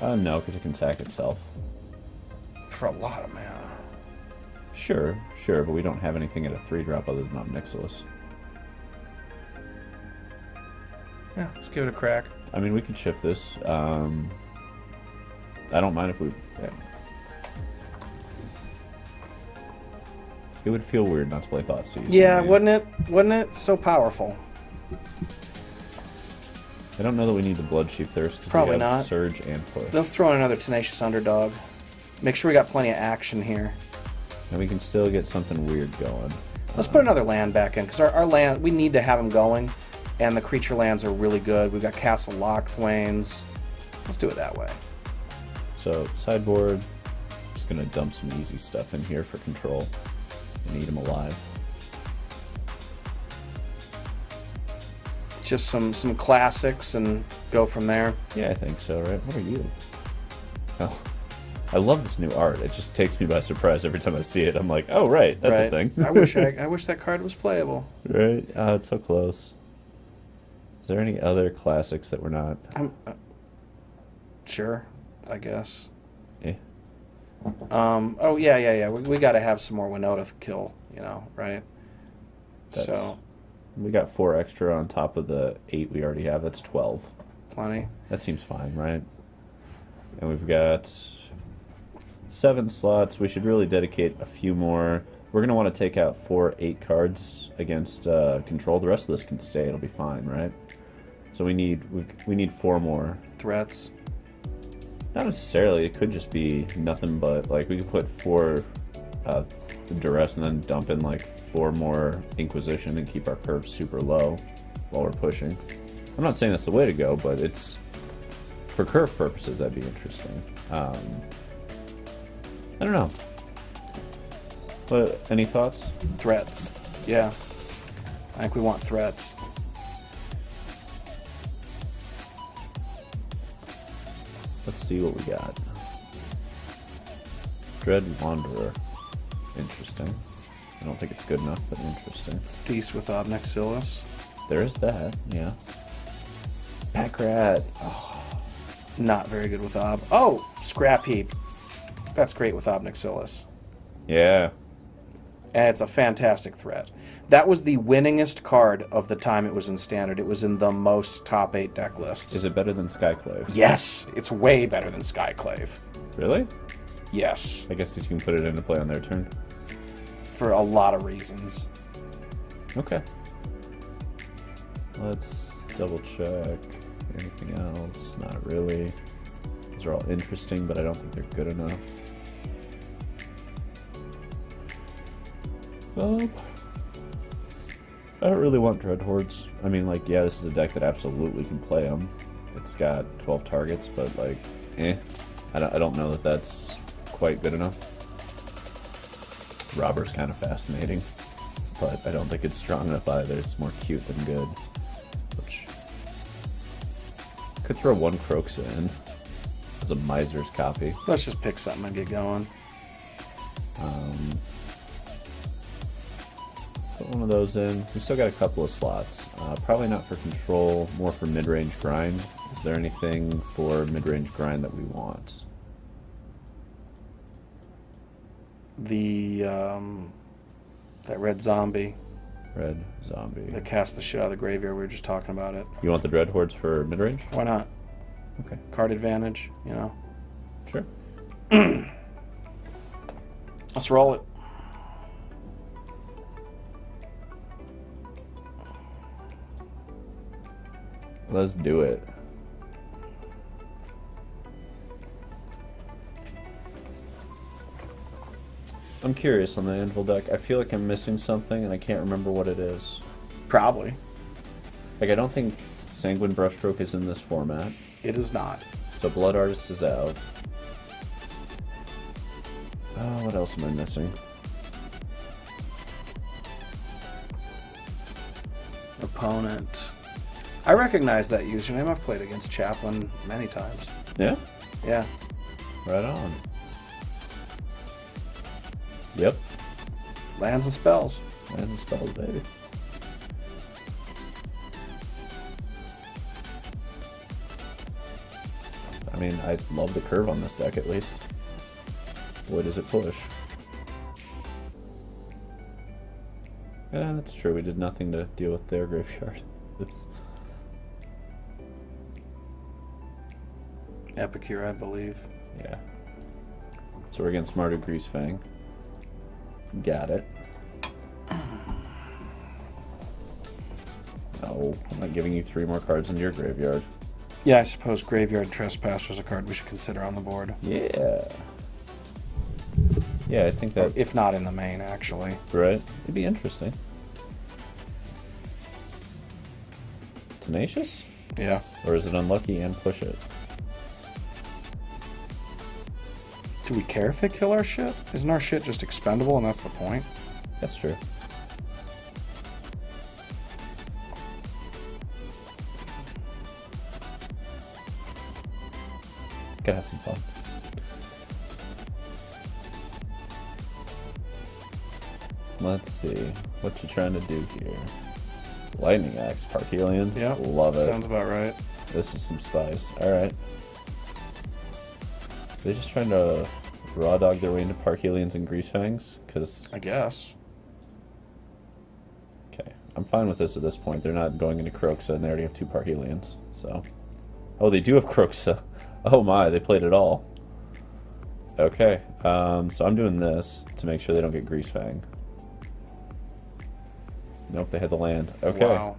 No, because it can sack itself. For a lot of mana. Sure, but we don't have anything at a 3-drop other than Omnixilis. Yeah, let's give it a crack. I mean, we can shift this. I don't mind if we... Yeah. It would feel weird not to play Thoughtseize. Yeah, wouldn't it? Wouldn't it? So powerful. I don't know that we need the Bloodsheath Thirst because Probably we have not. Surge and Push. Let's throw in another Tenacious Underdog. Make sure we got plenty of action here. And we can still get something weird going. Let's put another land back in, because our land, we need to have them going, and the creature lands are really good. We've got Castle Lochthwains. Let's do it that way. So, sideboard, just going to dump some easy stuff in here for control and eat them alive. Just some classics and go from there. Yeah, I think so, right? What are you? Oh, I love this new art. It just takes me by surprise every time I see it. I'm like, oh, right, that's a thing. I wish that card was playable. Right? Oh, it's so close. Is there any other classics that we're not? Sure, I guess. Eh. Oh, yeah. We got to have some more Winota kill, right? So we got 4 extra on top of the 8 we already have. That's 12. Plenty. That seems fine, right? And we've got 7 slots. We should really dedicate a few more. We're going to want to take out 4 8 cards against control. The rest of this can stay. It'll be fine, right? So we need 4 more threats. Not necessarily. It could just be nothing but, like, we could put 4 duress and then dump in like 4 more Inquisition and keep our curve super low while we're pushing. I'm not saying that's the way to go, but it's, for curve purposes, that'd be interesting. I don't know. But any thoughts? Threats. Yeah. I think we want threats. Let's see what we got. Dread Wanderer. Interesting. I don't think it's good enough, but interesting. It's decent with Obnixilis. There is that, yeah. Packrat. Oh. Not very good with Ob. Oh! Scrap Heap. That's great with Obnixilis. Yeah. And it's a fantastic threat. That was the winningest card of the time it was in Standard. It was in the most top 8 deck lists. Is it better than Skyclave? Yes! It's way better than Skyclave. Really? Yes. I guess you can put it into play on their turn. For a lot of reasons. Okay. Let's double check. Anything else? Not really. These are all interesting, but I don't think they're good enough. I don't really want Dreadhordes. I mean, like, yeah, this is a deck that absolutely can play them. It's got 12 targets, but, like, I don't know that that's quite good enough. Robber's kind of fascinating, but I don't think it's strong enough either. It's more cute than good. Which could throw 1 Croxa in as a Miser's copy. Let's just pick something and get going. Put one of those in. We still got a couple of slots. Probably not for control, more for mid-range grind. Is there anything for mid-range grind that we want? That red zombie. Red zombie. That casts the shit out of the graveyard. We were just talking about it. You want the Dreadhordes for mid-range? Why not? Okay. Card advantage, Sure. Let's roll it. Let's do it. I'm curious on the Anvil deck. I feel like I'm missing something and I can't remember what it is. Probably. Like, I don't think Sanguine Brushstroke is in this format. It is not. So Blood Artist is out. Oh, what else am I missing? opponent. I recognize that username. I've played against Chaplain many times. Yeah? Yeah. Right on. Yep. Lands and spells. Lands and spells, baby. I mean, I love the curve on this deck, at least. Boy, does it push. Yeah, that's true. We did nothing to deal with their graveyard. Oops. Epicure, I believe. Yeah. So we're against Mardu Greasefang. Got it. No, I'm not giving you 3 more cards into your graveyard. Yeah, I suppose Graveyard Trespasser is a card we should consider on the board. Yeah. Yeah, I think that... Or if not in the main, actually. Right? It'd be interesting. Tenacious? Yeah. Or is it unlucky and push it? Do we care if they kill our shit? Isn't our shit just expendable and that's the point? That's true. Gotta have some fun. Let's see. What you trying to do here? Lightning Axe, Parkelion. Yeah. Love it. Sounds about right. This is some spice. Alright. They're just trying to raw dog their way into Parkelions and Greasefangs? Because... I guess. Okay. I'm fine with this at this point. They're not going into Kroxa and they already have 2 Parkelions. So... Oh, they do have Kroxa. Oh my, they played it all. Okay. So I'm doing this to make sure they don't get Greasefang. Nope, they had the land. Okay. Wow.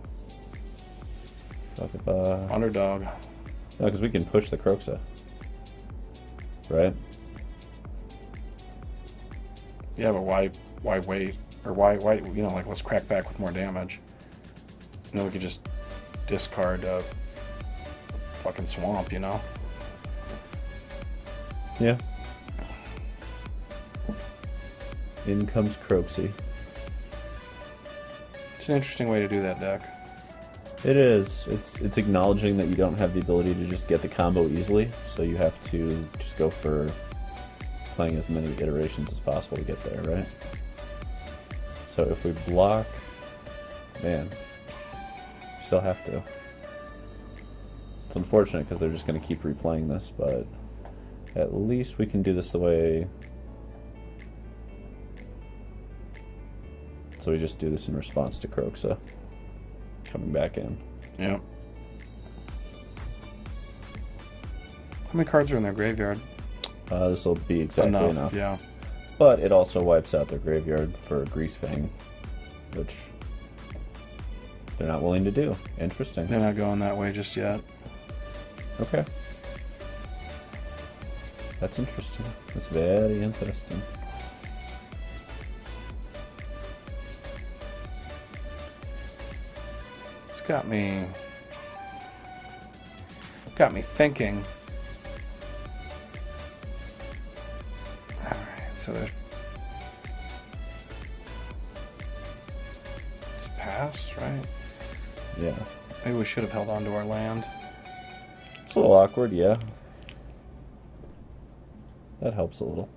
Underdog. No, because we can push the Kroxa. Right? Yeah, but why wait? Or why, you know, like, let's crack back with more damage. And then we could just discard fucking Swamp, you know? Yeah. In comes Kroxa. It's an interesting way to do that deck. It is. It's acknowledging that you don't have the ability to just get the combo easily, so you have to just go for playing as many iterations as possible to get there, right? So if we block... Man. You still have to. It's unfortunate because they're just going to keep replaying this, but at least we can do this the way... So we just do this in response to Kroxa coming back in. Yeah. How many cards are in their graveyard? This will be exactly enough. Yeah. But it also wipes out their graveyard for Greasefang, which they're not willing to do. Interesting. They're not going that way just yet. Okay. That's interesting. That's very interesting. It's got me thinking. Alright, so there's... It's pass, right? Yeah. Maybe we should have held on to our land. It's a little awkward, yeah. That helps a little.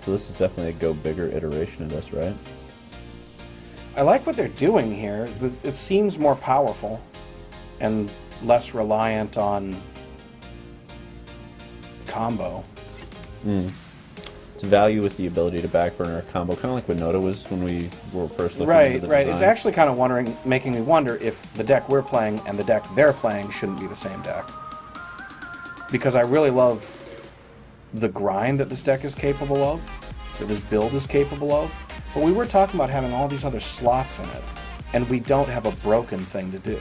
So this is definitely a go bigger iteration of this, right? I like what they're doing here. It seems more powerful and less reliant on combo. It's value with the ability to backburner a combo, kind of like what Winota was when we were first looking into the Right. design. It's actually kind of making me wonder if the deck we're playing and the deck they're playing shouldn't be the same deck. Because I really love the grind that this deck is capable of, that this build is capable of. But we were talking about having all these other slots in it, and we don't have a broken thing to do.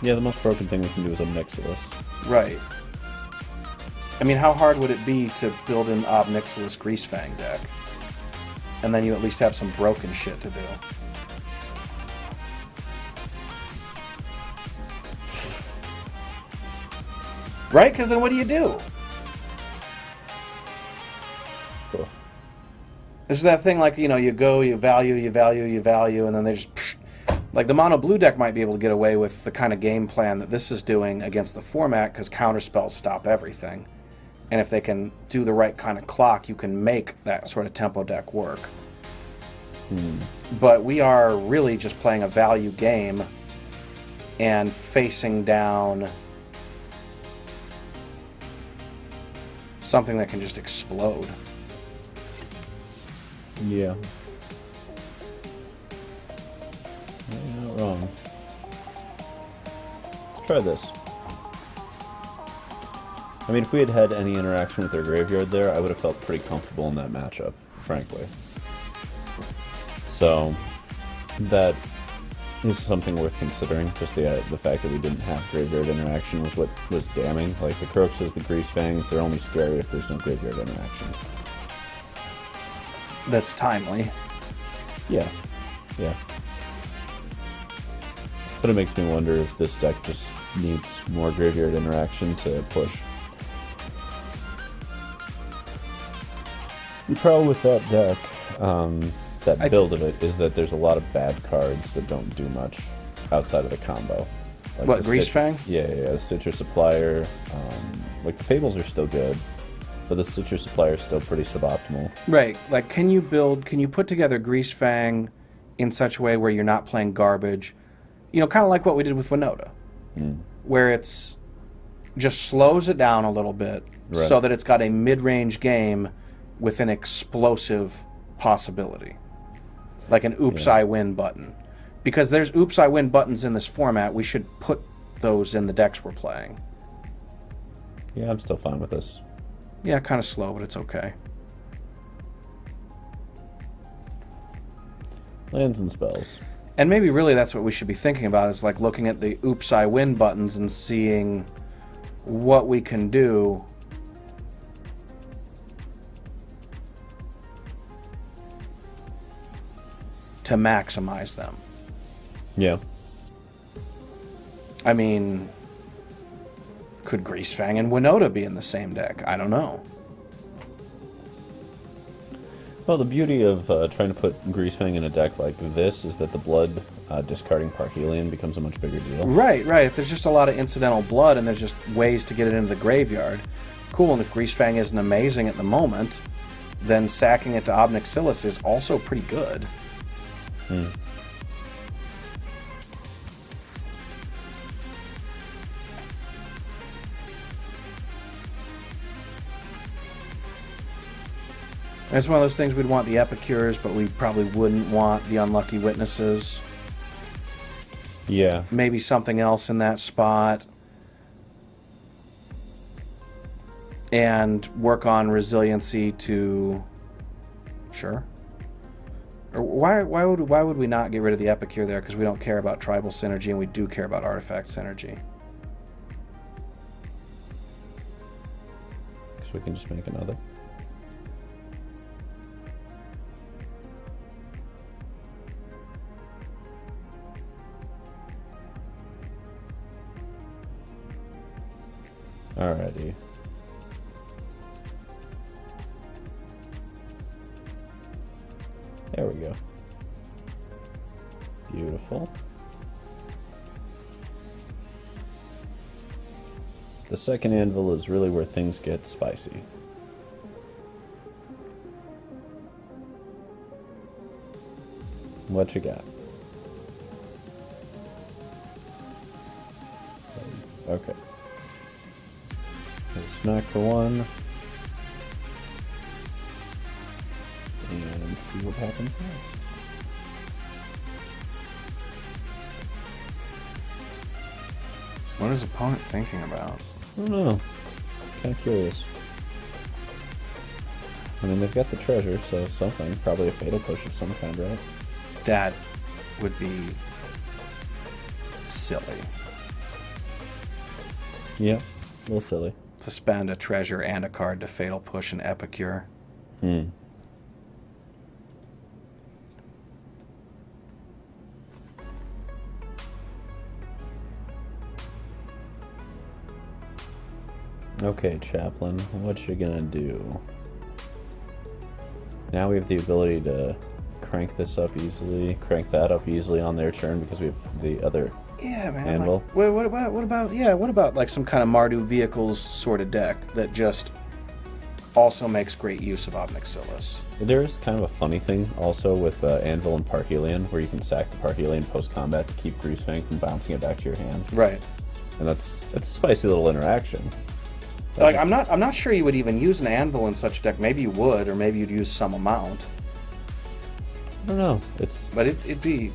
Yeah, the most broken thing we can do is a Nixilis. Right. I mean, how hard would it be to build an Ob Nixilis Greasefang deck? And then you at least have some broken shit to do. Right? Because then what do you do? Cool. This is that thing like, you know, you go, you value, you value, you value, and then they just... Psh, like the mono blue deck might be able to get away with the kind of game plan that this is doing against the format because counterspells stop everything. And if they can do the right kind of clock, you can make that sort of tempo deck work. But we are really just playing a value game and facing down something that can just explode. Yeah. You're not wrong. Let's try this. I mean, if we had had any interaction with their graveyard there, I would have felt pretty comfortable in that matchup, frankly. So, that is something worth considering. Just the fact that we didn't have graveyard interaction was what was damning. Like, the Croxes, the Greasefangs, they're only scary if there's no graveyard interaction. That's timely. Yeah. Yeah. But it makes me wonder if this deck just needs more graveyard interaction to push. The problem with that deck, that build of it, is that there's a lot of bad cards that don't do much outside of the combo. Like what, Greasefang? Yeah, the Stitcher Supplier. Like, the Fables are still good, but the Stitcher Supplier is still pretty suboptimal. Right. Like, can you put together Greasefang in such a way where you're not playing garbage? You know, kind of like what we did with Winota, where it's just slows it down a little bit so that it's got a mid-range game with an explosive possibility. Like an oops, I win button. Because there's oops, I win buttons in this format, we should put those in the decks we're playing. Yeah, I'm still fine with this. Yeah, kind of slow, but it's okay. Lands and spells. And maybe really that's what we should be thinking about, is like looking at the oops, I win buttons and seeing what we can do to maximize them. Yeah. I mean, could Greasefang and Winota be in the same deck? I don't know. Well, the beauty of trying to put Greasefang in a deck like this is that the blood discarding Parhelion becomes a much bigger deal. Right. If there's just a lot of incidental blood and there's just ways to get it into the graveyard, cool. And if Greasefang isn't amazing at the moment, then sacking it to Ob Nixilis is also pretty good. It's one of those things we'd want the Epicures, but we probably wouldn't want the Unlucky Witnesses. Yeah. Maybe something else in that spot. And work on resiliency to... Sure. Or why would we not get rid of the Epicure there? Because we don't care about tribal synergy and we do care about artifact synergy. So we can just make another. Alrighty. There we go. Beautiful. The second anvil is really where things get spicy. What you got? Okay. Smack for one. And see what happens next. What is opponent thinking about? I don't know. Kind of curious. I mean, they've got the treasure, so something. Probably a fatal push of some kind, right? That would be silly. Yeah, a little silly. To spend a treasure and a card to fatal push an Epicure. Okay, Chaplain, what you gonna do? Now we have the ability to crank this up easily, crank that up easily on their turn because we have the other Yeah, man. Anvil. Like, what about like some kind of Mardu vehicles sort of deck that just also makes great use of Obnixilis? There's kind of a funny thing also with Anvil and Parhelion, where you can sack the Parhelion post-combat to keep Greasefang from bouncing it back to your hand. Right. And that's a spicy little interaction. Like, I'm not sure you would even use an Anvil in such a deck. Maybe you would, or maybe you'd use some amount. I don't know. But it'd be...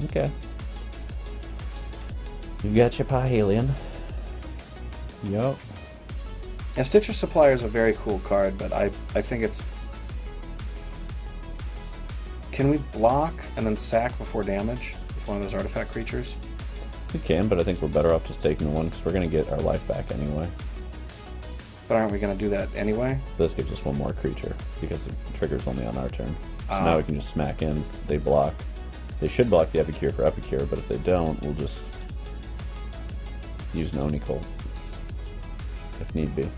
Okay. You got your Parhelion. Yup. And Stitcher Supplier is a very cool card, but I think it's... Can we block and then sack before damage with one of those artifact creatures? We can, but I think we're better off just taking the one because we're going to get our life back anyway. But aren't we going to do that anyway? This gives us one more creature because it triggers only on our turn. So now we can just smack in. They block. They should block the Epicure for Epicure, but if they don't, we'll just use an Oni-Colt if need be.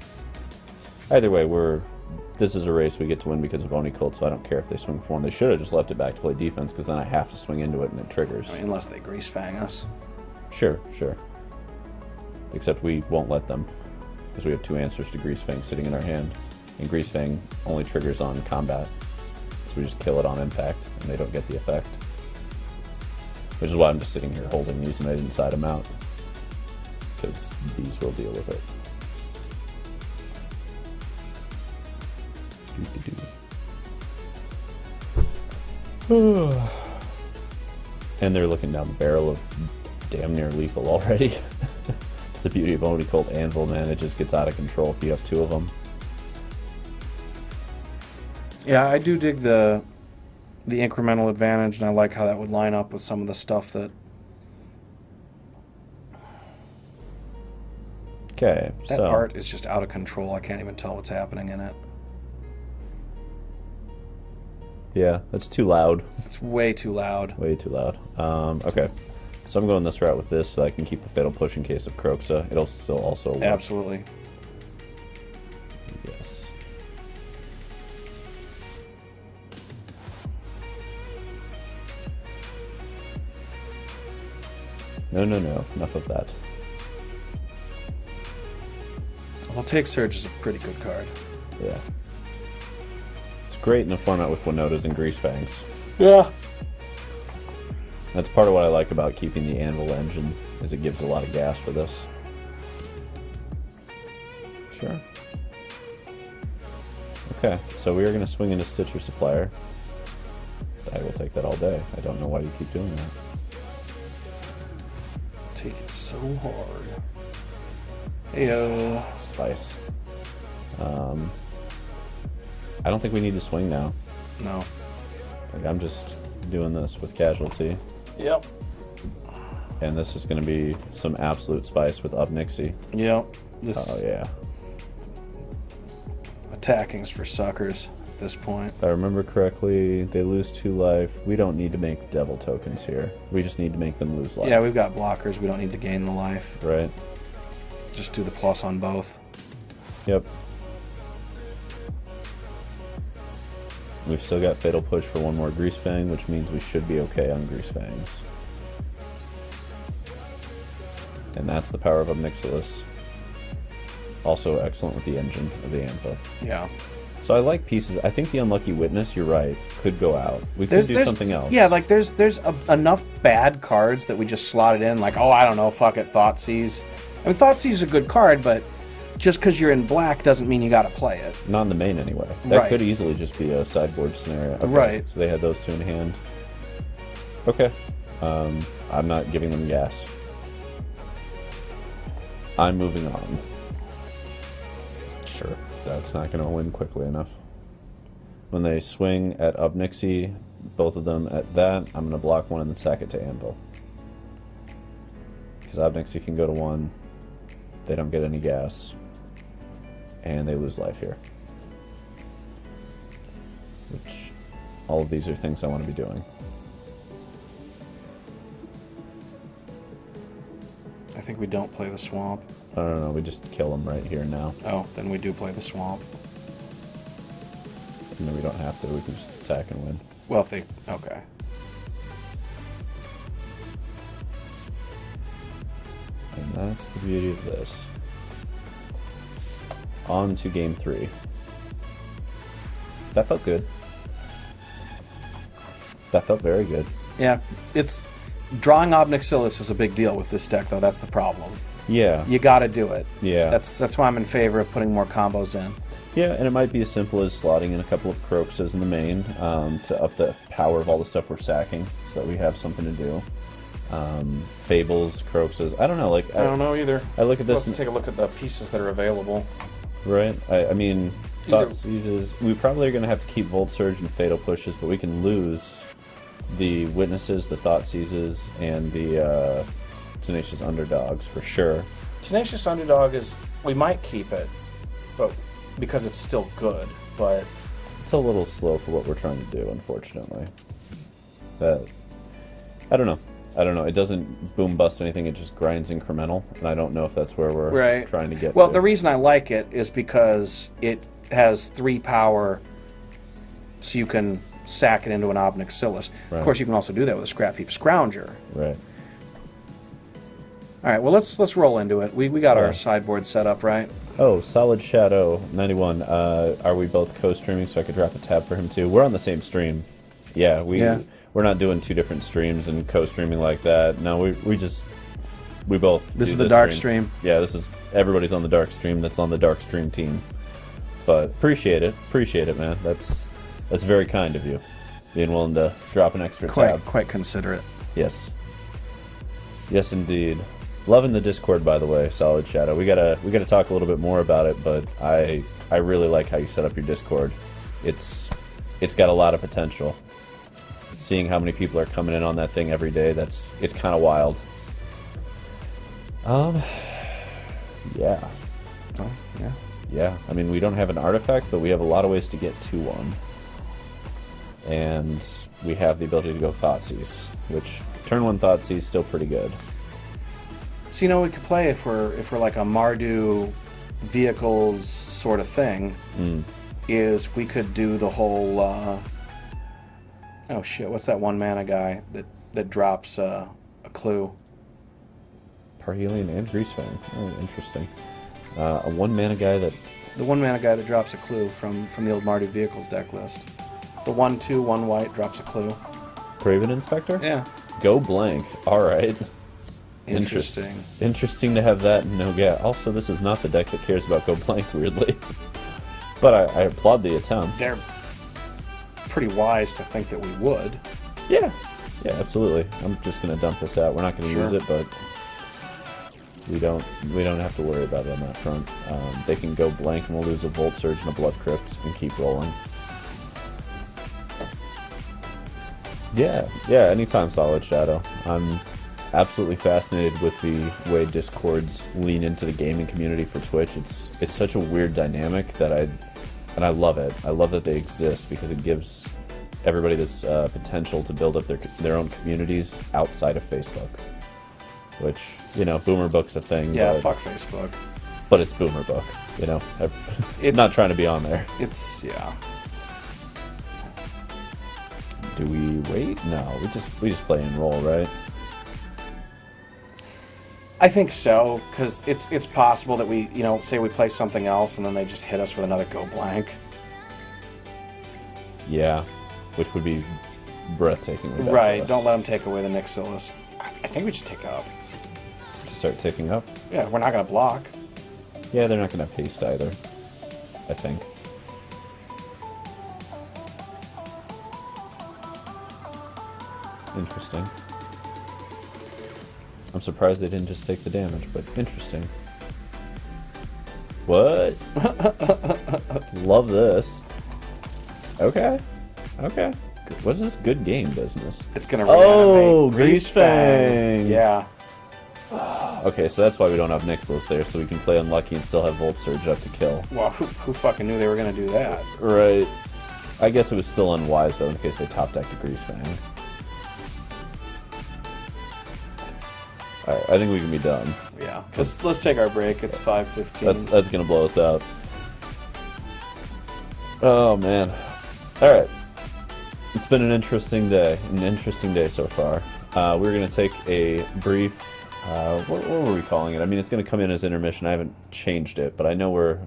Either way, this is a race we get to win because of Oni-Colt, so I don't care if they swing for one. They should have just left it back to play defense because then I have to swing into it and it triggers. I mean, unless they Greasefang us. Sure. Except we won't let them because we have 2 answers to Greasefang sitting in our hand. And Greasefang only triggers on combat. So we just kill it on impact and they don't get the effect. Which is why I'm just sitting here holding these and I didn't side them out. Because these will deal with it. And they're looking down the barrel of damn near lethal already. It's the beauty of Oni-Colt Anvil, man. It just gets out of control if you have 2 of them. Yeah, I do dig the incremental advantage, and I like how that would line up with some of the stuff that... Okay, That so... art is just out of control. I can't even tell what's happening in it. Yeah, that's too loud. It's way too loud. Way too loud. Okay, so I'm going this route with this so I can keep the Fatal Push in case of Kroxa. It'll still also work. Absolutely. Yes. No. Enough of that. Well, Take Surge is a pretty good card. Yeah. It's great in a format with Winotas and Greasefangs. Yeah. That's part of what I like about keeping the Anvil engine, is it gives a lot of gas for this. Sure. Okay, so we are going to swing into Stitcher Supplier. I will take that all day. I don't know why you keep doing that. Take it so hard. Heyo. Spice. I don't think we need to swing now. No. Like, I'm just doing this with casualty. Yep. And this is going to be some absolute spice with Obnixie. Yep. Oh, yeah. Attacking's for suckers at this point. If I remember correctly, they lose 2 life. We don't need to make devil tokens here. We just need to make them lose life. Yeah, we've got blockers. We don't need to gain the life. Right. Just do the plus on both. Yep. We've still got Fatal Push for 1 more Greasefang, which means we should be okay on Greasefangs. And that's the power of Obnixilis. Also excellent with the engine of the Anvil. Yeah. So I like pieces. I think the Unlucky Witness, you're right, could go out. We could do something else. Yeah, like there's enough bad cards that we just slotted in. Like, oh, I don't know, fuck it, Thoughtseize. I mean, Thoughtseize is a good card, but just because you're in black doesn't mean you got to play it. Not in the main, anyway. That Right. could easily just be a sideboard scenario. Okay, Right. So they had those 2 in hand. Okay. I'm not giving them gas. I'm moving on. Sure. That's not going to win quickly enough. When they swing at Obnixie, both of them at that, I'm going to block 1 and then sack it to Anvil. Because Obnixie can go to 1. They don't get any gas. And they lose life here. Which, all of these are things I want to be doing. I think we don't play the swamp. I don't know, we just kill them right here now. Oh, then we do play the swamp. No, we don't have to, we can just attack and win. Well, if they... Okay. And that's the beauty of this. On to game 3. That felt good. That felt very good. Yeah, it's... Drawing Obnixilis is a big deal with this deck, though. That's the problem. Yeah. You gotta do it. Yeah. That's why I'm in favor of putting more combos in. Yeah, and it might be as simple as slotting in a couple of Crocuses in the main to up the power of all the stuff we're sacking, so that we have something to do. Fables, Crocuses, I don't know. Like I don't know either. I look at this. Let's take a look at the pieces that are available. Right. I mean, Thought Seizes. We probably are going to have to keep Volt Surge and Fatal Pushes, but we can lose the Witnesses, the Thought Seizes, and the Tenacious Underdogs for sure. Tenacious Underdog is... We might keep it, but because it's still good, but... It's a little slow for what we're trying to do, unfortunately. But I don't know. It doesn't boom bust anything, it just grinds incremental, and I don't know if that's where we're trying to get Well, to. the reason I like it is because it has 3 power, so you can sack it into an Obnixilis. Right. Of course, you can also do that with a Scrap Heap Scrounger. Right. All right, well, let's roll into it. We got our sideboard set up, right? Oh, Solid Shadow 91. Are we both co-streaming so I could drop a tab for him too? We're on the same stream. Yeah, we're not doing 2 different streams and co-streaming like that. No, we both. This is the dark stream. Yeah, everybody's on the dark stream. That's on the dark stream team. But appreciate it, man. That's very kind of you, being willing to drop an extra tab. Quite considerate. Yes. Yes, indeed. Loving the Discord, by the way, Solid Shadow. We gotta talk a little bit more about it, but I really like how you set up your Discord. It's got a lot of potential. Seeing how many people are coming in on that thing every day, it's kind of wild. Yeah. Oh, yeah. Yeah. I mean, we don't have an artifact, but we have a lot of ways to get to one. And we have the ability to go Thoughtseize, which turn 1 Thoughtseize is still pretty good. So, you know, we could play if we're like a Mardu vehicles sort of thing. Is we could do the whole oh shit, what's that 1-mana guy that drops a clue? Parhelion and Greasefang. Oh, interesting. A 1-mana guy that... The 1-mana guy that drops a clue from the old Mardu vehicles deck list. It's the 1/2, 1 white, drops a clue. Craven Inspector? Yeah. Go blank. Alright. Interesting. Interesting to have that no get. Also, this is not the deck that cares about Go blank, weirdly. But I applaud the attempt. They're pretty wise to think that we would. Yeah. Yeah, absolutely. I'm just going to dump this out. We're not going to use it, but we don't have to worry about it on that front. They can go blank and we'll lose a Volt Surge and a Blood Crypt and keep rolling. Yeah, anytime, Solid Shadow. I'm absolutely fascinated with the way Discords lean into the gaming community for Twitch. It's such a weird dynamic that I love it. I love that they exist because it gives everybody this potential to build up their own communities outside of Facebook. Which, you know, Boomer Book's a thing. Yeah, fuck Facebook. But it's Boomer Book, you know. I'm not trying to be on there. Yeah. Do we wait? No, we just play and roll, right? I think so, because it's possible that we, say we play something else and then they just hit us with another go blank. Yeah, which would be breathtakingly bad. Right, don't let them take away the Nixilis. I think we just tick up. Just start ticking up? Yeah, we're not going to block. Yeah, they're not going to have haste either, I think. Interesting. I'm surprised they didn't just take the damage, but interesting. What? Love this. Okay. What's this good game business? It's going to reanimate Greasefang! Yeah. Okay, so that's why we don't have Nixilis there, so we can play Unlucky and still have Volt Surge up to kill. Well, who fucking knew they were going to do that? Right. I guess it was still unwise, though, in case they top decked a Greasefang. All right, I think we can be done. Yeah. Let's take our break. It's 5:15. That's gonna blow us out. Oh man. All right. It's been an interesting day so far. We're gonna take a brief. What were we calling it? I mean, it's gonna come in as intermission. I haven't changed it, but I know we're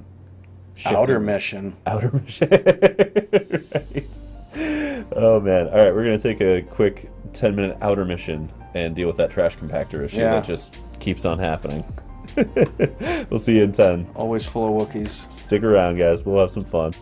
Outer mission. Outer mission. Right. Oh man. All right, we're gonna take a quick 10-minute outer mission and deal with that trash compactor issue that just keeps on happening. We'll see you in 10. Always full of Wookiees. Stick around, guys. We'll have some fun.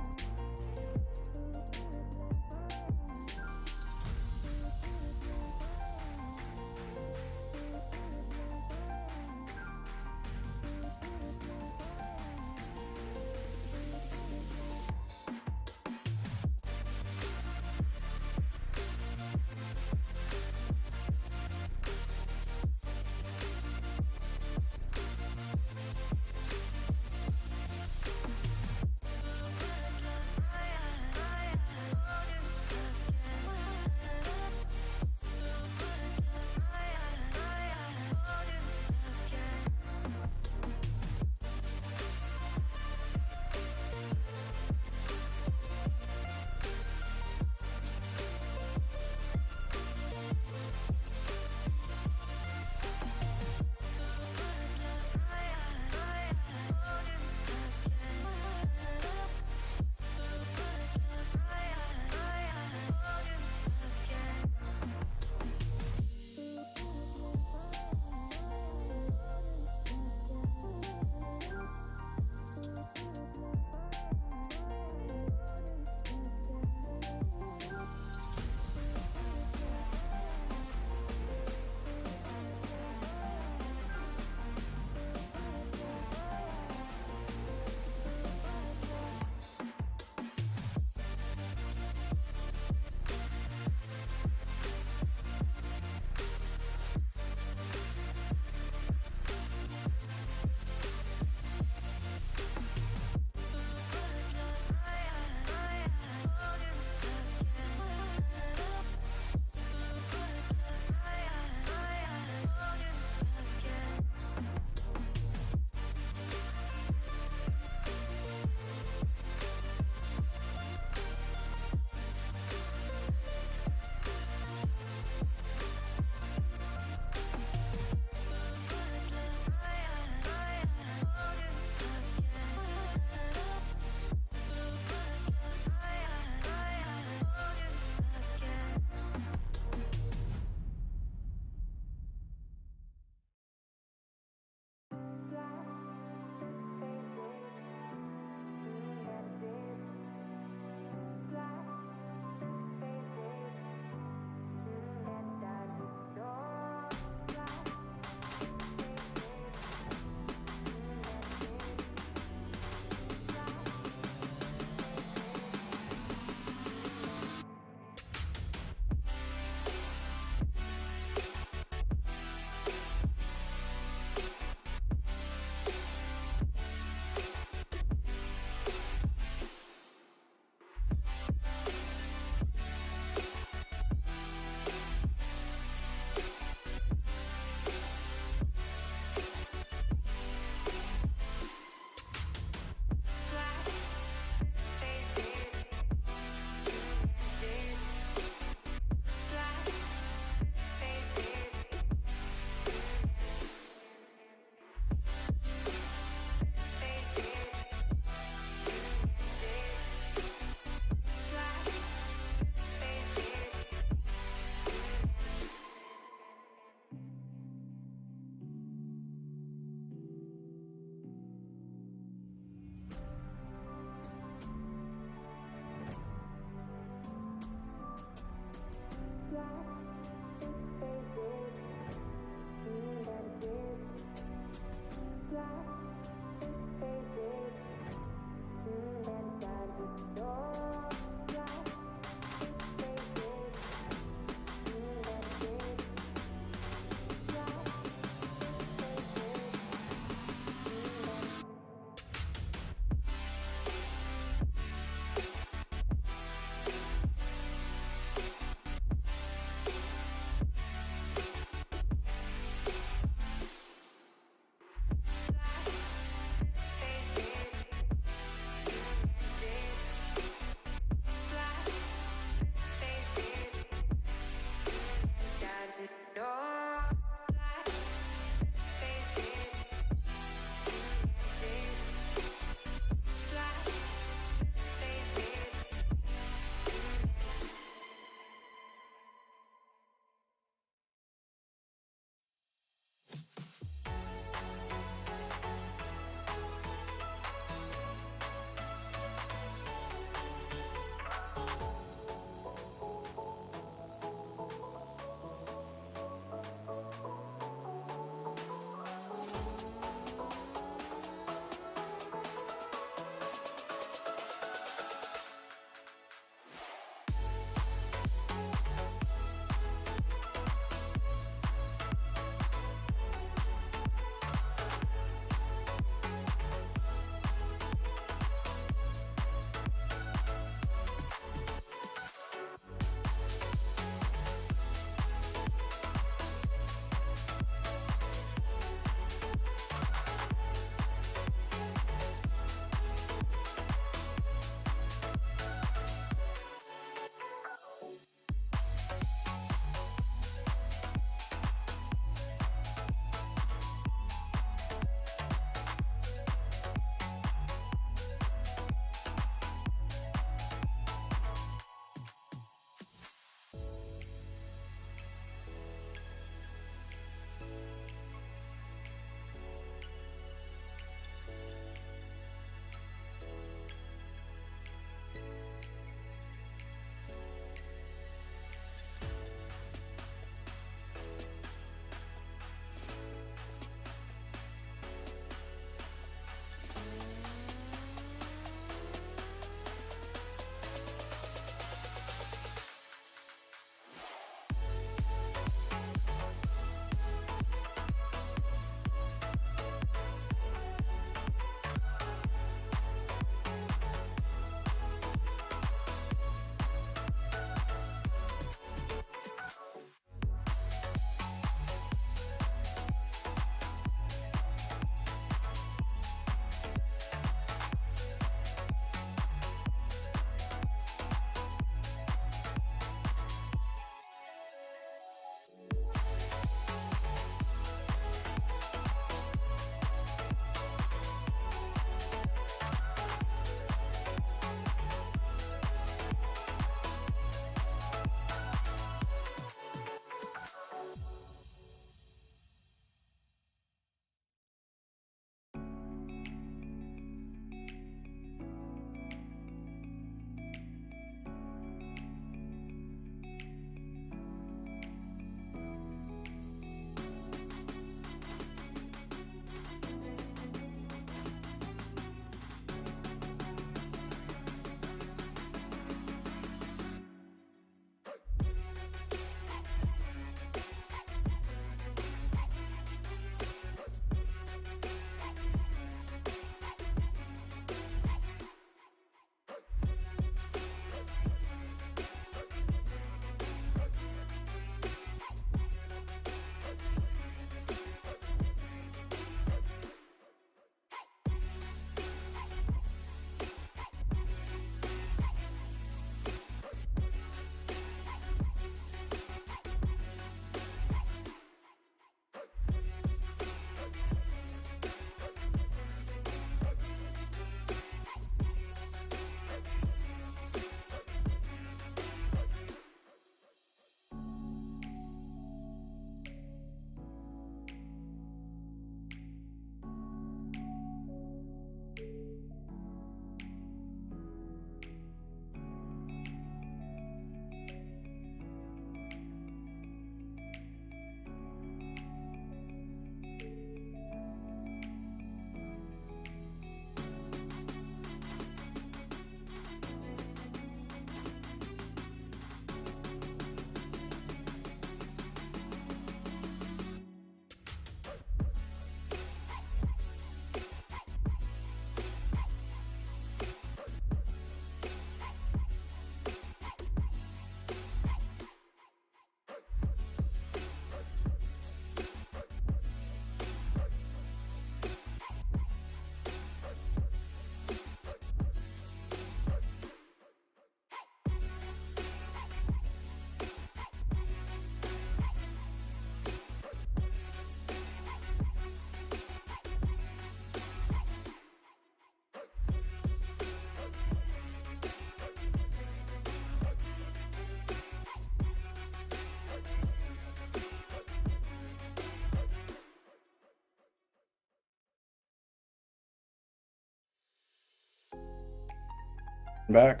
Back.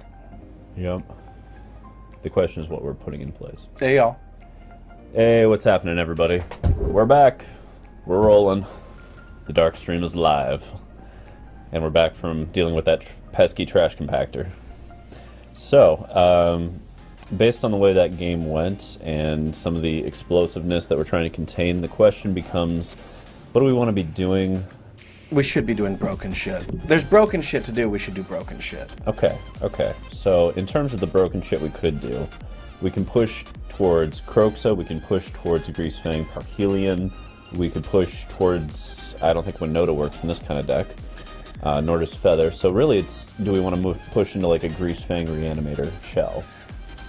Yep. The question is what we're putting in place. Hey, y'all. Hey, what's happening, everybody? We're back. We're rolling. The dark stream is live. And we're back from dealing with that pesky trash compactor. So, based on the way that game went and some of the explosiveness that we're trying to contain, the question becomes, what do we want to be doing? We should be doing broken shit. There's broken shit to do, we should do broken shit. Okay. So, in terms of the broken shit we could do, we can push towards Kroxa, we can push towards Greasefang Parhelion, we could push towards, I don't think Winota works in this kind of deck, Naya Feather. So really it's, do we want to push into like a Greasefang Reanimator shell?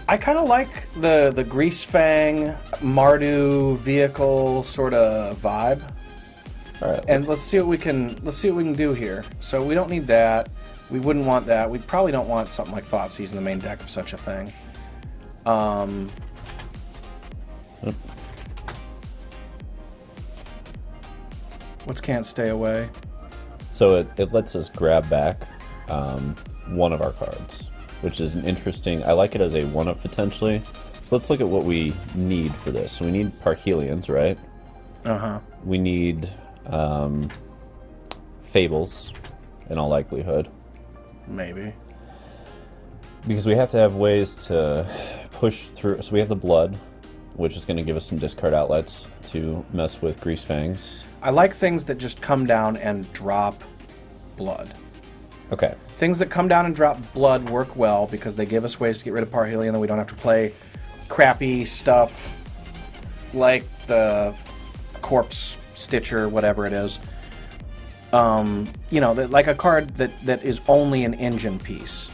I kind of like the Greasefang Mardu vehicle sort of vibe. All right. And let's see what we can do here. So we don't need that. We wouldn't want that. We probably don't want something like Thoughtseize in the main deck of such a thing. What's Can't Stay Away? So it lets us grab back one of our cards, which is an interesting... I like it as a one-of potentially. So let's look at what we need for this. So we need Parhelions, right? Uh-huh. We need Fables, in all likelihood. Maybe. Because we have to have ways to push through... So we have the Blood, which is going to give us some discard outlets to mess with Greasefangs. I like things that just come down and drop blood. Okay. Things that come down and drop blood work well because they give us ways to get rid of Parhelion, and we don't have to play crappy stuff like the Corpse Stitcher, whatever it is. You know, like a card that is only an engine piece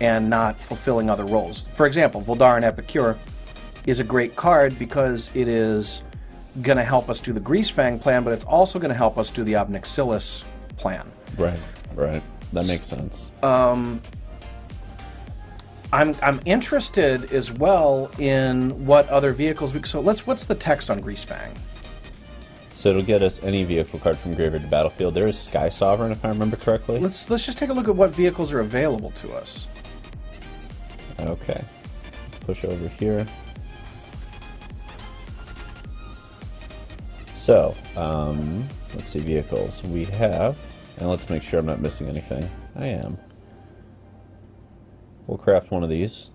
and not fulfilling other roles. For example, Voldaren Epicure is a great card because it is going to help us do the Greasefang plan, but it's also going to help us do the Obnixilis plan. Right. That makes sense. I'm interested as well in what other vehicles we... So what's the text on Greasefang? So it'll get us any vehicle card from graveyard to battlefield. There is Sky Sovereign, if I remember correctly. Let's just take a look at what vehicles are available to us. Okay. Let's push over here. So, let's see, vehicles. We have, and let's make sure I'm not missing anything. I am. We'll craft one of these,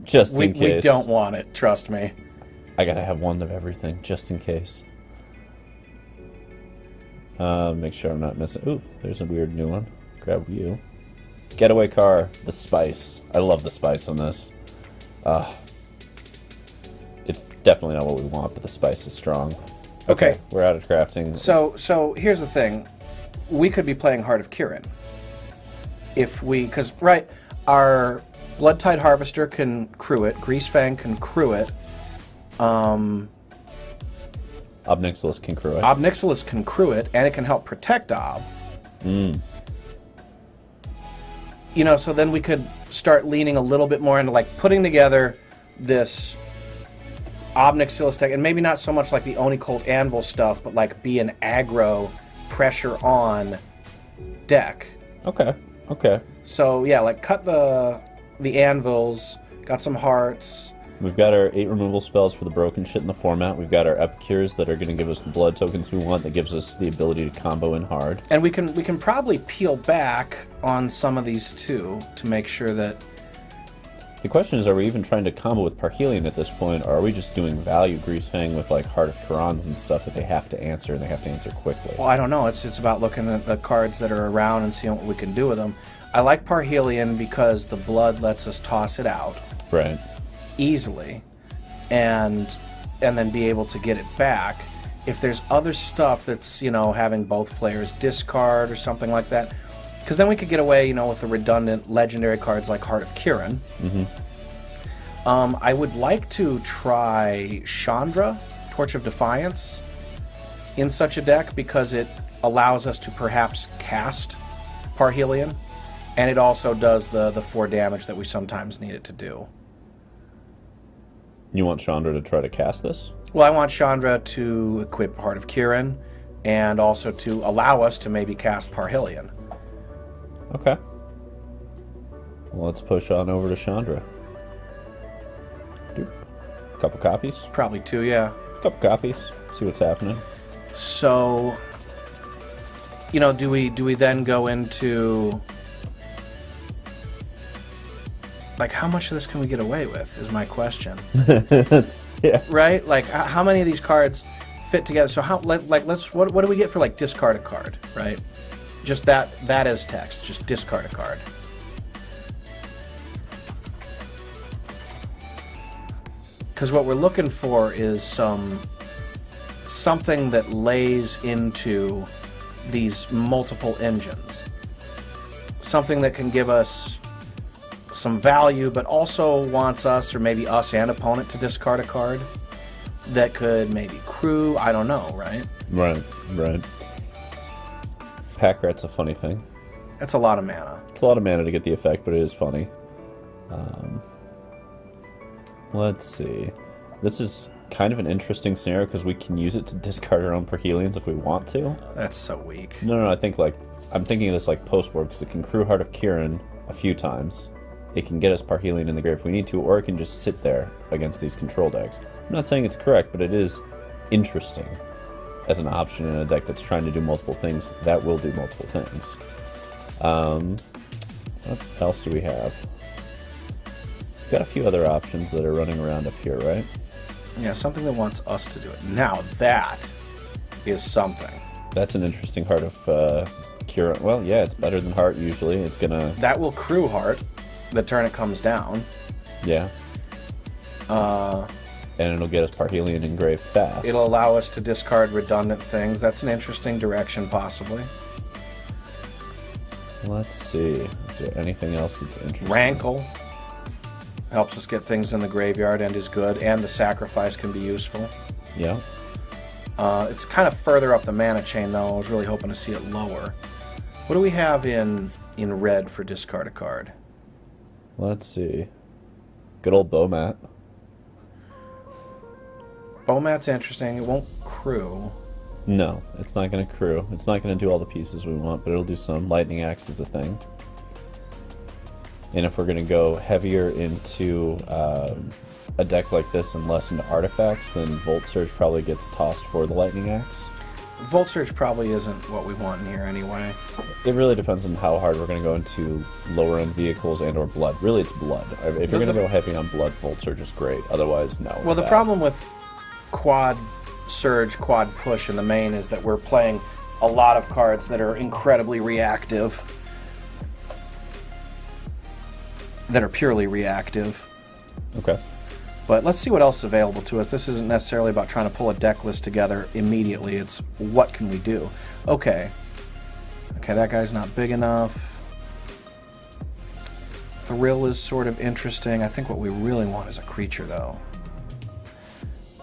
just in case. We don't want it, trust me. I gotta have one of everything, just in case. Make sure I'm not missing. Ooh, there's a weird new one. Grab you. Getaway car, the spice. I love the spice on this. It's definitely not what we want, but the spice is strong. Okay, we're out of crafting. So here's the thing. We could be playing Heart of Kirin. If we... Because, right, our Bloodtide Harvester can crew it. Greasefang can crew it. Obnixilis can crew it. Obnixilis can crew it, and it can help protect Ob. You know, so then we could start leaning a little bit more into, like, putting together this Obnixilis deck, and maybe not so much like the Oni Colt Anvil stuff, but like be an aggro pressure on deck. Okay. So yeah, like cut the anvils, got some hearts. We've got our 8 removal spells for the broken shit in the format. We've got our Epicures that are going to give us the blood tokens we want, that gives us the ability to combo in hard. And we can probably peel back on some of these too to make sure that... The question is, are we even trying to combo with Parhelion at this point, or are we just doing value Greasefang with like Heart of Khorans and stuff that they have to answer, and they have to answer quickly? Well, I don't know. It's about looking at the cards that are around and seeing what we can do with them. I like Parhelion because the blood lets us toss it out. Right. Easily. And then be able to get it back. If there's other stuff that's, you know, having both players discard or something like that, because then we could get away, you know, with the redundant legendary cards like Heart of Kirin. I would like to try Chandra, Torch of Defiance, in such a deck because it allows us to perhaps cast Parhelion, and it also does the 4 damage that we sometimes need it to do. You want Chandra to try to cast this? Well, I want Chandra to equip Heart of Kirin, and also to allow us to maybe cast Parhelion. Okay. Well, let's push on over to Chandra. Couple copies? Probably 2, yeah. Couple copies. See what's happening. So, you know, do we then go into... Like, how much of this can we get away with, is my question. Yeah. Right? Like, how many of these cards fit together? So, what do we get for, like, discard a card, right? Just that as text. Just discard a card. Because what we're looking for is something that lays into these multiple engines. Something that can give us some value, but also wants us, or maybe us and opponent, to discard a card that could maybe crew, I don't know, right? Right. Pack rat's a funny thing. That's a lot of mana. It's a lot of mana to get the effect, but it is funny. Let's see. This is kind of an interesting scenario because we can use it to discard our own Parhelions if we want to. That's so weak. No, I'm thinking of this like post-board because it can crew Heart of Kiran a few times. It can get us Parhelion in the grave if we need to, or it can just sit there against these control decks. I'm not saying it's correct, but it is interesting as an option in a deck that's trying to do multiple things that will do multiple things. What else do we have? We've got a few other options that are running around up here, right? Yeah, something that wants us to do it. Now that is something. That's an interesting Heart of Kiran. Well, yeah, it's better than Heart usually. It's gonna... That will crew Heart the turn it comes down. Yeah. And it'll get us Parhelion in grave fast. It'll allow us to discard redundant things. That's an interesting direction, possibly. Let's see. Is there anything else that's interesting? Rankle helps us get things in the graveyard and is good, and the sacrifice can be useful. Yeah. It's kind of further up the mana chain, though. I was really hoping to see it lower. What do we have in red for discard a card? Let's see. Good old Bowmat. Bowmat's interesting. It won't crew. No, it's not going to crew. It's not going to do all the pieces we want, but it'll do some. Lightning Axe is a thing. And if we're going to go heavier into a deck like this and less into artifacts, then Volt Surge probably gets tossed for the Lightning Axe. Volt Surge probably isn't what we want in here anyway. It really depends on how hard we're going to go into lower-end vehicles and or blood. Really, it's blood. If you're going to go heavy on blood, Volt Surge is great. Otherwise, no. Well, the problem with quad surge, quad push in the main is that we're playing a lot of cards that are incredibly reactive. That are purely reactive. Okay. But let's see what else is available to us. This isn't necessarily about trying to pull a deck list together immediately. It's what can we do? Okay. Okay, that guy's not big enough. Thrill is sort of interesting. I think what we really want is a creature, though.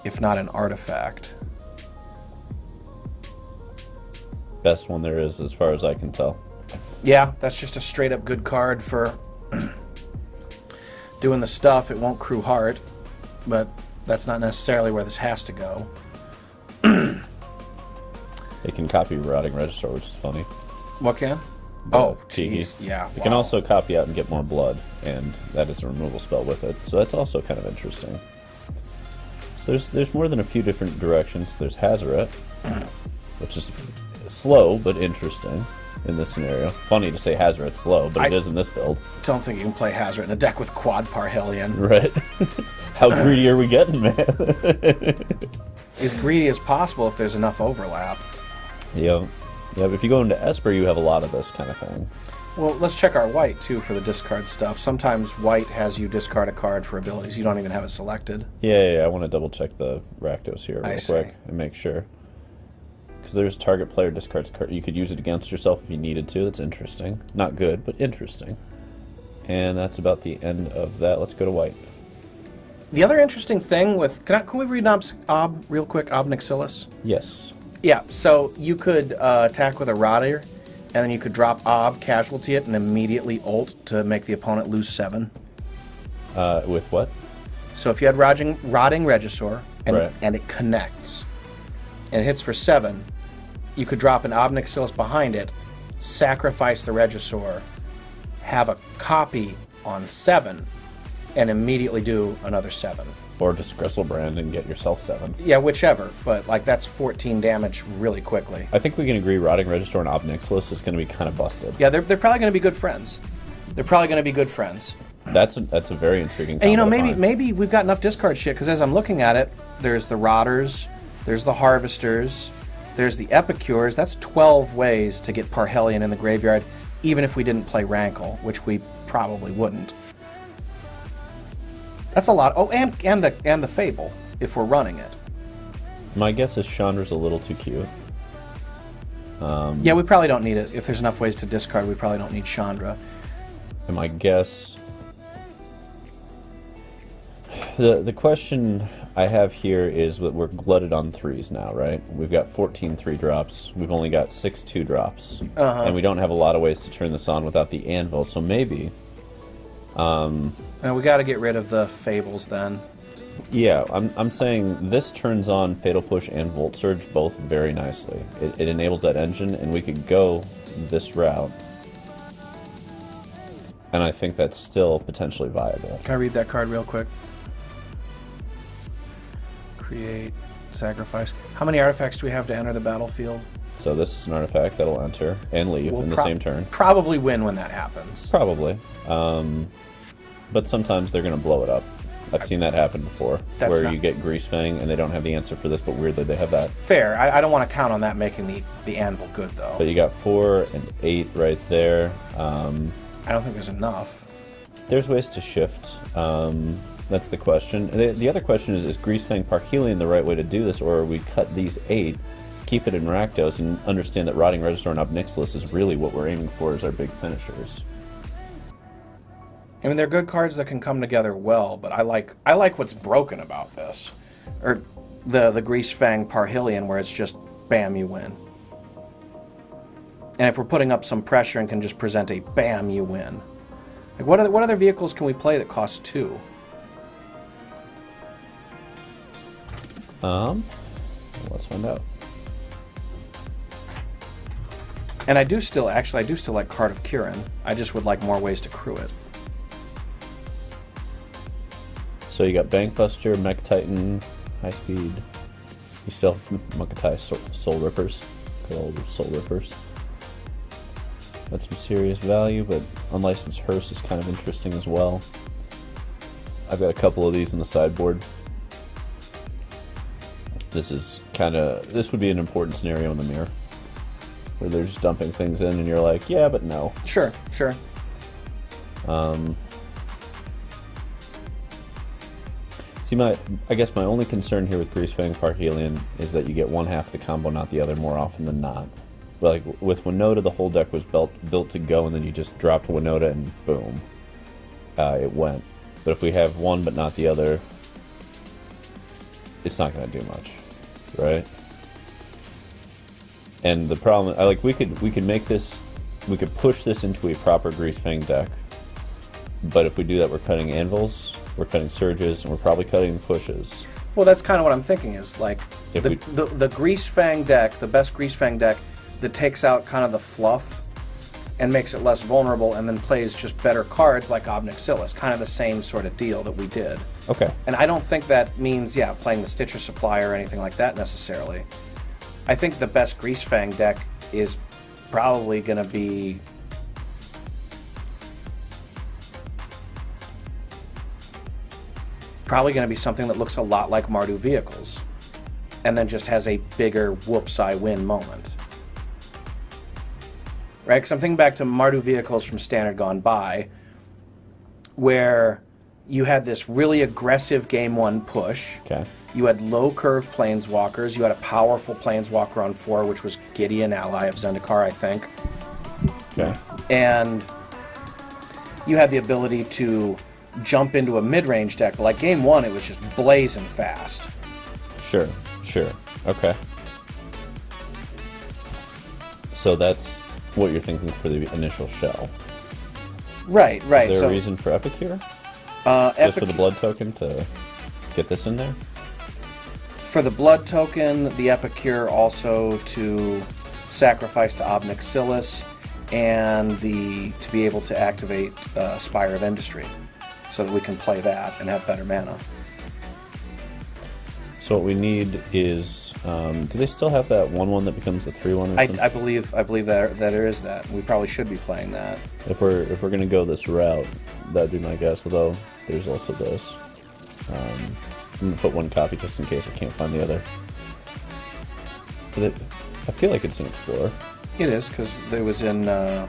If not an artifact. Best one there is, as far as I can tell. Yeah, that's just a straight-up good card for doing the stuff. It won't crew Heart, but that's not necessarily where this has to go. It can copy Rotting Register, which is funny. What can? Oh, jeez. Yeah. It can also copy out and get more blood, and that is a removal spell with it. So that's also kind of interesting. So there's more than a few different directions. There's Hazoret, which is slow but interesting in this scenario. Funny to say Hazoret's slow, but it is in this build. Don't think you can play Hazoret in a deck with quad Parhelion. Right. How greedy are we getting, man? As greedy as possible if there's enough overlap. Yeah. Yeah, but if you go into Esper, you have a lot of this kind of thing. Well, let's check our white, too, for the discard stuff. Sometimes white has you discard a card for abilities. You don't even have it selected. Yeah, I want to double-check the Rakdos here real quick and make sure. Because there's target player discards card. You could use it against yourself if you needed to. That's interesting. Not good, but interesting. And that's about the end of that. Let's go to white. The other interesting thing with... Can we read Ob real quick? Ob Nixilis? Yes. Yeah, so you could attack with a Rotter, and then you could drop Ob, casualty it, and immediately ult to make the opponent lose 7. With what? So if you had Rotting Regisaur, right, and it connects, and it hits for 7, you could drop an Ob Nixilis behind it, sacrifice the Regisaur, have a copy on 7 and immediately do another 7. Or just Griselbrand and get yourself 7. Yeah, whichever. But like that's 14 damage really quickly. I think we can agree Rotting Regisaur and Ob Nixilis is going to be kind of busted. Yeah, they're probably going to be good friends. They're probably going to be good friends. That's a very intriguing. And you know, maybe we've got enough discard shit because as I'm looking at it, there's the Rotters, there's the Harvesters, there's the Epicures. That's 12 ways to get Parhelion in the graveyard, even if we didn't play Rankle, which we probably wouldn't. That's a lot. Oh, and the Fable, if we're running it. My guess is Chandra's a little too cute. Yeah, we probably don't need it. If there's enough ways to discard, we probably don't need Chandra. And my guess... The question I have here is that we're glutted on 3s now, right? We've got 14 3-drops. We've only got 6 2-drops. And we don't have a lot of ways to turn this on without the Anvil, so maybe... we got to get rid of the Fables then. Yeah, I'm saying this turns on Fatal Push and Volt Surge both very nicely. It enables that engine, and we could go this route. And I think that's still potentially viable. Can I read that card real quick? Create, sacrifice. How many artifacts do we have to enter the battlefield? So this is an artifact that'll enter and leave in the same turn. Probably win when that happens. Probably. But sometimes they're going to blow it up. I've seen that happen before, where you get Greasefang and they don't have the answer for this, but weirdly they have that. Fair. I don't want to count on that making the Anvil good, though. But you got 4 and 8 right there. I don't think there's enough. There's ways to shift. That's the question. The other question is Greasefang Parhelion the right way to do this, or are we cut these 8, keep it in Rakdos, and understand that Rotting Regisaur and Ob Nixilis is really what we're aiming for as our big finishers? I mean, they're good cards that can come together well, but I like what's broken about this. Or the Greasefang Parhelion, where it's just, bam, you win. And if we're putting up some pressure and can just present a bam, you win. Like, what other vehicles can we play that cost 2? Let's find out. And I do still like Card of Kirin. I just would like more ways to crew it. So you got Bankbuster, Mech Titan, High Speed. You still have Mukatai's Soul Rippers. Good old Soul Rippers. That's some serious value, but Unlicensed Hearse is kind of interesting as well. I've got a couple of these in the sideboard. This would be an important scenario in the mirror, where they're just dumping things in and you're like, yeah, but no. Sure. See, I guess my only concern here with Greasefang Parhelion is that you get one half the combo, not the other, more often than not. Like, with Winota, the whole deck was built to go, and then you just dropped Winota and boom, it went. But if we have one but not the other, it's not going to do much, right? And the problem, we could make this, we could push this into a proper Greasefang deck, but if we do that, we're cutting Anvils, we're cutting Surges, and we're probably cutting Pushes. Well, that's kind of what I'm thinking is, like, the Greasefang deck, the best Greasefang deck that takes out kind of the fluff and makes it less vulnerable and then plays just better cards like Ob Nixilis, kind of the same sort of deal that we did. Okay. And I don't think that means, yeah, playing the Stitcher Supply or anything like that necessarily. I think the best Greasefang deck is probably going to be... something that looks a lot like Mardu Vehicles, and then just has a bigger whoops I win moment. Right? Because I'm thinking back to Mardu Vehicles from Standard Gone By, where you had this really aggressive Game 1 push. Okay. You had low curve Planeswalkers. You had a powerful Planeswalker on 4, which was Gideon, ally of Zendikar, I think. Okay. And you had the ability to jump into a mid-range deck, but like Game 1, it was just blazing fast. Sure. Okay. So that's what you're thinking for the initial shell. Right. Is there a reason for Epicure? Just for the blood token to get this in there? For the blood token, the Epicure also to sacrifice to Ob Nixilis, and to be able to activate Spire of Industry, so that we can play that and have better mana. So what we need is, do they still have that 1/1 that becomes a 3/1 or something? I believe that there is that. We probably should be playing that. If we're gonna go this route, that'd be my guess. Although there's also this. I'm gonna put one copy just in case I can't find the other. But I feel like it's an Explorer. It is, because it was in. There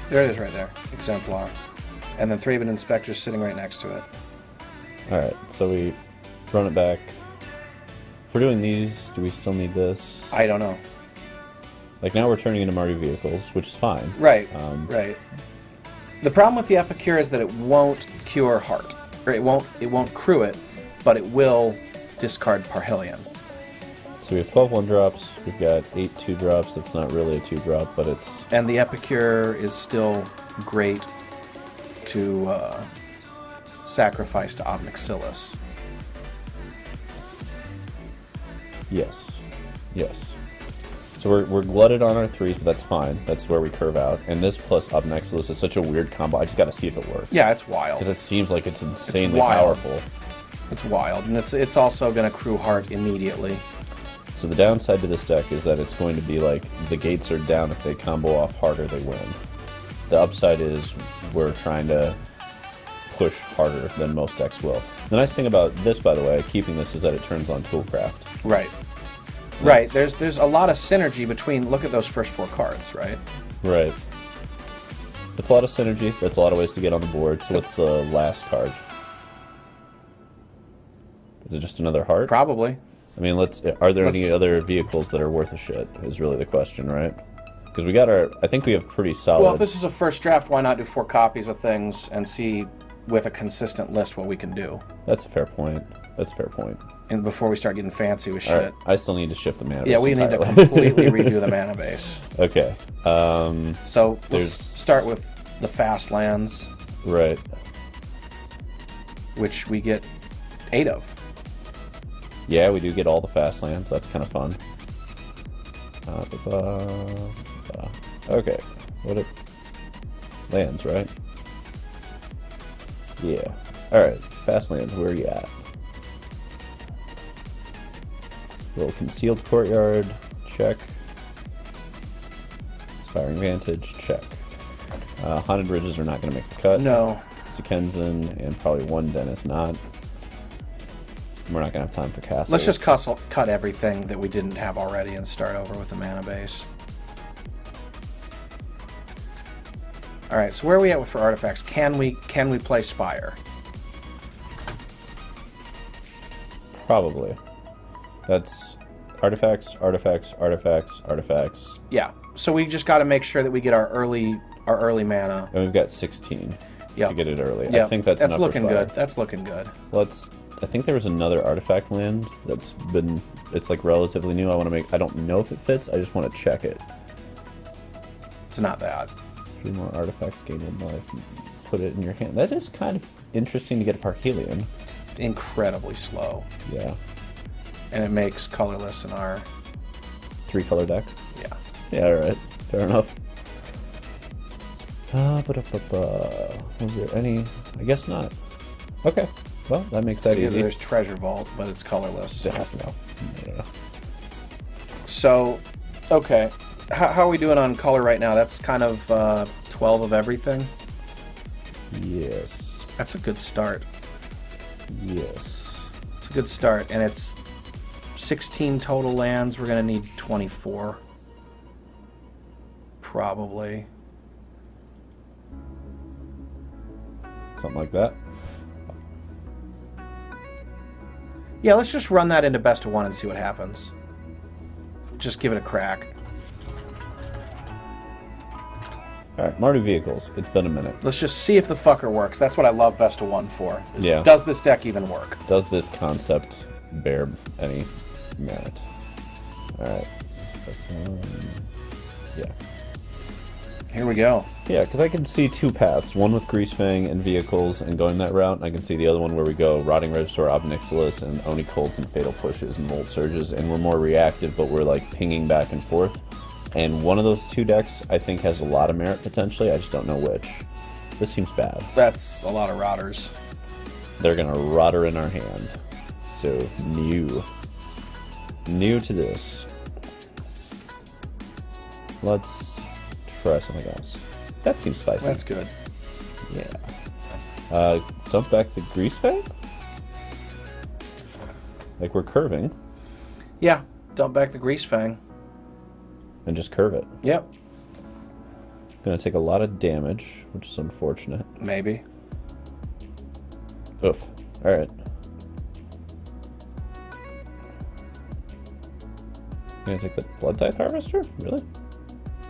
it is, right there, Exemplar, and then Thraben Inspector's sitting right next to it. All right, so we run it back. If we're doing these, do we still need this? I don't know. Like now we're turning into Mardu vehicles, which is fine. Right, right. The problem with the Epicure is that it won't cure Heart. Or it won't crew it, but it will discard Parhelion. So we have 12 1-drops, we've got 8 2-drops, that's not really a 2-drop, but it's... And the Epicure is still great to sacrifice to Obnixilis. Yes. Yes. So we're glutted on our 3s, but that's fine. That's where we curve out. And this plus Obnixilis is such a weird combo, I just gotta see if it works. Yeah, it's wild. Because it seems like it's insanely powerful. It's wild, and it's also gonna crew Heart immediately. So the downside to this deck is that it's going to be like, the gates are down if they combo off harder, they win. The upside is we're trying to push harder than most decks will. The nice thing about this, by the way, keeping this, is that it turns on Toolcraft. Right. Right, there's a lot of synergy between, look at those first 4 cards, right? Right. That's a lot of synergy, that's a lot of ways to get on the board. So what's the last card? Is it just another heart? Probably. I mean, are there any other vehicles that are worth a shit, is really the question, right? Because we got I think we have pretty solid... Well, if this is a first draft, why not do 4 copies of things and see, with a consistent list, what we can do? That's a fair point. That's a fair point. And before we start getting fancy with shit. Right. I still need to shift the mana base. Yeah, we need to completely redo the mana base. Okay. So let's start with the fast lands. Right. Which we get 8 of. Yeah, we do get all the fast lands. That's kind of fun. Okay. Lands, right? Yeah. Alright, fast lands, where are you at? Little Concealed Courtyard, check. Inspiring Vantage, check. Haunted Ridges are not going to make the cut. No. Sokenzan and probably 1 Den is not. We're not going to have time for castles. Let's just cut everything that we didn't have already and start over with the mana base. Alright, so where are we at for artifacts? Can we play Spire? Probably. That's artifacts, artifacts, artifacts, artifacts. Yeah. So we just got to make sure that we get our early mana. And we've got 16 to get it early. Yep. I think that's enough looking for Spire. good. That's looking good. I think there was another artifact land that's been, it's like relatively new. I don't know if it fits, I just want to check it. It's not bad. 3 more artifacts gain in life. Put it in your hand. That is kind of interesting to get a Parhelion. It's incredibly slow. Yeah. And it makes colorless in our 3-color deck? Yeah. Yeah, alright. Fair enough. Was there any? I guess not. Okay. Well, that makes that easy. There's Treasure Vault, but it's colorless. Yeah. So, okay. How are we doing on color right now? That's kind of 12 of everything? Yes. That's a good start. Yes. It's a good start, and it's 16 total lands. We're going to need 24. Probably. Something like that. Yeah, let's just run that into best of 1 and see what happens. Just give it a crack. Alright, Mardu vehicles. It's been a minute. Let's just see if the fucker works. That's what I love best of 1 for. Yeah. Does this deck even work? Does this concept bear any merit? Alright. Yeah. Here we go. Yeah, because I can see 2 paths. One with Greasefang and vehicles and going that route. And I can see the other one where we go Rotting Regisaur, Obnixilis, and Oni Colds and Fatal Pushes and Mold Surges. And we're more reactive, but we're like pinging back and forth. And one of those two decks, I think, has a lot of merit potentially. I just don't know which. This seems bad. That's a lot of rotters. They're going to rotter in our hand. So, new. New to this. Let's try something else. That seems spicy. That's good. Yeah. Dump back the Greasefang? Like we're curving. Yeah, dump back the Greasefang. And just curve it. Yep. Gonna take a lot of damage, which is unfortunate. Maybe. Oof. Alright. Gonna take the Blood Tithe Harvester? Really?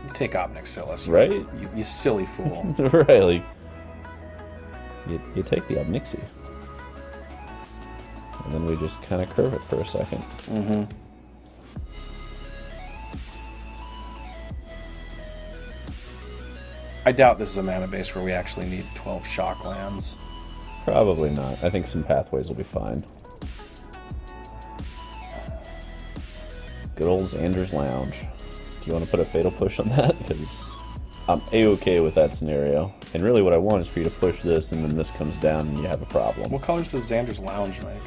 You take Obnixilis. Right? You silly fool. Right, like... You take the Obnixie. And then we just kind of curve it for a second. Mm-hmm. I doubt this is a mana base where we actually need 12 shock lands. Probably not. I think some pathways will be fine. Good old Xander's Lounge. Do you want to put a Fatal Push on that? Because I'm A-okay with that scenario. And really what I want is for you to push this and then this comes down and you have a problem. What colors does Xander's Lounge make?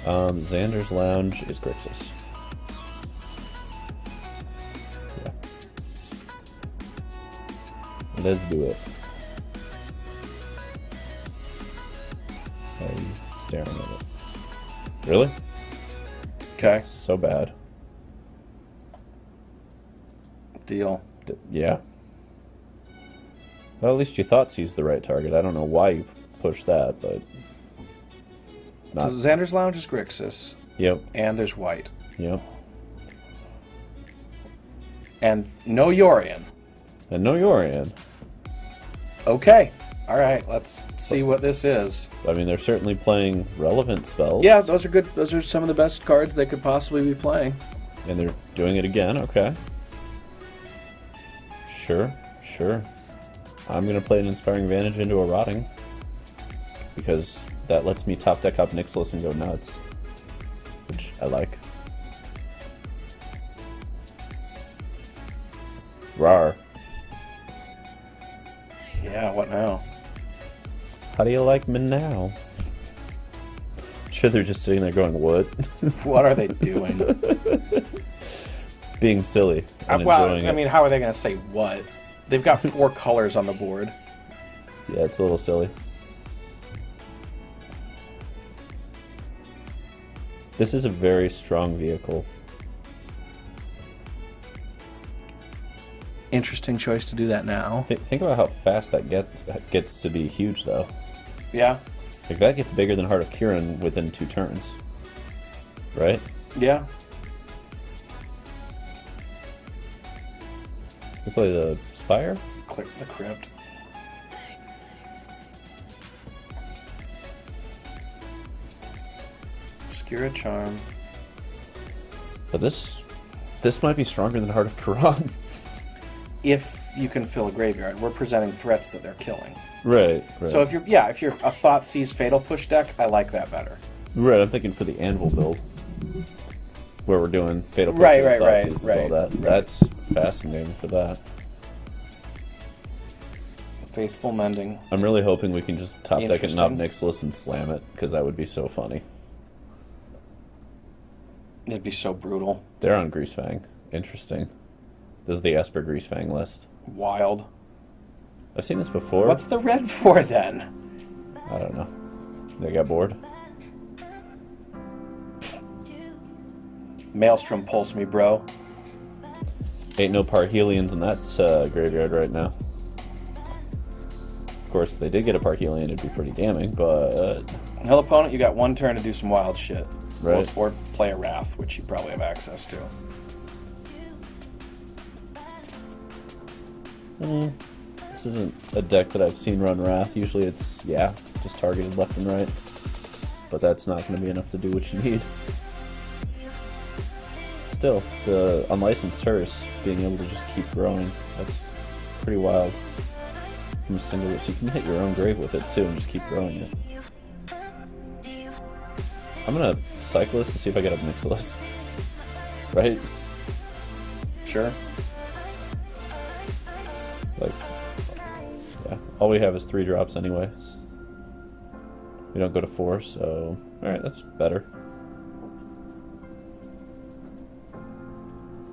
Xander's Lounge is Grixis. Yeah. Let's do it. Why are you staring at it? Really? Okay. So bad. Deal. Yeah. Well, at least you thought C's the right target. I don't know why you pushed that, but... So Xander's Lounge is Grixis. Yep. And there's white. Yep. And no Yorion. And no Yorion. Okay. Alright, let's see what this is. I mean, they're certainly playing relevant spells. Yeah, those are good. Those are some of the best cards they could possibly be playing. And they're doing it again, okay. Sure, sure. I'm going to play an Inspiring Vantage into a Rotting. Because that lets me top deck up Nixilis and go nuts. Which I like. Rawr. Yeah, what now? How do you like me now? I'm sure they're just sitting there going, what? What are they doing? Being silly. And Well, enjoying I it. mean, how are they going to say what? They've got 4 colors on the board. Yeah, it's a little silly. This is a very strong vehicle. Interesting choice to do that now. Think about how fast that gets to be huge, though. Yeah. Like, that gets bigger than Heart of Kirin within 2 turns. Right? Yeah. We play the Spire? Click the Crypt. Obscura Charm. But this might be stronger than Heart of Kiran. If you can fill a graveyard, we're presenting threats that they're killing. Right. So if you're a Thoughtseize Fatal Push deck, I like that better. Right, I'm thinking for the Anvil build. Where we're doing Fatal Push Right. all that. That's fascinating for that. Faithful Mending. I'm really hoping we can just top deck it and Interesting. Nixilis and slam it, because that would be so funny. It'd be so brutal. They're on Greasefang. Interesting. This is the Esper Greasefang list. Wild. I've seen this before. What's the red for then? I don't know. They got bored. Maelstrom pulse me, bro. Ain't no Parhelions in that graveyard right now. Of course, if they did get a Parhelion, it'd be pretty damning, but... Hell opponent, you got 1 turn to do some wild shit. Right. Or play a Wrath, which you probably have access to. This isn't a deck that I've seen run Wrath. Usually it's, yeah, just targeted left and right. But that's not going to be enough to do what you need. Still, the Unlicensed Hearse, being able to just keep growing, that's pretty wild. From a single, so you can hit your own grave with it too and just keep growing it. I'm going to cycle this to see if I get a Nixilis. Right? Sure. Like, yeah, all we have is 3 drops anyways. We don't go to 4, so alright, that's better.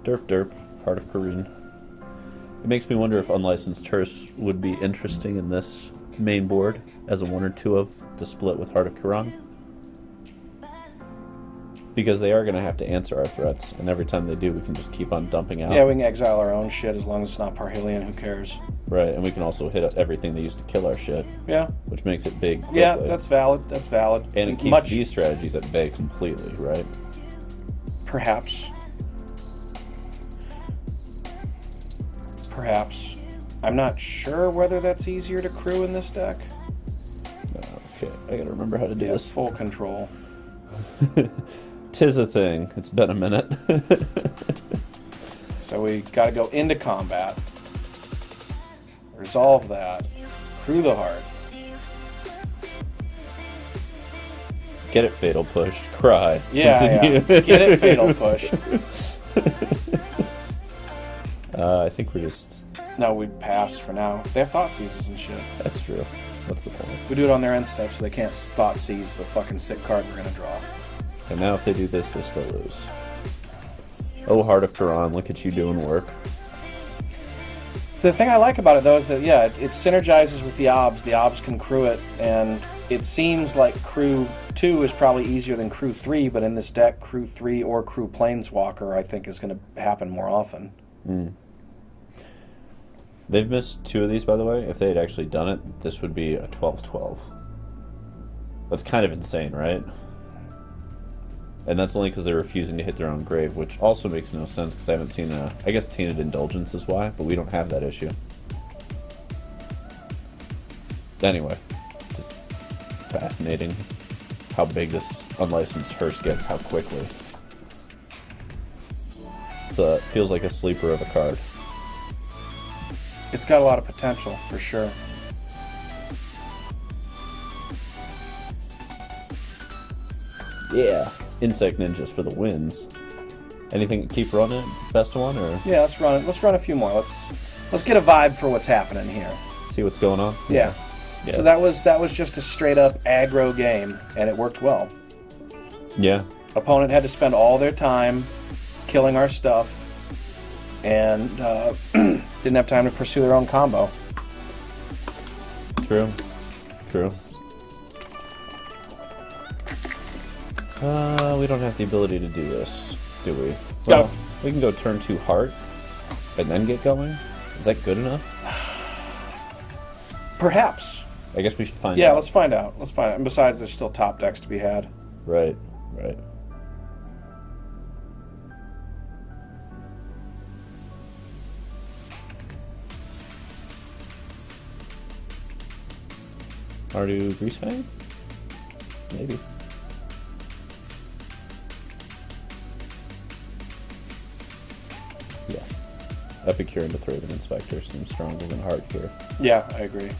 Derp derp, Heart of Kareen. It makes me wonder if Unlicensed Hearse would be interesting in this main board as a 1 or 2 of to split with Heart of Kiran. Because they are going to have to answer our threats, and every time they do, we can just keep on dumping out. Yeah, we can exile our own shit as long as it's not Parhelion, who cares? Right, and we can also hit everything they used to kill our shit. Yeah. Which makes it big quickly. Yeah, that's valid, that's valid. And it keeps these strategies at bay completely, right? Perhaps. Perhaps. I'm not sure whether that's easier to crew in this deck. Okay, I gotta remember how to do this. Full control. 'Tis a thing. It's been a minute. So we gotta go into combat. Resolve that. Crew the heart. Get it fatal pushed. Cry. Yeah, yeah. Get it fatal pushed. I think we're just... No, we passed for now. They have thought seizes and shit. That's true. What's the point? We do it on their end step so they can't thought seize the fucking sick card we're gonna draw. And now if they do this, they still lose. Oh, Heart of Kiran, look at you doing work. So the thing I like about it, though, is that, yeah, it synergizes with the obs. The obs can crew it, and it seems like crew 2 is probably easier than crew 3, but in this deck, crew 3 or crew Planeswalker, I think, is going to happen more often. Mm. They've missed 2 of these, by the way. If they had actually done it, this would be a 12-12. That's kind of insane, right? And that's only because they're refusing to hit their own grave, which also makes no sense because I haven't seen a... I guess Tainted Indulgence is why, but we don't have that issue. Anyway, just fascinating how big this Unlicensed Hearse gets, how quickly. It feels like a sleeper of a card. It's got a lot of potential, for sure. Yeah. Insect Ninjas for the wins. Anything to keep running? Best one, or yeah, let's run it. Let's run a few more. Let's get a vibe for what's happening here. See what's going on. Yeah. So that was just a straight up aggro game, and it worked well. Yeah. Opponent had to spend all their time killing our stuff, and didn't have time to pursue their own combo. True. True. We don't have the ability to do this, do we? Well, No. We can go turn 2 Heart, and then get going? Is that good enough? Perhaps. I guess we should find out. Yeah, let's find out. Let's find out. And besides, there's still top decks to be had. Right, right. Mardu Greasefang? Maybe. Yeah. Epicure into Thraben Inspector seems stronger than Heart here. Yeah, I agree.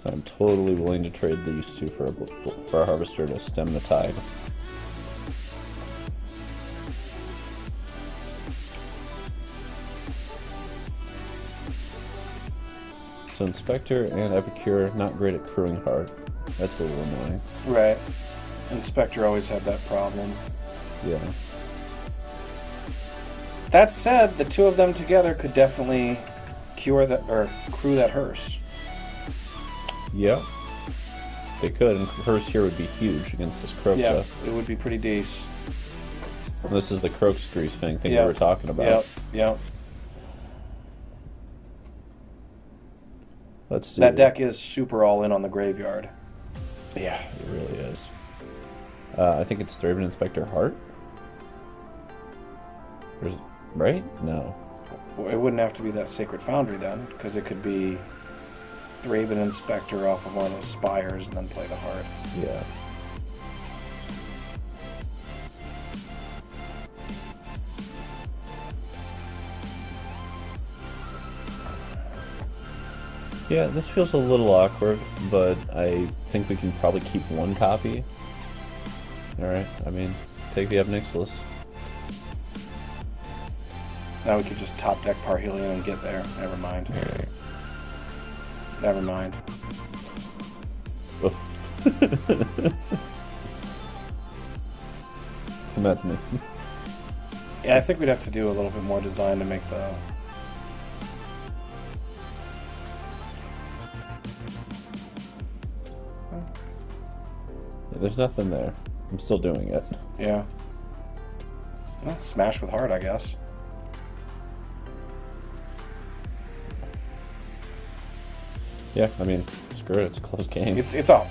So I'm totally willing to trade these 2 for a Harvester to stem the tide. So Inspector and Epicure, not great at crewing Heart. That's a little annoying. Right. Inspector always had that problem. Yeah. That said, the 2 of them together could definitely cure that or crew that hearse. Yeah. They could, and Hearse here would be huge against this Croak Yeah, stuff. it would be pretty decent. This is the Croak's Greasefang thing Yep. we were talking about. Yep, yep. Let's see. That deck is super all in on the graveyard. Yeah, it really is. I think it's Thraben Inspector Heart. Right? No. It wouldn't have to be that Sacred Foundry then, because it could be Thraben Inspector off of one of those spires and then play the heart. Yeah. Yeah, this feels a little awkward, but I think we can probably keep 1 copy. Alright, I mean, take the Nixilis. Now we could just top deck Parhelion and get there. Never mind. Never mind. Come at me. Yeah, I think we'd have to do a little bit more design to make the... Yeah, there's nothing there. I'm still doing it. Yeah. Well, smash with heart, I guess. Yeah, I mean, screw it. It's a close game. It's a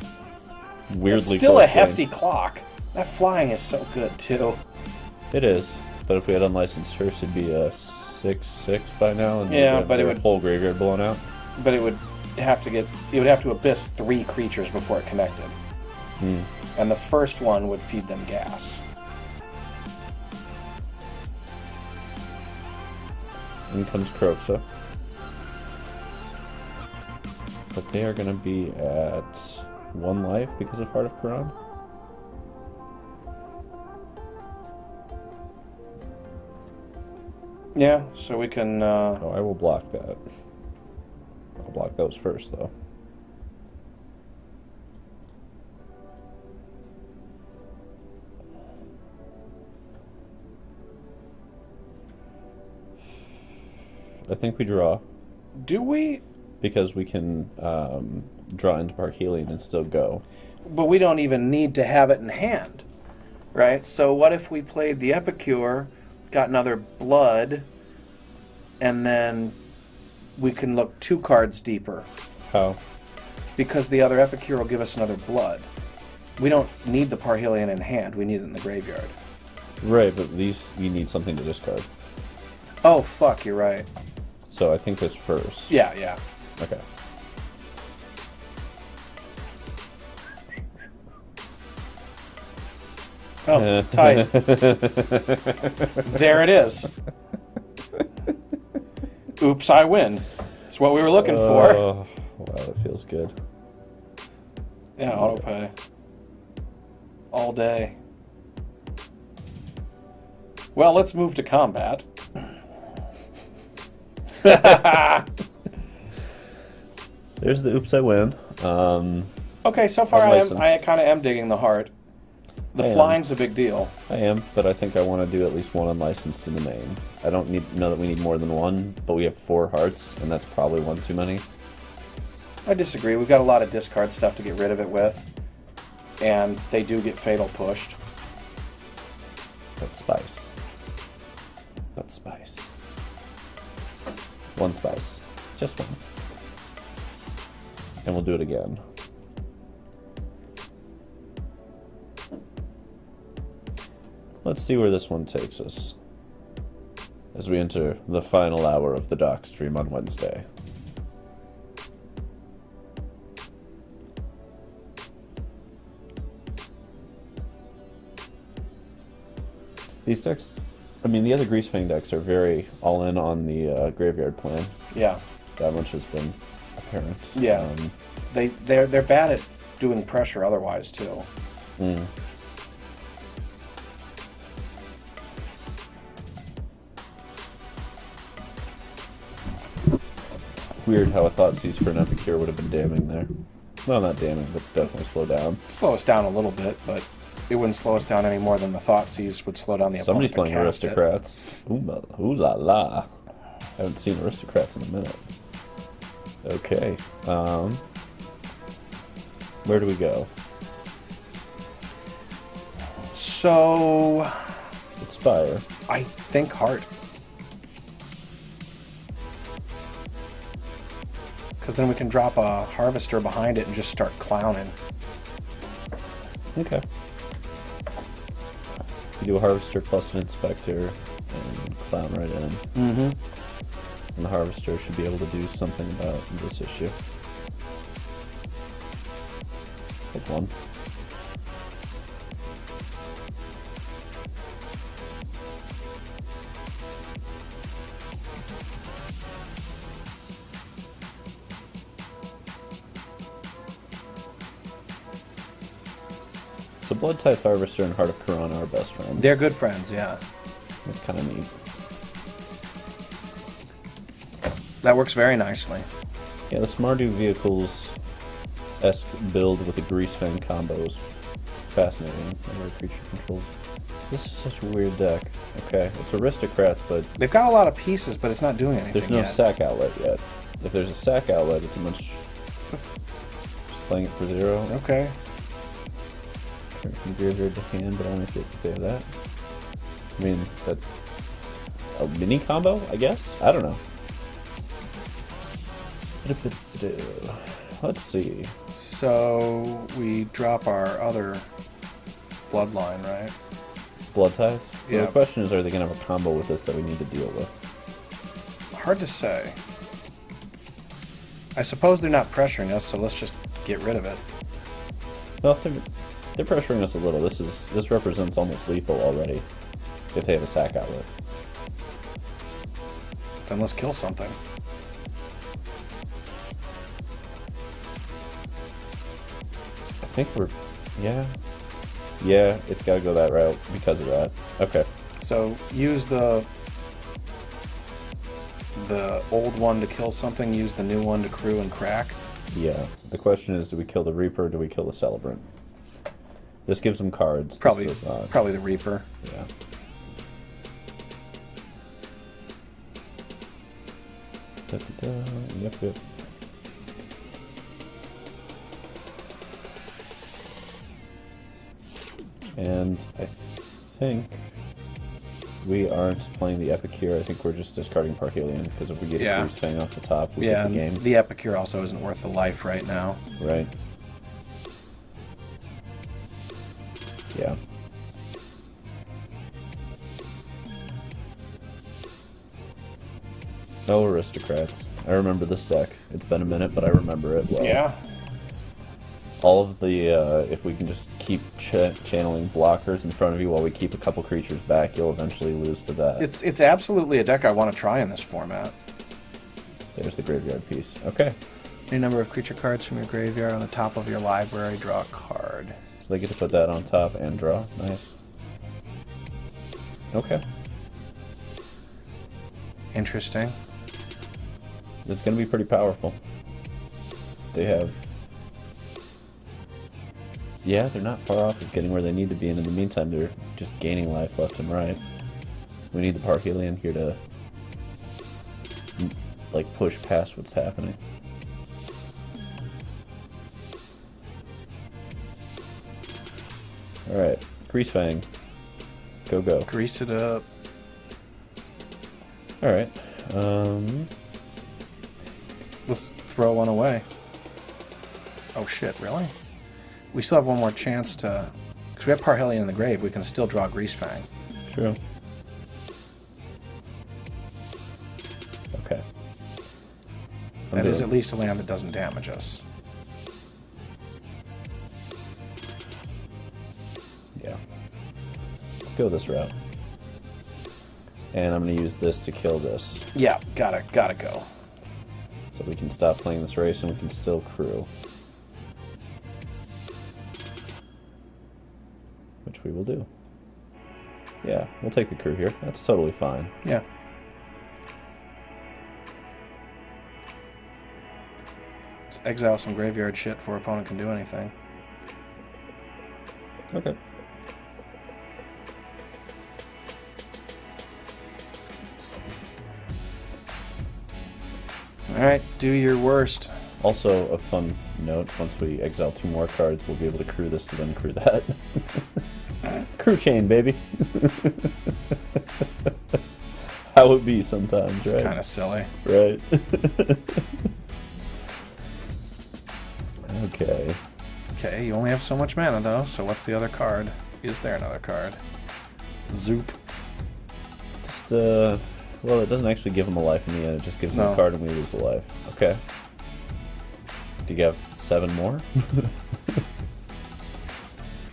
Weirdly still close a hefty game. clock. That flying is so good too. It is, but if we had unlicensed Hearse, it'd be a 6/6 by now, and Yeah, but it their would- whole graveyard blown out. But it would have to abyss 3 creatures before it connected. And the first one would feed them gas. In comes Kroxa. But they are going to be at 1 life because of Heart of Quran. Yeah, so we can... Oh, I will block that. I'll block those first, though. I think we draw. Do we? Because we can draw into Parhelion and still go. But we don't even need to have it in hand, right? So what if we played the Epicure, got another blood, and then we can look 2 cards deeper? How? Because the other Epicure will give us another blood. We don't need the Parhelion in hand, we need it in the graveyard. Right, but these, you need something to discard. Oh, fuck, you're right. So I think this first. Yeah, yeah. Okay. Oh, tight. There it is. Oops, I win. It's what we were looking for. Oh, wow, that feels good. Yeah, autopay. All day. Well, let's move to combat. There's the oops, I win. Okay, so far Unlicensed. I kind of am digging the heart. The I am. flying's a big deal. I am, but I think I want to do at least 1 unlicensed in the main. I don't know that we need more than 1, but we have 4 hearts, and that's probably 1 too many. I disagree. We've got a lot of discard stuff to get rid of it with, and they do get fatal pushed. That's spice. That's spice. 1 spice. Just 1. And we'll do it again. Let's see where this one takes us as we enter the final hour of the doc stream on Wednesday. These decks, I mean, the other Greasefang decks are very all in on the graveyard plan. Yeah. That much has been apparent. Yeah. They're bad at doing pressure otherwise too. Weird how a Thoughtseize for an Epicure would have been damning there. Well, not damning, but definitely slow down. Slow us down a little bit, but it wouldn't slow us down any more than the Thoughtseize would slow down the Somebody's opponent playing to cast it. Aristocrats. Ooh la la. I haven't seen Aristocrats in a minute. Okay. Where do we go? So Expire. I think heart. Because then we can drop a Harvester behind it and just start clowning. Okay. You do a Harvester plus an Inspector and clown right in. Mm-hmm. And the Harvester should be able to do something about this issue. Take 1. So Blood Tithe Harvester and Heart of Corona are best friends. They're good friends, yeah. That's kind of neat. That works very nicely. Yeah, the Mardu Vehicles-esque build with the Greasefang combo is fascinating. Other creature controls. This is such a weird deck. Okay, it's Aristocrats, but... They've got a lot of pieces, but it's not doing anything there's no yet. sack outlet yet. If there's a sack outlet, it's a much... Just playing it for 0. Okay. Turn from graveyard to hand, but only if they have that. I mean, that's a mini combo, I guess? I don't know. Let's see. So we drop our other bloodline, right? Blood Tithe? Yeah. Well, the question is, are they going to have a combo with this that we need to deal with? Hard to say. I suppose they're not pressuring us, so let's just get rid of it. Well, they're pressuring us a little. This represents almost lethal already, if they have a sack outlet. Then let's kill something. I think we're... Yeah. Yeah, it's got to go that route because of that. Okay. So use the old one to kill something, use the new one to crew and crack. Yeah. The question is, do we kill the Reaper or do we kill the Celebrant? This gives them cards. Probably, this does not. probably the Reaper. Yeah. Yep, yep. And I think we aren't playing the Epicure. I think we're just discarding Parhelion, because if we get a Greasefang off the top, we get the game. The Epicure also isn't worth the life right now. Right. Yeah. Oh, Aristocrats. I remember this deck. It's been a minute, but I remember it well. Yeah. All of the, if we can just keep channeling blockers in front of you while we keep a couple creatures back, you'll eventually lose to that. It's absolutely a deck I want to try in this format. There's the graveyard piece. Okay. Any number of creature cards from your graveyard on the top of your library, draw a card. So they get to put that on top and draw. Nice. Okay. Interesting. It's going to be pretty powerful. They have... Yeah, they're not far off of getting where they need to be, and in the meantime, they're just gaining life left and right. We need the Parhelion here to, like, push past what's happening. Alright, Greasefang. Go, go. Grease it up. Alright, Let's throw one away. Oh shit, really? We still have one more chance to... Because we have Parhelion in the grave, we can still draw Greasefang. True. Okay. That is at least a land that doesn't damage us. Yeah. Let's go this route. And I'm going to use this to kill this. Yeah, gotta go. So we can stop playing this race and we can still crew. Which we will do. Yeah, we'll take the crew here. That's totally fine. Yeah. Let's exile some graveyard shit before opponent can do anything. Okay. Alright, do your worst. Also, a fun note, once we exile 2 more cards, we'll be able to crew this to then crew that. Crew chain, baby! How it be sometimes, It's right? kind of silly. Right. Okay. Okay, you only have so much mana though, so what's the other card? Is there another card? Zoop. Just, well, it doesn't actually give him a life in the end, it just gives him a card and we lose a life. Okay. Do you have 7 more?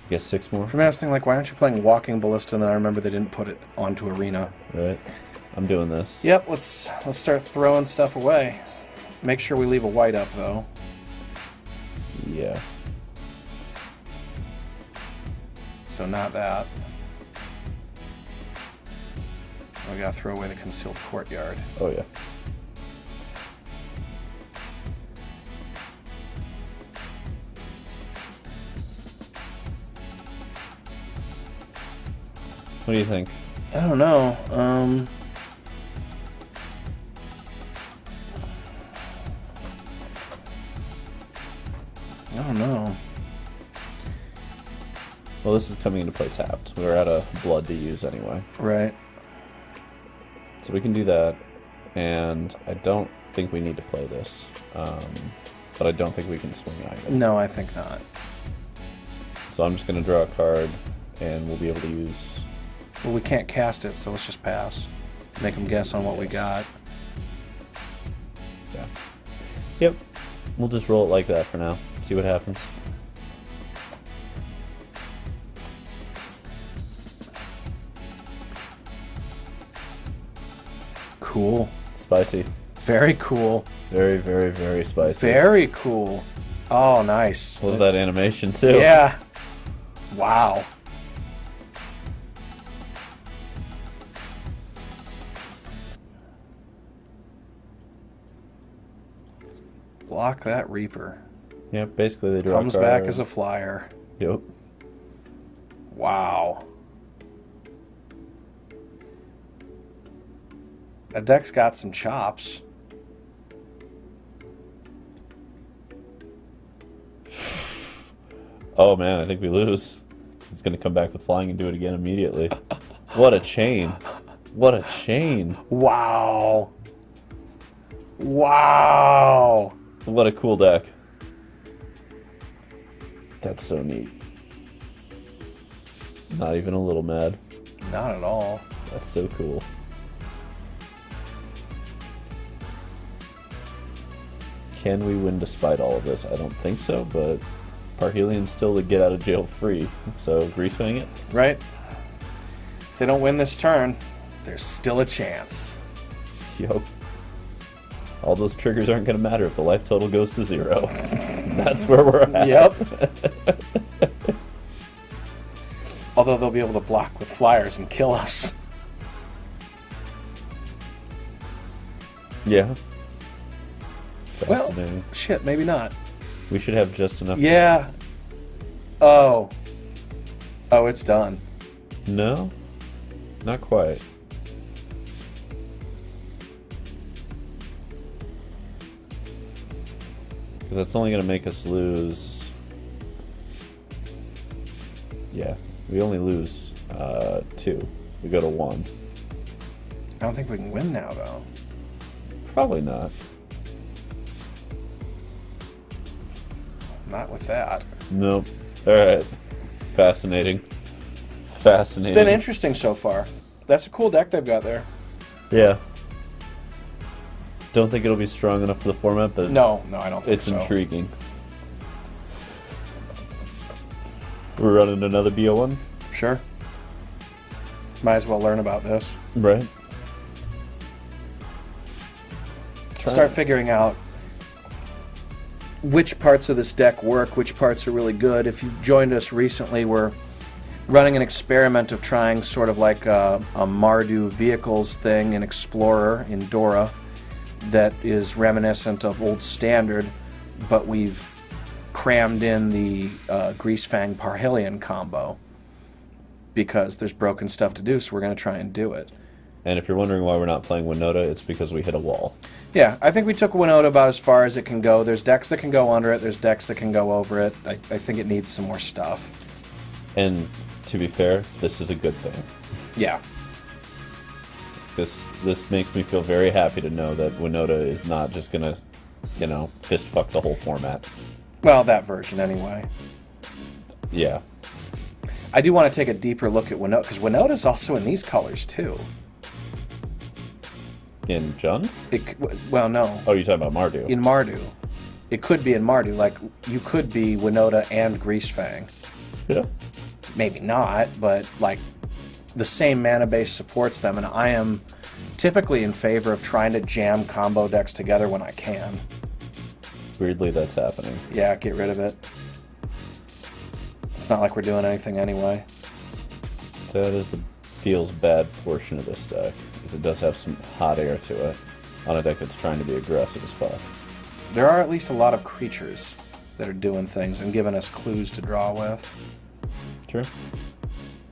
You got 6 more? For me, I was thinking, like, why aren't you playing Walking Ballista? And then I remember they didn't put it onto Arena. Right. I'm doing this. Yep, let's start throwing stuff away. Make sure we leave a white up, though. Yeah. so not that. We gotta throw away the Concealed Courtyard. Oh, yeah. What do you think? I don't know. I don't know. Well, this is coming into play tapped. We're out of blood to use anyway. Right. So we can do that, and I don't think we need to play this. But I don't think we can swing either. No, I think not. So I'm just going to draw a card, and we'll be able to use... Well, we can't cast it, so let's just pass. Make them guess on what we got. Yeah. Yep. We'll just roll it like that for now. See what happens. Cool. Spicy. Very cool. Very, very, very spicy. Very cool. Oh, nice. Love that animation, too. Yeah. Wow. Block that Reaper. Yep, basically they draw Comes a card. back as a flyer. Yep. Wow. That deck's got some chops. Oh man, I think we lose. It's going to come back with flying and do it again immediately. What a chain. What a chain. Wow. Wow. What a cool deck. That's so neat. Not even a little mad. Not at all. That's so cool. Can we win despite all of this? I don't think so, but Parhelion's still the get out of jail free, so Greasefang it. Right? If they don't win this turn, there's still a chance. Yup. All those triggers aren't going to matter if the life total goes to 0. That's where we're at. Yep. Although they'll be able to block with flyers and kill us. Yeah. Well, shit, maybe not. We should have just enough. Yeah. Oh. Oh, it's done. No? Not quite. Because that's only going to make us lose... Yeah, we only lose 2. We go to 1. I don't think we can win now, though. Probably not. Not with that. Nope. Alright. Fascinating. Fascinating. It's been interesting so far. That's a cool deck they've got there. Yeah. Don't think it'll be strong enough for the format, but no, I don't think so. It's intriguing. We're running another BO1? Sure. Might as well learn about this. Right. Start figuring out which parts of this deck work, which parts are really good. If you joined us recently, we're running an experiment of trying sort of like a Mardu Vehicles thing in Explorer in Dora that is reminiscent of Old Standard, but we've crammed in the Greasefang Parhelion combo because there's broken stuff to do, so we're going to try and do it. And if you're wondering why we're not playing Winota, it's because we hit a wall. Yeah, I think we took Winota about as far as it can go. There's decks that can go under it. There's decks that can go over it. I think it needs some more stuff. And to be fair, this is a good thing. Yeah. This makes me feel very happy to know that Winota is not just going to, you know, fist fuck the whole format. Well, that version anyway. Yeah. I do want to take a deeper look at Winota, because Winota's also in these colors too. In Jund? Well, no. Oh, you're talking about Mardu. In Mardu. It could be in Mardu. Like, you could be Winota and Greasefang. Yeah. Maybe not, but, like, the same mana base supports them, and I am typically in favor of trying to jam combo decks together when I can. Weirdly, that's happening. Yeah, get rid of it. It's not like we're doing anything anyway. That is the feels bad portion of this deck, because it does have some hot air to it, on a deck that's trying to be aggressive as fuck. There are at least a lot of creatures that are doing things and giving us clues to draw with. True.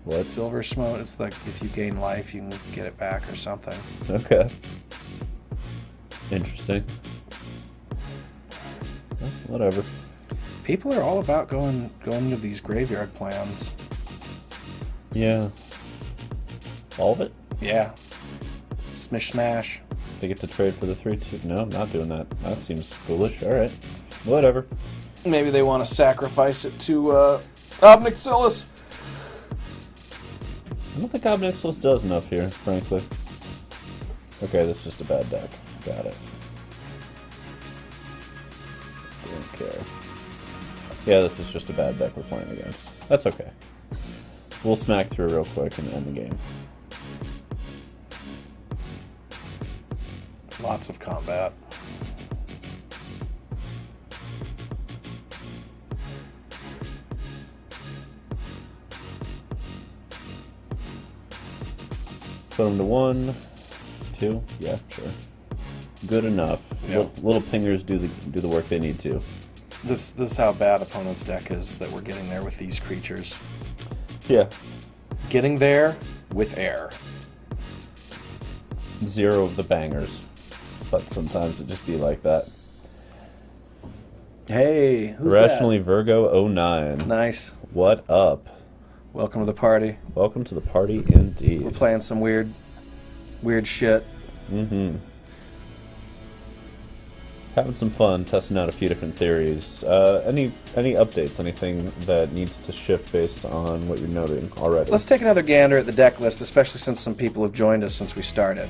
What? Silver Smote, it's like if you gain life, you can get it back or something. Okay. Interesting. Well, whatever. People are all about going to these graveyard plans. Yeah. All of it? Yeah. Smish smash. They get to trade for the 3/2. No, I'm not doing that. That seems foolish. Alright. Whatever. Maybe they want to sacrifice it to Obnixilis. I don't think Obnixilis does enough here, frankly. Okay, this is just a bad deck. Got it. Don't care. Yeah, this is just a bad deck we're playing against. That's okay. We'll smack through real quick and end the game. Lots of combat. Put them to 1, 2. Yeah, sure. Good enough. Yep. Little pingers do the work they need to. This is how bad opponent's deck is that we're getting there with these creatures. Yeah. Getting there with air. 0 of the bangers. But sometimes it just be like that. Hey, who's Rationally Virgo 09. Nice. What up? Welcome to the party. Welcome to the party indeed. We're playing some weird shit. Mm-hmm. Having some fun, testing out a few different theories. Any updates? Anything that needs to shift based on what you're noting already? Let's take another gander at the deck list, especially since some people have joined us since we started.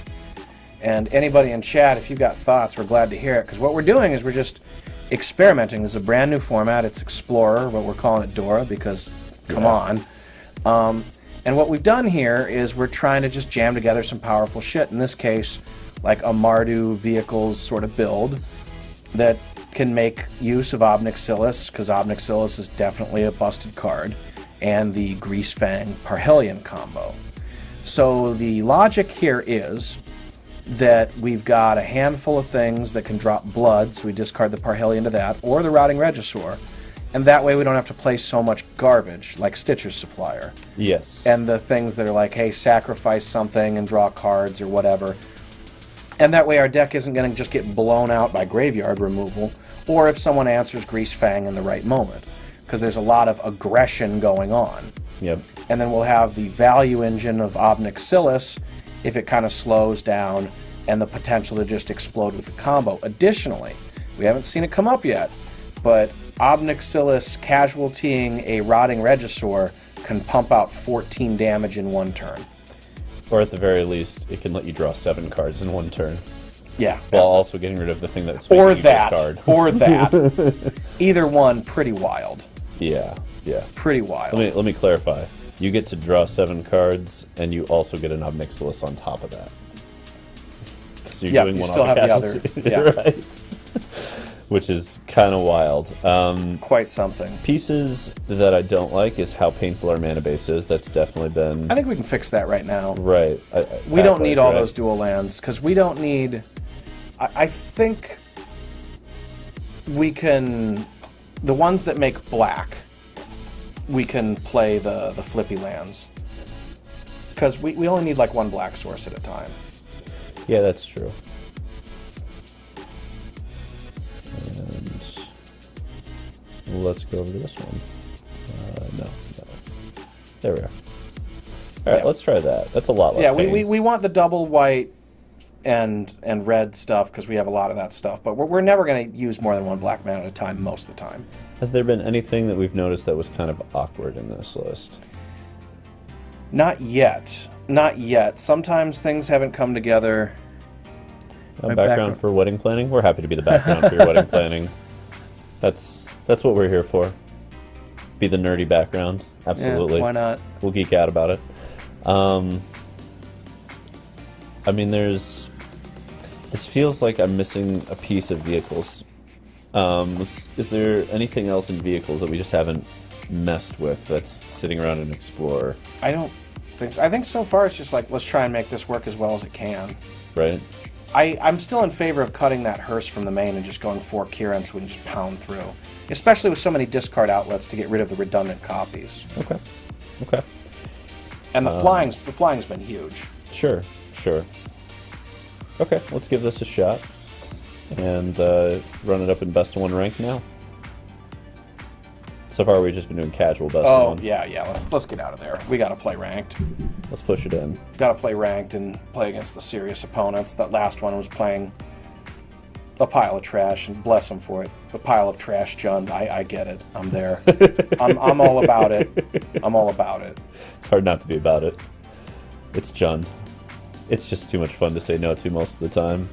And anybody in chat, if you've got thoughts, we're glad to hear it. Because what we're doing is we're just experimenting. This is a brand new format. It's Explorer, but we're calling it Dora because, come on. And what we've done here is we're trying to just jam together some powerful shit. In this case, like a Mardu vehicles sort of build that can make use of Obnixilis, because Obnixilis is definitely a busted card, and the Greasefang Parhelion combo. So the logic here is that we've got a handful of things that can drop blood, so we discard the Parhelion to that, or the Routing Regisaur, and that way we don't have to play so much garbage, like Stitcher's Supplier. Yes. And the things that are like, hey, sacrifice something and draw cards or whatever. And that way our deck isn't going to just get blown out by graveyard removal, or if someone answers Greasefang in the right moment, because there's a lot of aggression going on. Yep. And then we'll have the value engine of Obnixilis if it kind of slows down, and the potential to just explode with the combo. Additionally, we haven't seen it come up yet, but Obnixilis casualtying a Rotting Regisaur can pump out 14 damage in one turn. Or at the very least, it can let you draw 7 cards in one turn. Yeah. While also getting rid of the thing that's making Or you that. discard. Or that. Either one, pretty wild. Yeah, yeah. Pretty wild. Let me clarify. You get to draw 7 cards, and you also get an Obnixilis on top of that. So you're doing you one still have the other. Yeah. Right. Which is kind of wild. Quite something. Pieces that I don't like is how painful our mana base is. That's definitely been... I think we can fix that right now. Right. We don't need all those dual lands, because we don't need... I think we can... The ones that make black, we can play the flippy lands. Because we only need like one black source at a time. Yeah, that's true. And let's go over to this one. No. There we are. All right, let's try that. That's a lot less pain. we want the double white and red stuff because we have a lot of that stuff, but we're never going to use more than one black mana at a time most of the time. Has there been anything that we've noticed that was kind of awkward in this list? Not yet. Not yet. Sometimes things haven't come together. Background for wedding planning? We're happy to be the background for your wedding planning. That's what we're here for. Be the nerdy background. Absolutely. Yeah, why not? We'll geek out about it. I mean, this feels like I'm missing a piece of vehicles. Is there anything else in vehicles that we just haven't messed with that's sitting around in Explorer? I don't I think so far it's just like, let's try and make this work as well as it can. Right. I'm still in favor of cutting that hearse from the main and just going 4 Kieran so we can just pound through. Especially with so many discard outlets to get rid of the redundant copies. Okay. Okay. And the flying's been huge. Sure. Okay, let's give this a shot. And run it up in best of 1 rank now. So far we've just been doing casual best of 1. Yeah. Let's get out of there. We gotta play ranked. Let's push it in. Gotta play ranked and play against the serious opponents. That last one was playing a pile of trash, and bless them for it. A pile of trash, Jund. I get it. I'm there. I'm all about it. I'm all about it. It's hard not to be about it. It's Jund. It's just too much fun to say no to most of the time.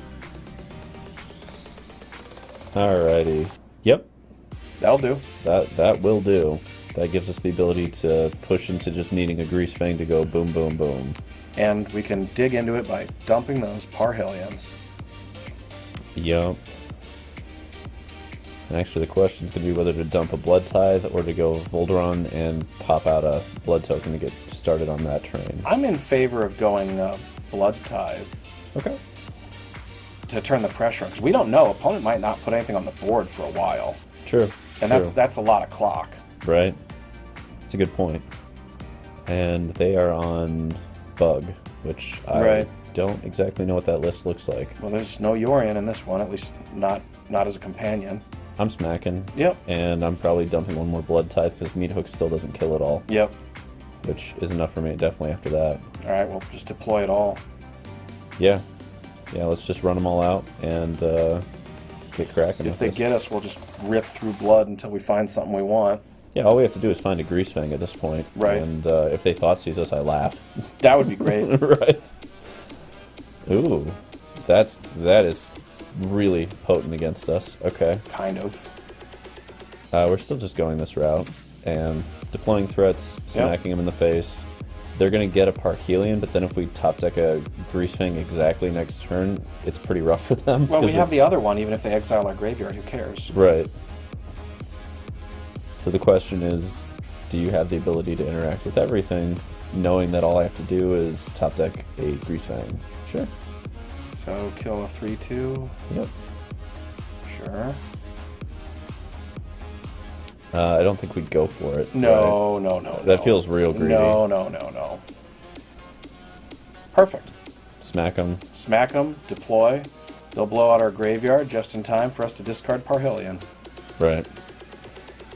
Alrighty. Yep. That'll do. That will do. That gives us the ability to push into just needing a Greasefang to go boom, boom, boom. And we can dig into it by dumping those Parhellions. Yup. And actually the question's going to be whether to dump a Blood Tithe or to go Volderon and pop out a Blood Token to get started on that train. I'm in favor of going Blood Tithe. Okay. To turn the pressure on, because we don't know. Opponent might not put anything on the board for a while. True. And that's a lot of clock. Right. It's a good point. And they are on Bug, which I don't exactly know what that list looks like. Well, there's no Yorion in this one, at least not as a companion. I'm smacking. Yep. And I'm probably dumping 1 more Blood Tithe because Meat Hook still doesn't kill it all. Yep. Which is enough for me definitely after that. Alright, well, just deploy it all. Yeah. Yeah, let's just run them all out and get cracking. If they get us, we'll just rip through blood until we find something we want. Yeah, all we have to do is find a Greasefang at this point. Right. And if they Thoughtseize us, I laugh. That would be great. Right. Ooh. That is really potent against us. Okay. Kind of. We're still just going this route. And deploying threats, smacking them in the face. They're going to get a Parhelion, but then if we top deck a Greasefang exactly next turn, it's pretty rough for them. Well, we have the other one, even if they exile our graveyard, who cares? Right. So the question is, do you have the ability to interact with everything, knowing that all I have to do is top deck a Greasefang? Sure. So kill a 3/2. Yep. Sure. I don't think we'd go for it. No. That feels real greedy. No. Perfect. Smack them. Smack them, deploy. They'll blow out our graveyard just in time for us to discard Parhelion. Right.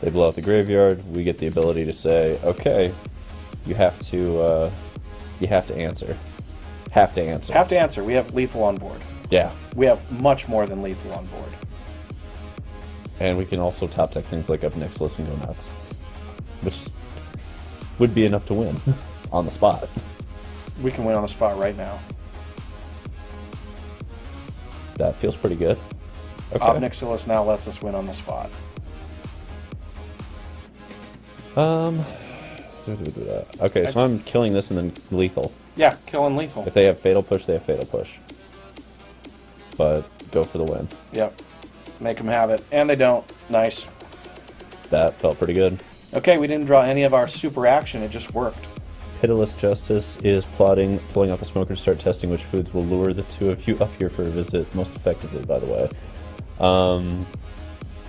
They blow out the graveyard. We get the ability to say, okay, you have to answer. Have to answer. Have to answer. We have lethal on board. Yeah. We have much more than lethal on board. And we can also top deck things like Up Nixilis and go nuts. Which would be enough to win on the spot. We can win on the spot right now. That feels pretty good. Okay. Up Nixilis now lets us win on the spot. Okay, so I'm killing this and then lethal. Yeah, killing lethal. If they have Fatal Push, they have Fatal Push. But go for the win. Yep. Make them have it. And they don't. Nice. That felt pretty good. Okay, we didn't draw any of our super action. It just worked. Pitiless Justice is pulling out the smoker to start testing which foods will lure the two of you up here for a visit most effectively, by the way.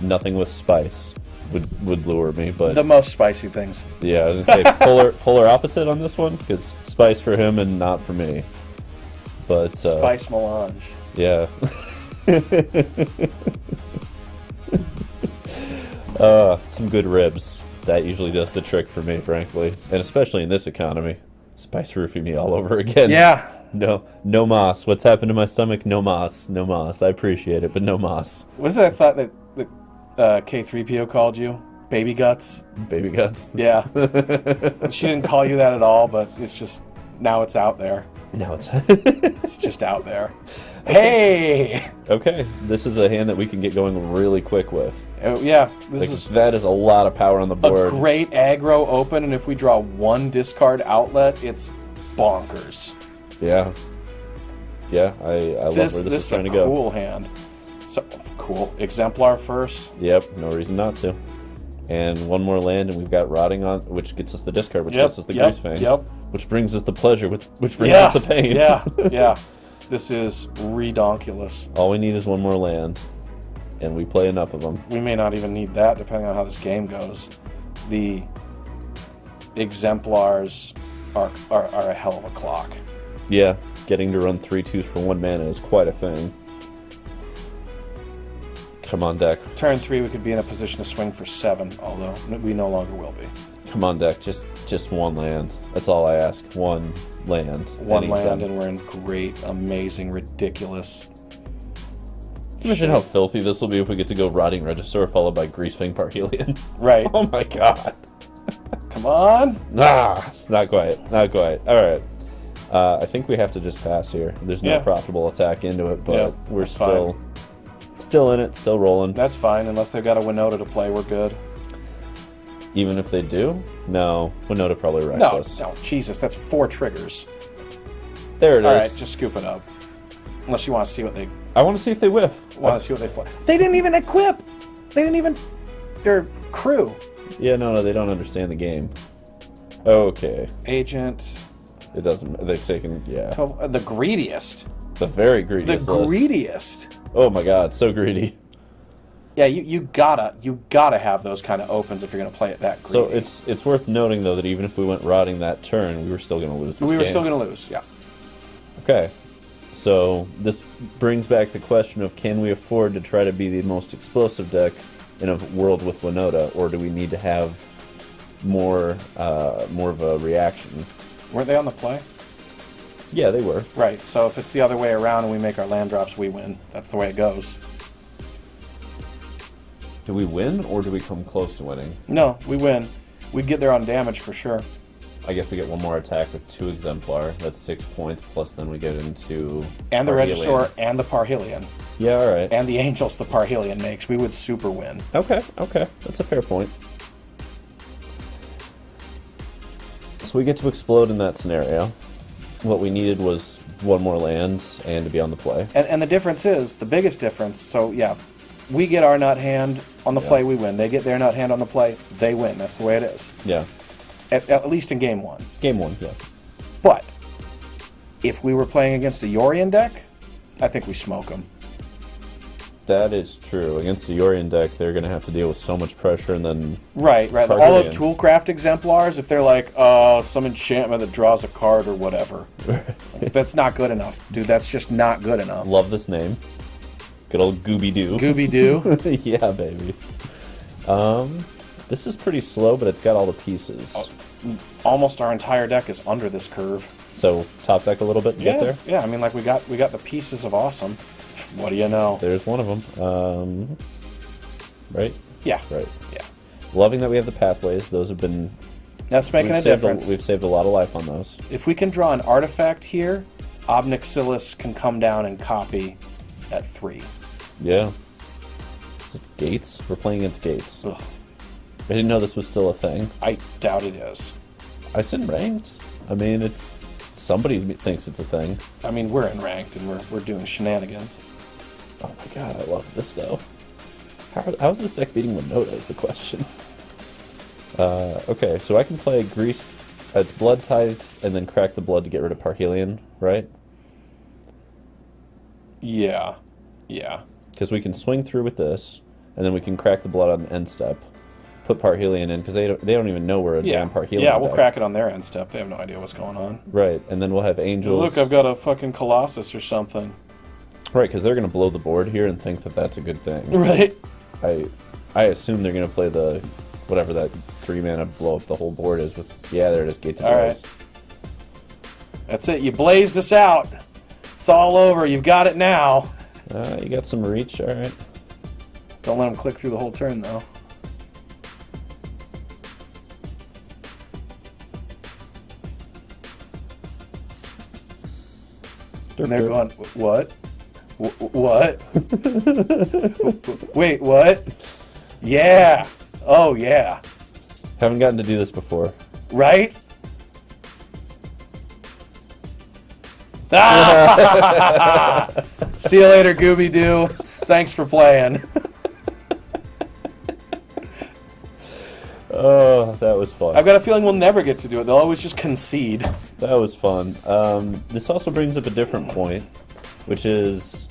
Nothing with spice would lure me, but... The most spicy things. Yeah, I was going to say polar opposite on this one, because spice for him and not for me. But spice melange. Yeah. Some good ribs. That usually does the trick for me, frankly. And especially in this economy. Spice roofing me all over again. Yeah. No moss. What's happened to my stomach? No moss. No moss. I appreciate it, but no moss. What is it I thought that K3PO called you? Baby guts? Baby guts? Yeah. She didn't call you that at all, but it's just, now it's out there. Now it's... It's just out there. Hey! Okay, this is a hand that we can get going really quick with. Yeah, that is a lot of power on the board. A great aggro open, and if we draw one discard outlet, it's bonkers. Yeah. Yeah, I love where this is trying to go. This is a cool hand. So, cool. Exemplar first. Yep, no reason not to. And one more land, and we've got Rotting on, which gets us the discard, which gets us the Greasefang. Which brings us the pleasure, which brings us the pain. Yeah. This is redonkulous. All we need is one more land, and we play enough of them. We may not even need that, depending on how this game goes. The exemplars are a hell of a clock. Yeah, getting to run 3/2s for 1 mana is quite a thing. Come on, deck. Turn 3, we could be in a position to swing for 7, although we no longer will be. Come on, deck. Just one land. That's all I ask. One land. One land, and we're in great, amazing, ridiculous. Imagine how filthy this will be if we get to go Rotting Regisaur followed by Greasefang Parhelion. Right. Oh my god. Come on. Not quite. Not quite. All right. I think we have to just pass here. There's no profitable attack into it, but we're still in it, still rolling. That's fine, unless they've got a Winota to play, we're good. Even if they do? No. Winota probably wrecks us. No, Jesus, that's 4 triggers. There it is. Alright, just scoop it up. Unless you want to see what they... I want to see if they whiff. Want to see what they fly. They didn't even equip! They didn't even... They're crew. Yeah, no, they don't understand the game. Okay. Agent... It doesn't... They're taking... Yeah. The greediest. The very greediest The greediest. Oh my god, so greedy. Yeah, you gotta have those kind of opens if you're gonna play it that greedy. So it's worth noting though that even if we went Rotting that turn, we were still gonna lose this game. We were still gonna lose, yeah. Okay. So this brings back the question of, can we afford to try to be the most explosive deck in a world with Winota, or do we need to have more of a reaction? Weren't they on the play? Yeah, they were. Right, so if it's the other way around and we make our land drops, we win. That's the way it goes. Do we win, or do we come close to winning? No, we win. We'd get there on damage for sure. I guess we get one more attack with 2 Exemplar. That's 6 points, plus then we get into... And the Regisaur and the Parhelion. Yeah, alright. And the Angels the Parhelion makes. We would super win. Okay. That's a fair point. So we get to explode in that scenario. What we needed was one more land and to be on the play. And the difference is, the biggest difference, so yeah, we get our nut hand on the play, we win. They get their nut hand on the play, they win. That's the way it is. Yeah. At least in Game 1. Game 1, yeah. But, if we were playing against a Yorion deck, I think we smoke them. That is true. Against the Yorion deck, they're going to have to deal with so much pressure, and then... Right. All those Toolcraft exemplars, if they're like, some enchantment that draws a card or whatever. That's not good enough. Dude, that's just not good enough. Love this name. Good old Gooby-Doo. Gooby-Doo? Yeah, baby. This is pretty slow, but it's got all the pieces. Almost our entire deck is under this curve. So, top deck a little bit and get there? Yeah, I mean, like, we got the pieces of awesome. What do you know? There's one of them. Right? Yeah. Right. Yeah. Loving that we have the pathways. Those have been... That's making a difference. We've saved a lot of life on those. If we can draw an artifact here, Obnixilis can come down and copy at 3. Yeah. Is this Gates? We're playing against Gates. Ugh. I didn't know this was still a thing. I doubt it is. It's in ranked. I mean, it's... Somebody thinks it's a thing. I mean, we're in ranked and we're doing shenanigans. Oh my god, I love this though. How is this deck beating Winota is the question. Okay, so I can play it's Blood Tithe and then crack the blood to get rid of Parhelion, right? Yeah. Because we can swing through with this, and then we can crack the blood on the end step. Put Parhelion in, because they don't even know we're a damn Parhelion Yeah, we'll deck. crack it on their end step. They have no idea what's going on. Right, and then we'll have Angels... Look, I've got a fucking Colossus or something. Right, because they're going to blow the board here and think that that's a good thing. Right. I assume they're going to play the... whatever that 3-mana blow up the whole board is with... Yeah, there it is, Gates of Blaze. Right. That's it, you blazed us out. It's all over, you've got it now. You got some reach, alright. Don't let them click through the whole turn, though. And they're going, what? What? Wait, what? Yeah. Oh, yeah. Haven't gotten to do this before. Right? See you later, Gooby-Doo. Thanks for playing. Oh, that was fun. I've got a feeling we'll never get to do it. They'll always just concede. That was fun. This also brings up a different point, which is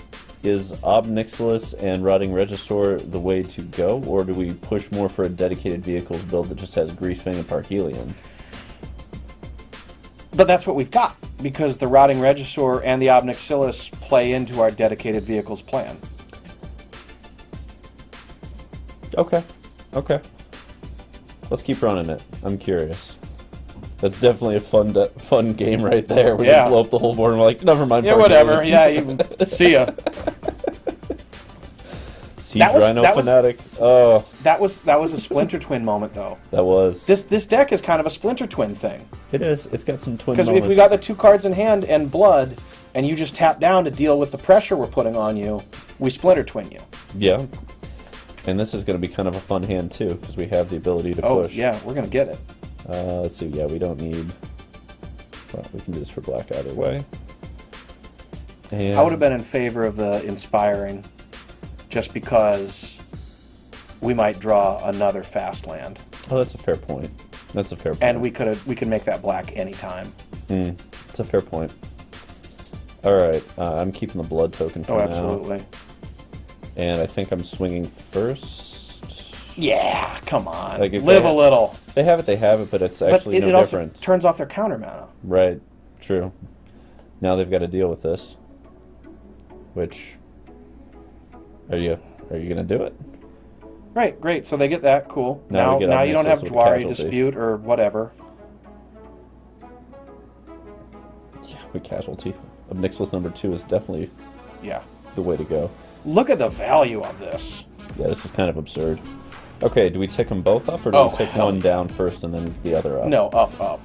Ob Nixilis and Rotting Regisaur the way to go, or do we push more for a dedicated vehicles build that just has Greasefang and Parhelion? But that's what we've got, because the Rotting Regisaur and the Ob Nixilis play into our dedicated vehicles plan. Okay. Let's keep running it. I'm curious. That's definitely a fun game right there. We blow up the whole board and we're like, never mind. Yeah, whatever. Yeah, see ya. Siege Rhino Fanatic. Oh, that was a Splinter Twin moment, though. That was. This deck is kind of a Splinter Twin thing. It is. It's got some twin moments. Because if we got the 2 cards in hand and blood, and you just tap down to deal with the pressure we're putting on you, we Splinter Twin you. Yeah. And this is going to be kind of a fun hand, too, because we have the ability to push. Oh, yeah, we're going to get it. Let's see. Yeah, we don't need... Well, we can do this for black either way. And I would have been in favor of the Inspiring, just because we might draw another fast land. Oh, that's a fair point. That's a fair point. And we could make that black anytime. It's a fair point. All right, I'm keeping the blood token for now. Oh, absolutely. And I think I'm swinging first. Yeah, come on. Like Live a little. They have it, but it's actually no it also different. Turns off their counter mana. Right, true. Now they've got to deal with this. Which, are you gonna do it? Right, great. So they get that. Cool. Now you don't have Dwari Dispute or whatever. Yeah, we casualty. Nixilis number 2 is definitely the way to go. Look at the value of this. Yeah, this is kind of absurd. Okay, do we tick them both up, or do we tick one down first and then the other up? No, up.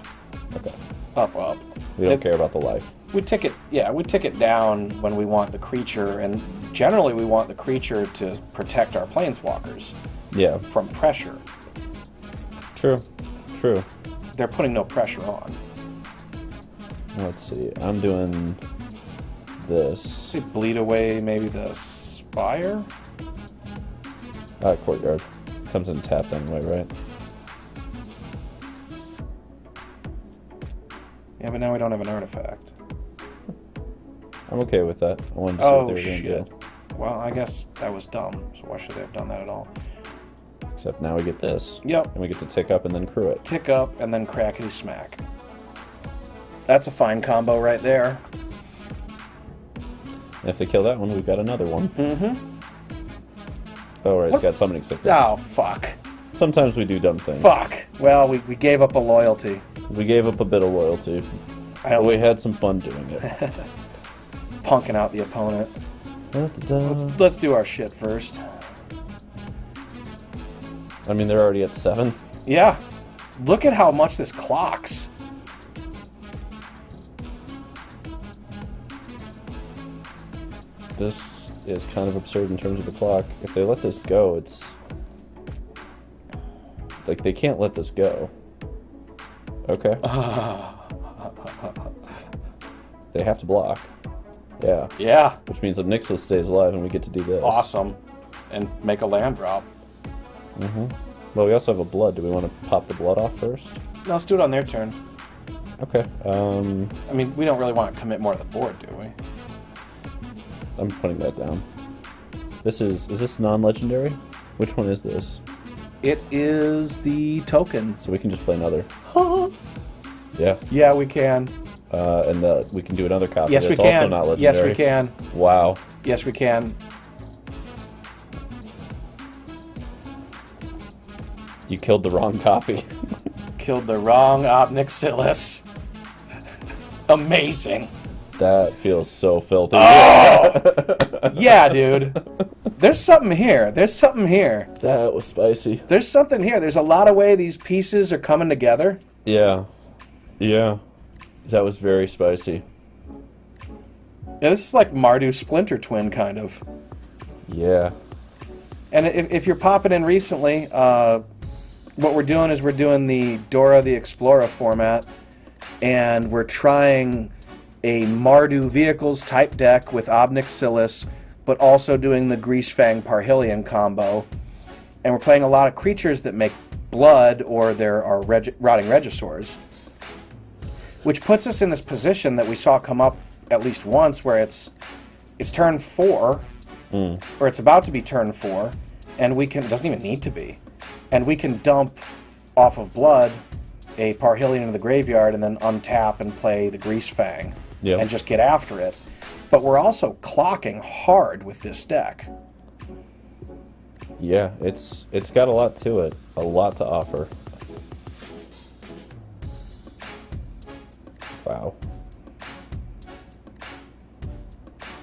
Okay. Up. We don't care about the life. We tick it down when we want the creature, and generally we want the creature to protect our planeswalkers. Yeah. From pressure. True. They're putting no pressure on. Let's see. I'm doing this. Say bleed away maybe the Spire? Courtyard. Comes in tapped anyway, right? Yeah, but now we don't have an artifact. I'm okay with that. I wanted to see what they were going to do. Well, I guess that was dumb, so why should they have done that at all? Except now we get this. Yep. And we get to tick up and then crew it. Tick up and then crackety smack. That's a fine combo right there. And if they kill that one, we've got another one. Oh, right, it's got summoning sickness. Oh, fuck. Sometimes we do dumb things. Fuck. Well, we gave up a loyalty. We gave up a bit of loyalty. But we had some fun doing it. Punking out the opponent. Let's do our shit first. I mean, they're already at 7. Yeah. Look at how much this clocks. This is kind of absurd in terms of the clock. If they let this go, it's... Like, they can't let this go. Okay. They have to block. Yeah. Yeah. Which means if Nixilis stays alive and we get to do this. Awesome. And make a land drop. Well, we also have a blood. Do we want to pop the blood off first? No, let's do it on their turn. Okay. I mean, we don't really want to commit more to the board, do we? I'm putting that down. Is this non-legendary? Which one is this? It is the token. So we can just play another. Yeah. Yeah, we can. And we can do another copy. Yes, That's we can. Also not legendary. Yes, we can. Wow. Yes, we can. You killed the wrong copy. Killed the wrong Ob Nixilis. Amazing. That feels so filthy. Oh! Yeah, dude. There's something here. There's something here. That was spicy. There's something here. There's a lot of way these pieces are coming together. Yeah. Yeah. That was very spicy. Yeah, this is like Mardu Splinter Twin, kind of. Yeah. And if you're popping in recently, what we're doing is we're doing the Dora the Explorer format, and we're trying a Mardu Vehicles type deck with Ob Nixilis, but also doing the Greasefang Parhelion combo. And we're playing a lot of creatures that make blood or there are rotting Regisaurs. Which puts us in this position that we saw come up at least once where it's turn 4, or it's about to be turn 4, and we can, it doesn't even need to be, and we can dump off of blood a Parhelion into the graveyard and then untap and play the Greasefang and just get after it. But we're also clocking hard with this deck. Yeah, it's got a lot to it, a lot to offer. Wow.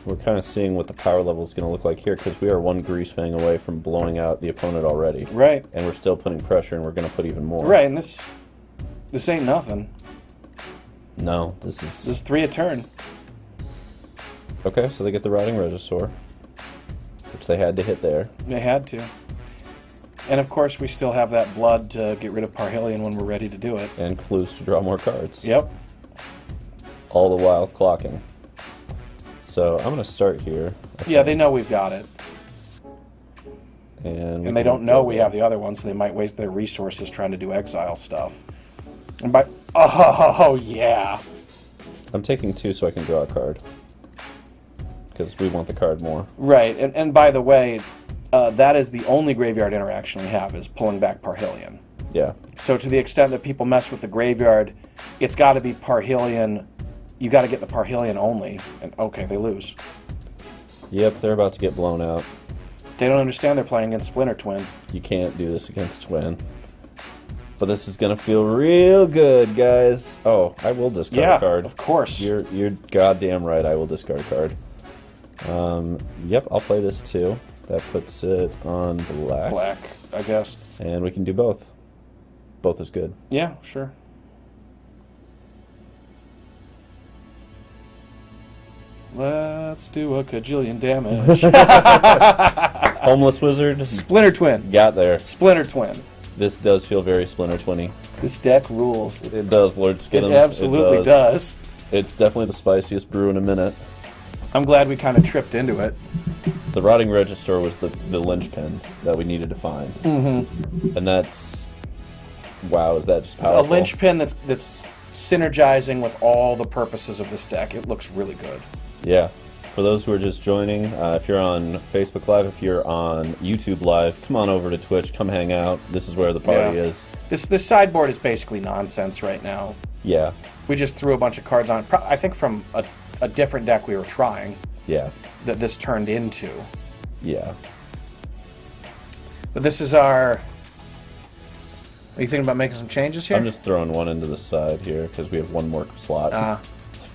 We're kind of seeing what the power level is going to look like here, because we are one Greasefang away from blowing out the opponent already. Right. And we're still putting pressure, and we're going to put even more. Right, and this ain't nothing. No, this is 3 a turn. Okay, so they get the Rotting Regisaur, which they had to hit there. They had to. And of course, we still have that blood to get rid of Parhelion when we're ready to do it. And clues to draw more cards. Yep. All the while clocking. So I'm going to start here. Yeah, they know we've got it. And they don't know we have the other one, so they might waste their resources trying to do exile stuff. And by... Oh, yeah. I'm taking 2 so I can draw a card. Because we want the card more. Right, and by the way, that is the only graveyard interaction we have, is pulling back Parhelion. Yeah. So to the extent that people mess with the graveyard, it's got to be Parhelion. You got to get the Parhelion only, and okay, they lose. Yep, they're about to get blown out. They don't understand they're playing against Splinter Twin. You can't do this against Twin. But this is gonna feel real good, guys. Oh, I will discard a card. Yeah, of course. You're goddamn right. I will discard a card. Yep, I'll play this too. That puts it on black. Black, I guess. And we can do both. Both is good. Yeah, sure. Let's do a cajillion damage. Homeless Wizard. Splinter Twin. Got there. Splinter Twin. This does feel very Splinter Twinny. This deck rules. It does, Lord Skidham. It absolutely does. It's definitely the spiciest brew in a minute. I'm glad we kind of tripped into it. The Rotting Regisaur was the linchpin that we needed to find. Mm-hmm. And that's... Wow, is that just powerful? It's a linchpin that's synergizing with all the purposes of this deck. It looks really good. Yeah. For those who are just joining, if you're on Facebook Live, if you're on YouTube Live, come on over to Twitch, come hang out. This is where the party is. This sideboard is basically nonsense right now. Yeah. We just threw a bunch of cards on, I think from a different deck we were trying. Yeah. That this turned into. Yeah. But this is our... Are you thinking about making some changes here? I'm just throwing one into the side here because we have one more slot.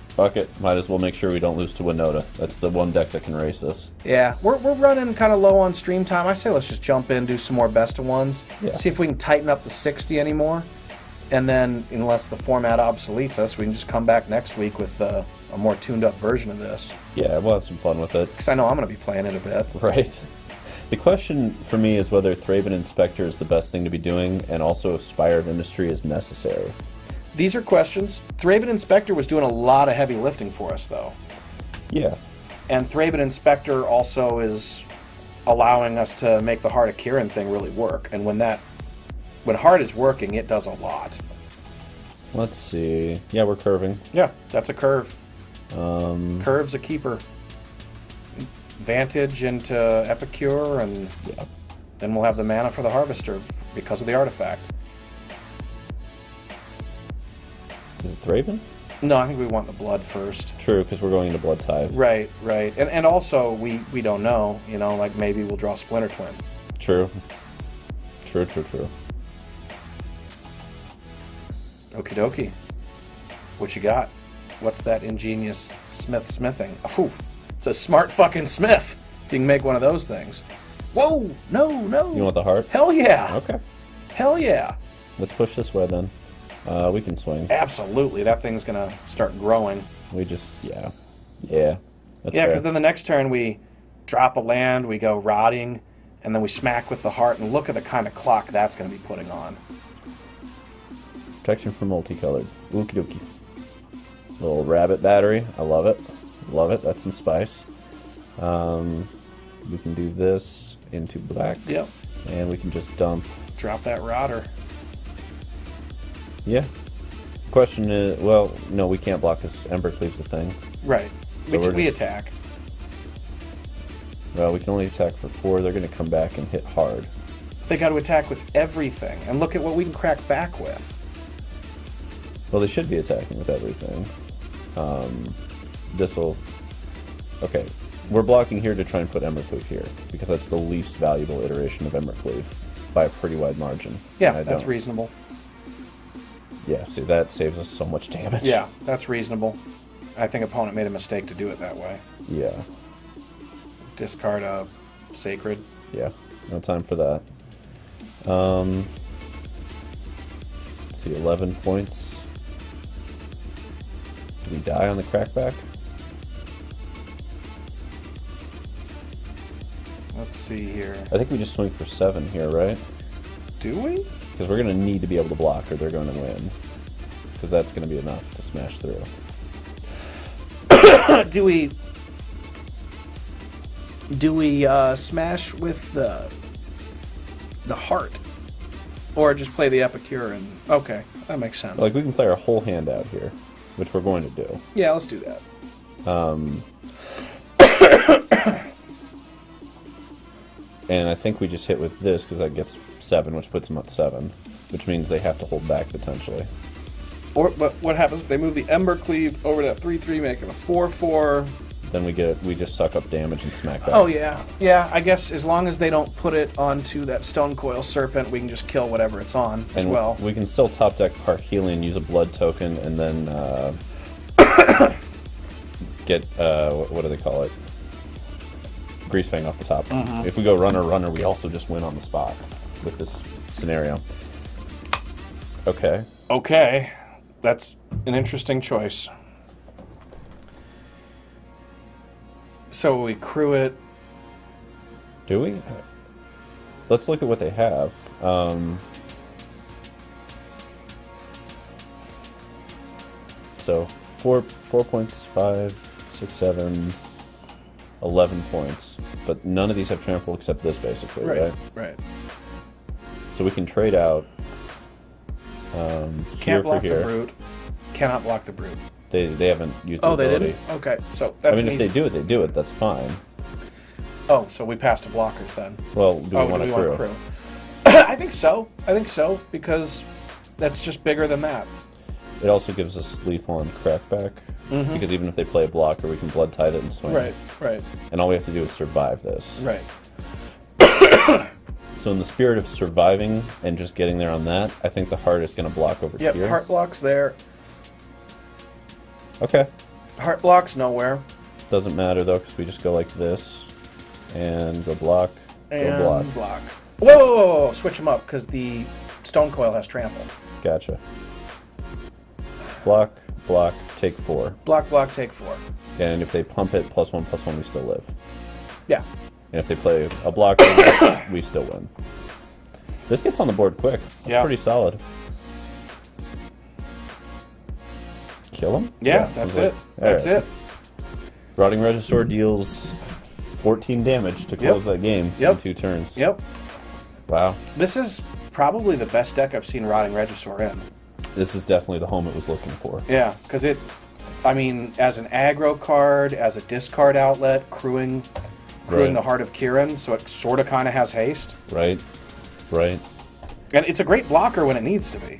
Fuck it. Might as well make sure we don't lose to Winota. That's the one deck that can race us. Yeah, we're running kind of low on stream time. I say let's just jump in, do some more best of ones. Yeah. See if we can tighten up the 60 anymore. And then, unless the format obsoletes us, we can just come back next week with a more tuned up version of this. Yeah, we'll have some fun with it. Because I know I'm going to be playing it a bit. Right. The question for me is whether Thraben Inspector is the best thing to be doing, and also if Spire of Industry is necessary. These are questions. Thraben Inspector was doing a lot of heavy lifting for us, though. Yeah. And Thraben Inspector also is allowing us to make the Heart of Kirin thing really work. And when Heart is working, it does a lot. Let's see. Yeah, we're curving. Yeah, that's a curve. Curve's a keeper. Vantage into Epicure, and then we'll have the mana for the Harvester because of the artifact. Is it Thraben? No, I think we want the blood first. True, because we're going into Blood Tithe. Right. And also, we don't know, like maybe we'll draw Splinter Twin. True. True. Okie dokie. What you got? What's that ingenious smithing? Ooh, it's a smart fucking smith. If you can make one of those things. Whoa! No! You want the heart? Hell yeah! Okay. Hell yeah! Let's push this way then. We can swing. Absolutely. That thing's gonna start growing. We just, yeah. That's yeah, because then the next turn we drop a land, we go rotting, and then we smack with the heart, and look at the kind of clock that's going to be putting on. Protection for multicolored. Okie dokie. Little rabbit battery. I love it. Love it. That's some spice. We can do this into black. Yep. And we can just dump Drop that Rotter. Yeah. Question is, well, no, we can't block because Embercleave's a thing. Right. So we attack. Well, we can only attack for 4. They're going to come back and hit hard. They got to attack with everything, and look at what we can crack back with. Well, they should be attacking with everything. This'll... Okay, we're blocking here to try and put Embercleave here, because that's the least valuable iteration of Embercleave, by a pretty wide margin. Yeah, that's reasonable. Yeah, see, that saves us so much damage. Yeah, that's reasonable. I think opponent made a mistake to do it that way. Yeah. Discard a Sacred. Yeah, no time for that. Let's see, 11 points. Do we die on the crackback? Let's see here. I think we just swing for 7 here, right? Do we? Because we're going to need to be able to block or they're going to win. Because that's going to be enough to smash through. Do we smash with the heart? Or just play the Epicurean? Okay, that makes sense. Like, we can play our whole hand out here, which we're going to do. Yeah, let's do that. And I think we just hit with this because that gets 7, which puts them at 7. Which means they have to hold back, potentially. But what happens if they move the Embercleave over that 3/3, make it a 4/4? Then we just suck up damage and smack back. Oh, yeah. Yeah, I guess as long as they don't put it onto that Stonecoil Serpent, we can just kill whatever it's on as well. We can still top deck Park Healing, use a blood token, and then get, what do they call it? Greasefang off the top. Mm-hmm. If we go runner, we also just win on the spot with this scenario. Okay. Okay. That's an interesting choice. So we crew it. Do we? Let's look at what they have. So 4 points, 5, 6, 7, 11 points. But none of these have trample except this, basically, right? Right. So we can trade out Can't block the Brute. Cannot block the Brute. They haven't used the ability. They didn't? Okay, so that's I mean, if they do it, that's fine. Oh, so we passed to blockers then. Well, do we want to crew? I think so, because that's just bigger than that. It also gives us lethal on crackback, because even if they play a blocker, we can blood tide it and swing. Right. And all we have to do is survive this. Right. So in the spirit of surviving and just getting there on that, I think the heart is going to block over here. Yep, heart blocks there. Okay. Heart blocks nowhere. Doesn't matter though, because we just go like this, and go block, and go block. block. Whoa! Switch them up, because the Stonecoil has trample. Gotcha. Block, block, take 4. Block, take 4. And if they pump it, +1/+1, we still live. Yeah. And if they play a blocker, we still win. This gets on the board quick. That's pretty solid. Kill him? Yeah, that's it. That's it. Rotting Regisaur deals 14 damage to close that game in 2 turns. Yep. Wow. This is probably the best deck I've seen Rotting Regisaur in. This is definitely the home it was looking for. Yeah, because it, I mean, as an aggro card, as a discard outlet, crewing the Heart of Kiran, so it sort of kind of has haste. Right. And it's a great blocker when it needs to be.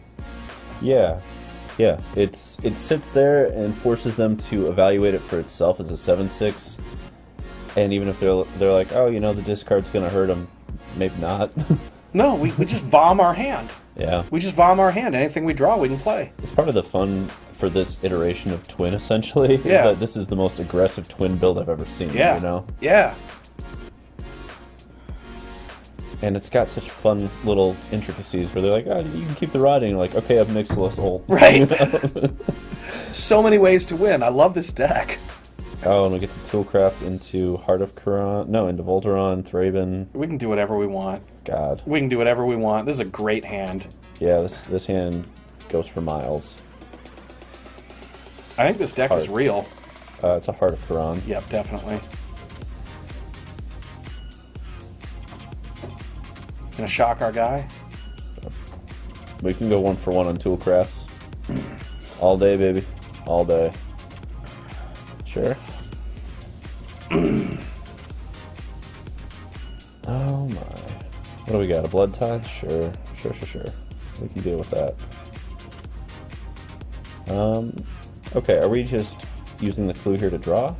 Yeah. It sits there and forces them to evaluate it for itself as a 7/6. And even if they're like, oh, the discard's going to hurt them, maybe not. No, we just vom our hand. Yeah. We just vom our hand. Anything we draw, we can play. It's part of the fun for this iteration of Twin, essentially. Yeah. That this is the most aggressive Twin build I've ever seen, Yeah. And it's got such fun little intricacies where they're like, oh, you can keep the rotting. You're like, okay, I've mixed this whole... Right. So many ways to win. I love this deck. Oh, and we get to Toolcraft into Heart of Kiran. No, into Voltron, Thraben. We can do whatever we want. God. We can do whatever we want. This is a great hand. Yeah, this hand goes for miles. I think this deck is real. It's a Heart of Kiran. Yep, definitely. Gonna shock our guy. We can go 1-for-1 on Toolcrafts. All day, baby. All day. Sure. Oh my. What do we got? A Blood Tithe? Sure. Sure. We can deal with that. Okay, are we just using the clue here to draw?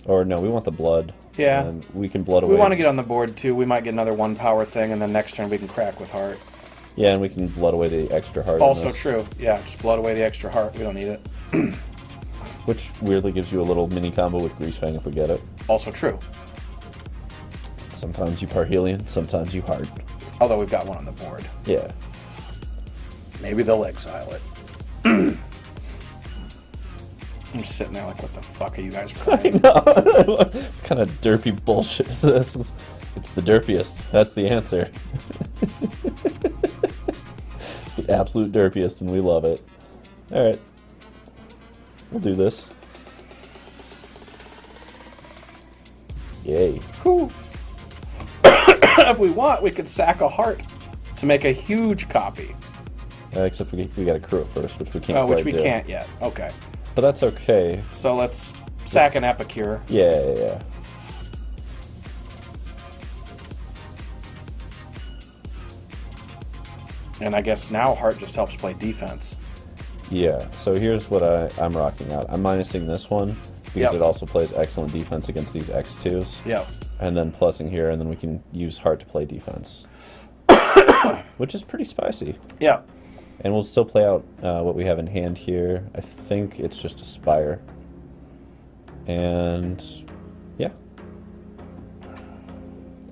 Or no, we want the blood. Yeah. And we can blood away. We want to get on the board too. We might get another 1-power thing, and then next turn we can crack with heart. Yeah, and we can blood away the extra heart. Also true. Yeah, just blood away the extra heart. We don't need it. Which weirdly gives you a little mini combo with Greasefang if we get it. Also true. Sometimes you Parhelion, sometimes you heart. Although we've got one on the board. Yeah. Maybe they'll exile it. I'm sitting there like, what the fuck are you guys playing? I know. What kind of derpy bullshit is this? It's the derpiest. That's the answer. It's the absolute derpiest, and we love it. Alright. We'll do this. Yay. Cool. If we want, we could sack a heart to make a huge copy. Except we gotta crew it first, which we can't quite which we do. can't yet. Okay. But that's okay. So let's sack an Epicure. Yeah. And I guess now heart just helps play defense. Yeah, so here's what I'm rocking out. I'm minusing this one because it also plays excellent defense against these X2s. Yep. And then plussing here, and then we can use heart to play defense. Which is pretty spicy. Yeah. And we'll still play out what we have in hand here. I think it's just a Spire. And yeah.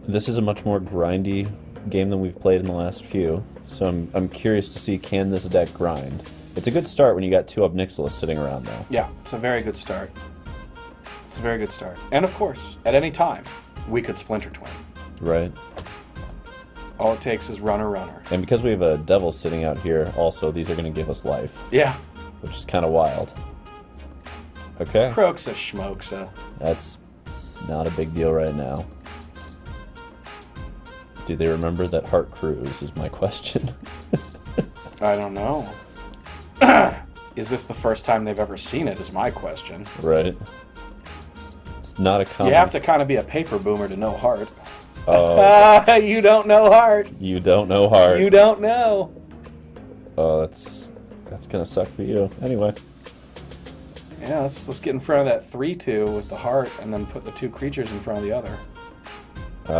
This is a much more grindy game than we've played in the last few. So I'm curious to see, can this deck grind? It's a good start when you got 2 Obnixilis sitting around though. Yeah, it's a very good start. It's a very good start. And of course, at any time, we could Splinter Twin. Right. All it takes is runner. And because we have a Devil sitting out here, also, these are going to give us life. Yeah. Which is kind of wild. Okay. Croaksa Schmoaksa. That's not a big deal right now. Do they remember that Heart Cruise is my question. I don't know. Is this the first time they've ever seen it is my question. Right. It's not a common... You have to kind of be a paper boomer to know heart. Oh. You don't know heart. You don't know heart. You don't know. Oh, that's gonna suck for you. Anyway. Yeah, let's get in front of that 3/2 with the heart, and then put the 2 creatures in front of the other.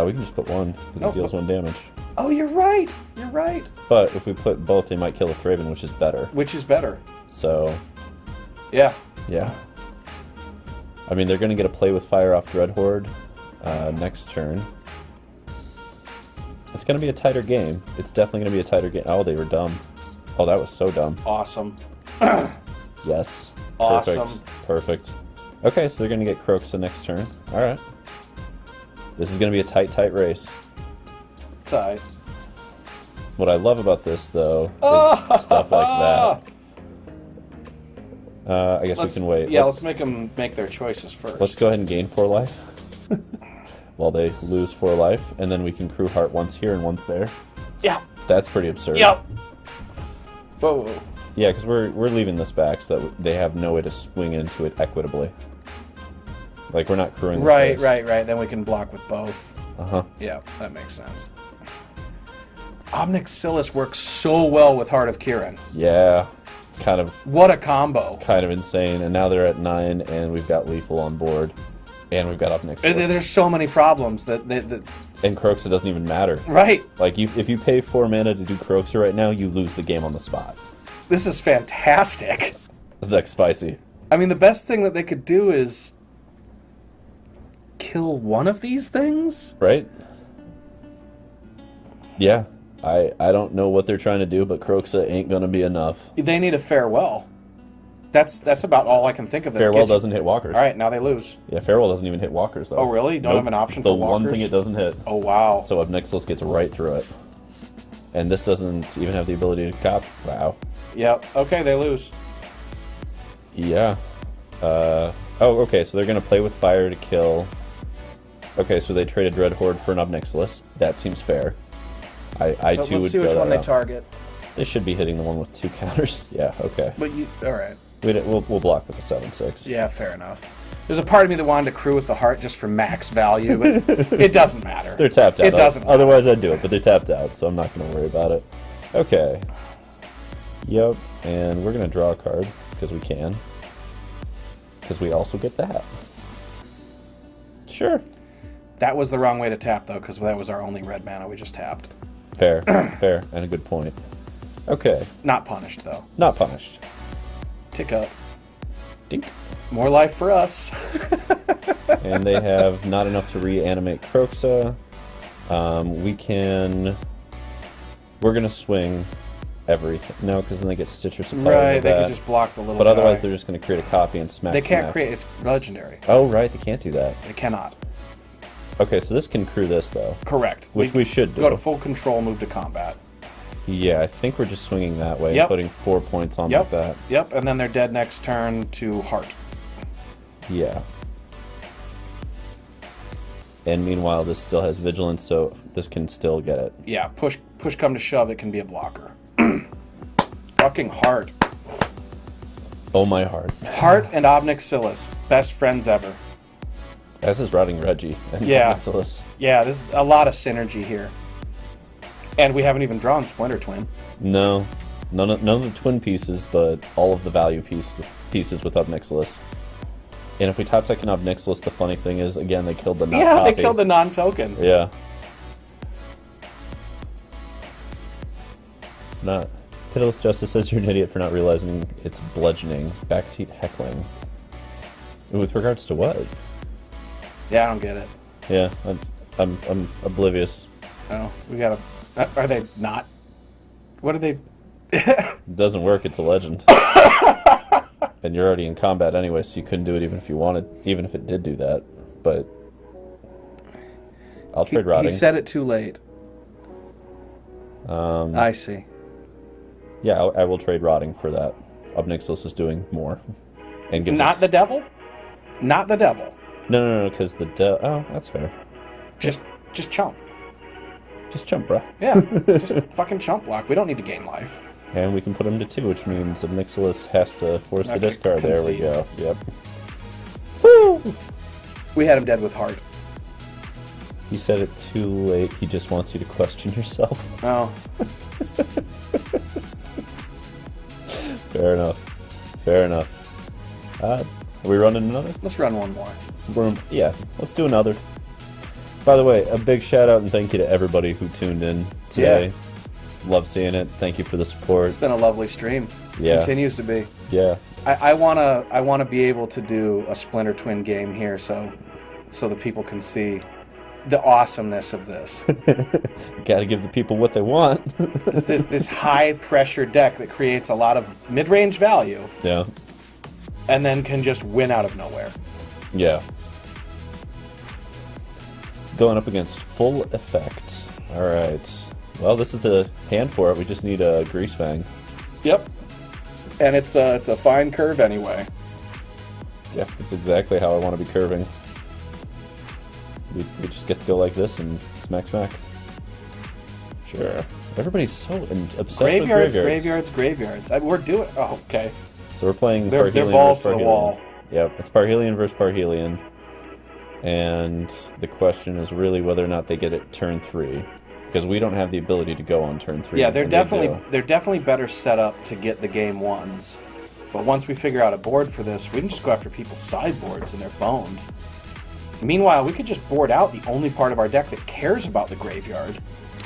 We can just put 1, because it deals 1 damage. Oh, you're right! You're right! But if we put both, they might kill a Thraben, which is better. Which is better. So... Yeah. Yeah. I mean, they're gonna get a play with Fire off Dreadhorde next turn. It's going to be a tighter game. It's definitely going to be a tighter game. Oh, they were dumb. Oh, that was so dumb. Awesome. Yes. Awesome. Perfect. Okay, so they're going to get Croaksa next turn. Alright. This is going to be a tight race. Tight. What I love about this, though, is stuff like that. I guess we can wait. Yeah, let's make them make their choices first. Let's go ahead and gain 4 life. While they lose 4 life, and then we can crew heart once here and once there. Yeah. That's pretty absurd. Yep. Whoa. Yeah, because we're leaving this back so that they have no way to swing into it equitably. Like, we're not crewing Right. Then we can block with both. Uh-huh. Yeah, that makes sense. Obnixilis works so well with Heart of Kiran. Yeah. It's kind of... What a combo. Kind of insane. And now they're at 9, and we've got Lethal on board. And we've got Obnixilis. There's so many problems that And Croaksa doesn't even matter. Right. Like, if you pay 4 mana to do Croaksa right now, you lose the game on the spot. This is fantastic. This deck's spicy. I mean, the best thing that they could do is kill one of these things? Right? Yeah. I don't know what they're trying to do, but Croaksa ain't gonna be enough. They need a Farewell. That's about all I can think of. Farewell doesn't hit walkers. All right, now they lose. Yeah, Farewell doesn't even hit walkers, though. Oh, really? You don't have an option for walkers? It's the one thing it doesn't hit. Oh, wow. So Obnixilis gets right through it. And this doesn't even have the ability to cop. Wow. Yep. Okay, they lose. Yeah. Oh, okay, so they're going to play with fire to kill. Okay, so they traded Dreadhorde for an Obnixilis. That seems fair. I too would go that route. Let's see which one they target. They should be hitting the one with 2 counters. Yeah, okay. But all right. We'll block with the 7/6. Yeah, fair enough. There's a part of me that wanted to crew with the heart just for max value, but it doesn't matter. They're tapped out. It doesn't matter. Otherwise I'd do it, but they're tapped out, so I'm not going to worry about it. Okay. Yep, and we're going to draw a card, because we can. Because we also get that. Sure. That was the wrong way to tap, though, because that was our only red mana we just tapped. Fair, fair, and a good point. Okay. Not punished, though. Not punished. Tick up. Dink. More life for us. And they have not enough to reanimate Kroxa. We're going to swing everything. No, because then they get Stitcher Supply. Right, they could just block the little But otherwise guy. they're just going to create a copy and smack. They can't create, it's legendary. Oh, right, they can't do that. They cannot. Okay, so this can crew this, though. Correct. Which we should do. Go to full control, move to combat. Yeah, I think we're just swinging that way, Yep. and putting 4 points on like that. Yep, and then they're dead next turn to heart. Yeah. And meanwhile, this still has vigilance, so this can still get it. Yeah, push come to shove, it can be a blocker. Fucking heart. Oh my heart. Heart and Obnixilis, best friends ever. As is Rotting Reggie and Yeah. Obnixilis. Yeah, there's a lot of synergy here. And we haven't even drawn Splinter Twin. No. None of the twin pieces, but all of the value pieces with Obnixilis. And if we top deck an Obnixilis, the funny thing is, again, they killed the non-copy. They killed the non-token. Yeah. Not. Pitiless Justice says you're an idiot for not realizing it's bludgeoning. Backseat heckling. With regards to what? Yeah, I don't get it. Yeah, I'm oblivious. Oh, we gotta... Are they not? What are they... It doesn't work, it's a legend. And you're already in combat anyway, so you couldn't do it even if you wanted, even if it did do that. But I'll trade Rotting. He said it too late. I see. Yeah, I will trade Rotting for that. Obnixilis is doing more. And gives Not us... the devil? Not the devil. No, because the oh, that's fair. Just chump. Just jump, bruh. Yeah, just fucking chump block. We don't need to gain life. And we can put him to 2, which means Obnixilis has to force the Okay, discard. concede. There we go. Yep. Woo! We had him dead with heart. He said it too late. He just wants you to question yourself. Oh. Fair enough. Fair enough. Are we running another? Let's run one more. Yeah, let's do another. By the way, a big shout out and thank you to everybody who tuned in today. Yeah. Love seeing it. Thank you for the support. It's been a lovely stream. Yeah. Continues to be. Yeah. I wanna be able to do a Splinter Twin game here so the people can see the awesomeness of this. Gotta give the people what they want. this high pressure deck that creates a lot of mid-range value. Yeah. And then can just win out of nowhere. Yeah. Going up against Full Effect. Alright. Well, this is the hand for it. We just need a Greasefang. Yep. And it's a fine curve anyway. Yeah, that's exactly how I want to be curving. We just get to go like this and smack smack. Sure. Everybody's so obsessed with graveyards. We're doing... Oh, okay. So we're playing They're Parhelion balls versus to the Parhelion. wall. Yep, it's Parhelion versus Parhelion. And the question is really whether or not they get it turn 3. Because we don't have the ability to go on turn 3. Yeah, they're and definitely better set up to get the game ones. But once we figure out a board for this, we can just go after people's sideboards and they're boned. Meanwhile, we could just board out the only part of our deck that cares about the graveyard.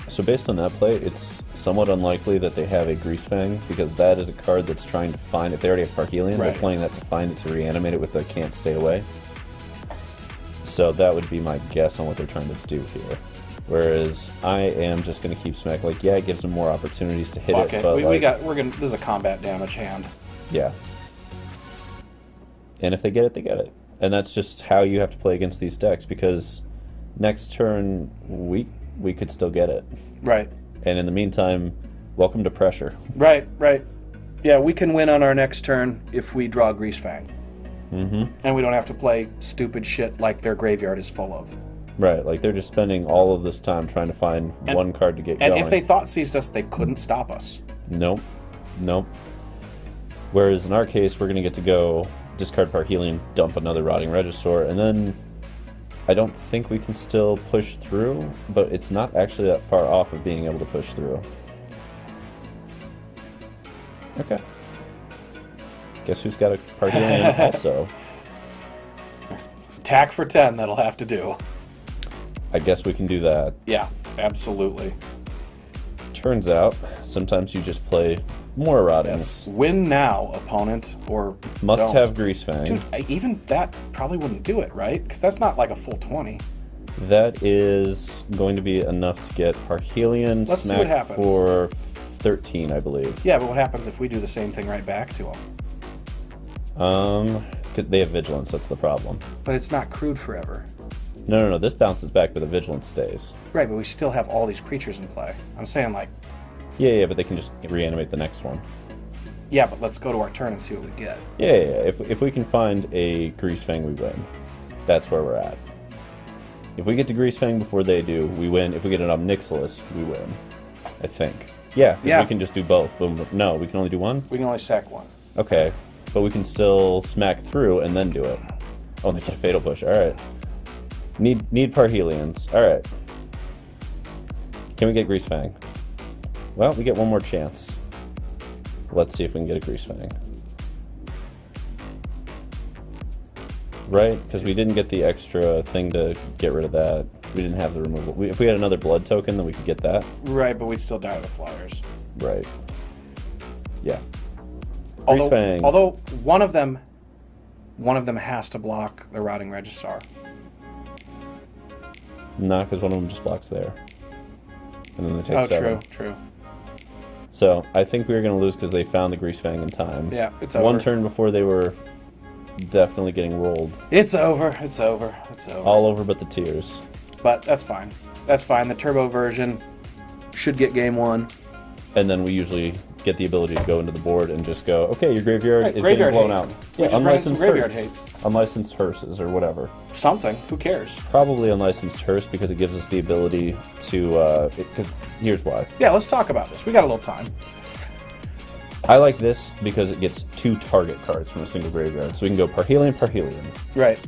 So based on that play, it's somewhat unlikely that they have a Greasefang, because that is a card that's trying to find, if they already have Parhelion, Right. they're playing that to find it to reanimate it with the Can't Stay Away. So that would be my guess on what they're trying to do here. Whereas I am just going to keep smack. Like, yeah, it gives them more opportunities to hit Fuck it. it. But This is a combat damage hand. Yeah. And if they get it, they get it. And that's just how you have to play against these decks, because next turn we could still get it. Right. And in the meantime, welcome to pressure. Right. Yeah, we can win on our next turn if we draw Greasefang. Mm-hmm. And we don't have to play stupid shit like their graveyard is full of. Right, like they're just spending all of this time trying to find one card to get going. And if they thought seized us, they couldn't stop us. Nope. Nope. Whereas in our case, we're going to get to go discard Parhelion, dump another Rotting Regisaur, and then I don't think we can still push through, but it's not actually that far off of being able to push through. Okay. Guess who's got a Parhelion also? Attack for 10, that'll have to do. I guess we can do that. Yeah, absolutely. Turns out, sometimes you just play more Rottings. Yes. Win now, opponent, or Must don't. have Greasefang. Dude, even that probably wouldn't do it, right? Because that's not like a full 20. That is going to be enough to get Parhelion Let's see what smacked happens. for 13, I believe. Yeah, but what happens if we do the same thing right back to them? They have Vigilance, that's the problem. But it's not crude forever. No, this bounces back, but the Vigilance stays. Right, but we still have all these creatures in play. I'm saying, like... Yeah, but they can just reanimate the next one. Yeah, but let's go to our turn and see what we get. Yeah. If we can find a Greasefang, we win. That's where we're at. If we get to Greasefang before they do, we win. If we get an Omnixilis, we win. I think. Yeah, we can just do both. Boom. No, we can only do one? We can only sack one. Okay, but we can still smack through and then do it. Oh, they get a Fatal Push. Alright. Need Parhelions. Alright. Can we get Greasefang? Well, we get one more chance. Let's see if we can get a Greasefang. Right? Because we didn't get the extra thing to get rid of that. We didn't have the removal. If we had another blood token, then we could get that. Right, but we'd still die to the flyers. Right. Yeah. Although one of them has to block the Rotting Regisaur. No, because one of them just blocks there. And then they take 7. True. So, I think we were going to lose because they found the Greasefang in time. Yeah, it's over. One turn before they were definitely getting rolled. It's over. All over but the tears. But that's fine. That's fine. The turbo version should get game 1. And then we usually get the ability to go into the board and just go, okay, your graveyard is graveyard getting blown hate. out. We Yeah, just ran some unlicensed graveyard hearse. hate. Unlicensed hearses or whatever. Something. Who cares? Probably unlicensed hearse because it gives us the ability to, because here's why. Yeah, let's talk about this. We got a little time. I like this because it gets 2 target cards from a single graveyard. So we can go Parhelion. Right.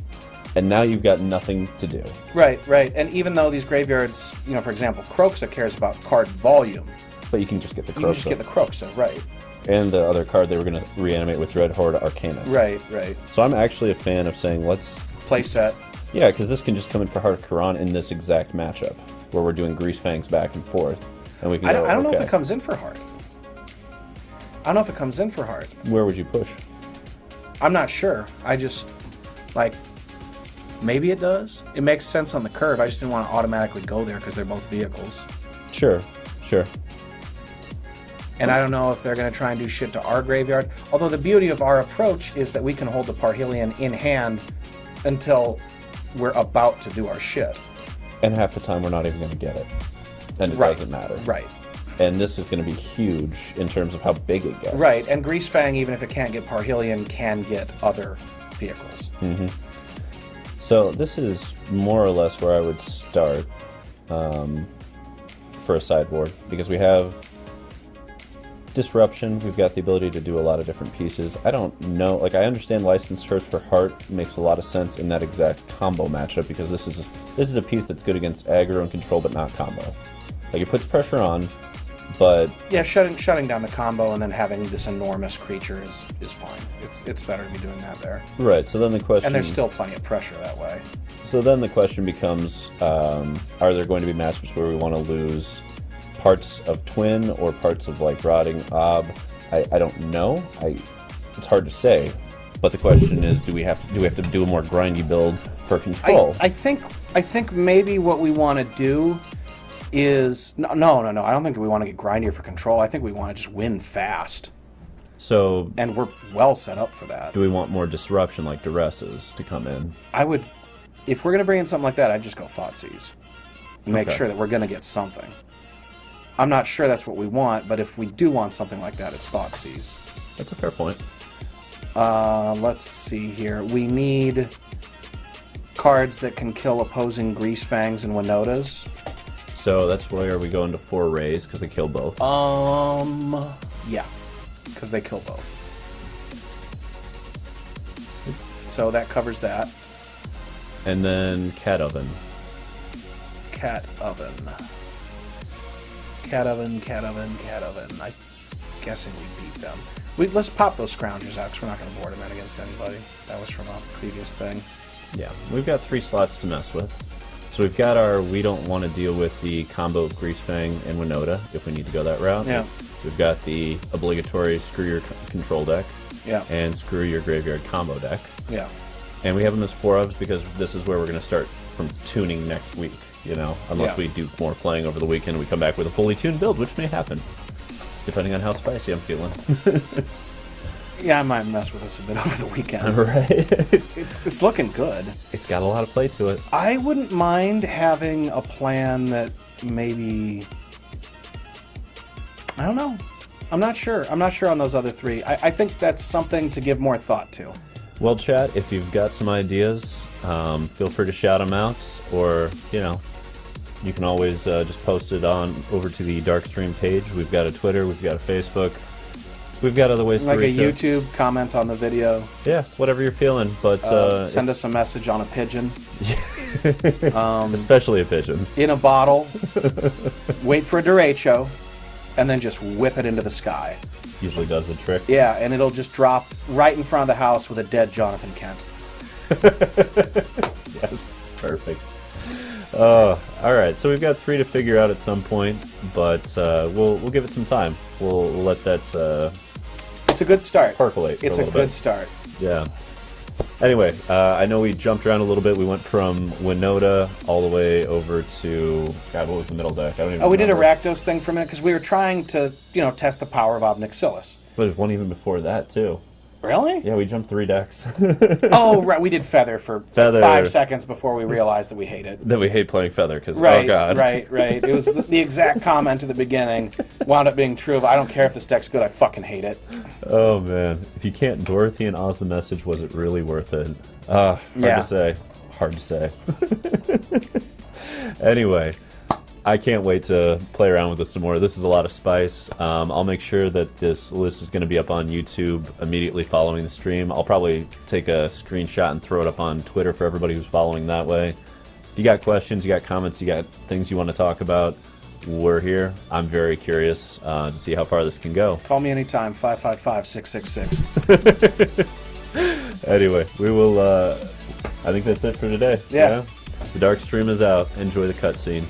And now you've got nothing to do. Right. And even though these graveyards, for example, Kroxa cares about card volume. But you can just get the Kroxa. You can just get the Kroxa, right. And the other card they were going to reanimate with Dreadhorde Arcanist. Right. So I'm actually a fan of saying let's... Play set. Yeah, because this can just come in for Heart of Quran in this exact matchup, where we're doing Greasefangs back and forth. And we can I don't know if it comes in for Heart. Where would you push? I'm not sure. I just, maybe it does. It makes sense on the curve. I just didn't want to automatically go there because they're both vehicles. Sure. And I don't know if they're going to try and do shit to our graveyard. Although the beauty of our approach is that we can hold the Parhelion in hand until we're about to do our shit. And half the time we're not even going to get it. And it doesn't matter. Right. And this is going to be huge in terms of how big it gets. Right, and Greasefang, even if it can't get Parhelion, can get other vehicles. Mm-hmm. So this is more or less where I would start for a sideboard, because we have Disruption, we've got the ability to do a lot of different pieces. I don't know, I understand Licensed Hearse for Heart makes a lot of sense in that exact combo matchup, because this is a piece that's good against aggro and control, but not combo. It puts pressure on, but... Yeah, shutting down the combo and then having this enormous creature is fine. It's better to be doing that there. Right, so then the question... And there's still plenty of pressure that way. So then the question becomes, are there going to be matchups where we want to lose parts of Twin or parts of Rotting Ob? I don't know. It's hard to say. But the question is, do we have to do a more grindy build for control? I think maybe what we want to do is no. I don't think we want to get grindier for control. I think we want to just win fast. So, and we're well set up for that. Do we want more disruption like Duresses to come in? I would, if we're going to bring in something like that, I'd just go Thoughtseize. Make sure that we're going to get something. I'm not sure that's what we want, but if we do want something like that, it's Thoughtseize. That's a fair point. Let's see here. We need cards that can kill opposing Greasefangs and Winotas. So that's where we go into 4 rays, because they kill both. Yeah, because they kill both. So that covers that. And then Cat Oven. Cat Oven. Cat Oven, Cat Oven, Cat Oven. I'm guessing we beat them. Let's pop those Scroungers out, because we're not going to board them out against anybody. That was from a previous thing. Yeah, we've got 3 slots to mess with. So we've got our, we don't want to deal with the combo of Greasefang and Winota, if we need to go that route. Yeah. We've got the obligatory screw your control deck. Yeah. And screw your graveyard combo deck. Yeah. And we have them as 4-ofs because this is where we're going to start from tuning next week, you know, unless we do more playing over the weekend and we come back with a fully tuned build, which may happen, depending on how spicy I'm feeling. Yeah, I might mess with this a bit over the weekend. Right. It's looking good. It's got a lot of play to it. I wouldn't mind having a plan that maybe... I don't know. I'm not sure. I'm not sure on those other 3. I think that's something to give more thought to. Well, chat, if you've got some ideas, feel free to shout them out, or, you know, you can always just post it on over to the Darkstream page. We've got a Twitter, we've got a Facebook, we've got other ways to reach like a us. YouTube, comment on the video. Yeah, whatever you're feeling, but... send us a message on a pigeon. Especially a pigeon. In a bottle. Wait for a derecho, and then just whip it into the sky. Usually does the trick. Yeah, and it'll just drop right in front of the house with a dead Jonathan Kent. Yes, perfect. Alright, so we've got 3 to figure out at some point, but we'll give it some time. We'll let that it's a good start. Percolate. It's a good start. Yeah. Anyway, I know we jumped around a little bit. We went from Winota all the way over to... God, what was the middle deck? I don't even we did a remember. Rakdos thing for a minute because we were trying to, test the power of Obnixilis. But there's one even before that, too. Really? Yeah, we jumped 3 decks. Oh, right. We did Feather for 5 seconds before we realized that we hate it. That we hate playing Feather, because, right, oh god. Right. It was the exact comment at the beginning wound up being true of, I don't care if this deck's good, I fucking hate it. Oh, man. If you can't Dorothy and Oz the message, was it really worth it? Hard to say. Hard to say. Anyway, I can't wait to play around with this some more. This is a lot of spice. I'll make sure that this list is going to be up on YouTube immediately following the stream. I'll probably take a screenshot and throw it up on Twitter for everybody who's following that way. If you got questions, you got comments, you got things you want to talk about, we're here. I'm very curious to see how far this can go. Call me anytime, 555-666. Anyway, we will, I think that's it for today. Yeah. The dark stream is out. Enjoy the cutscene.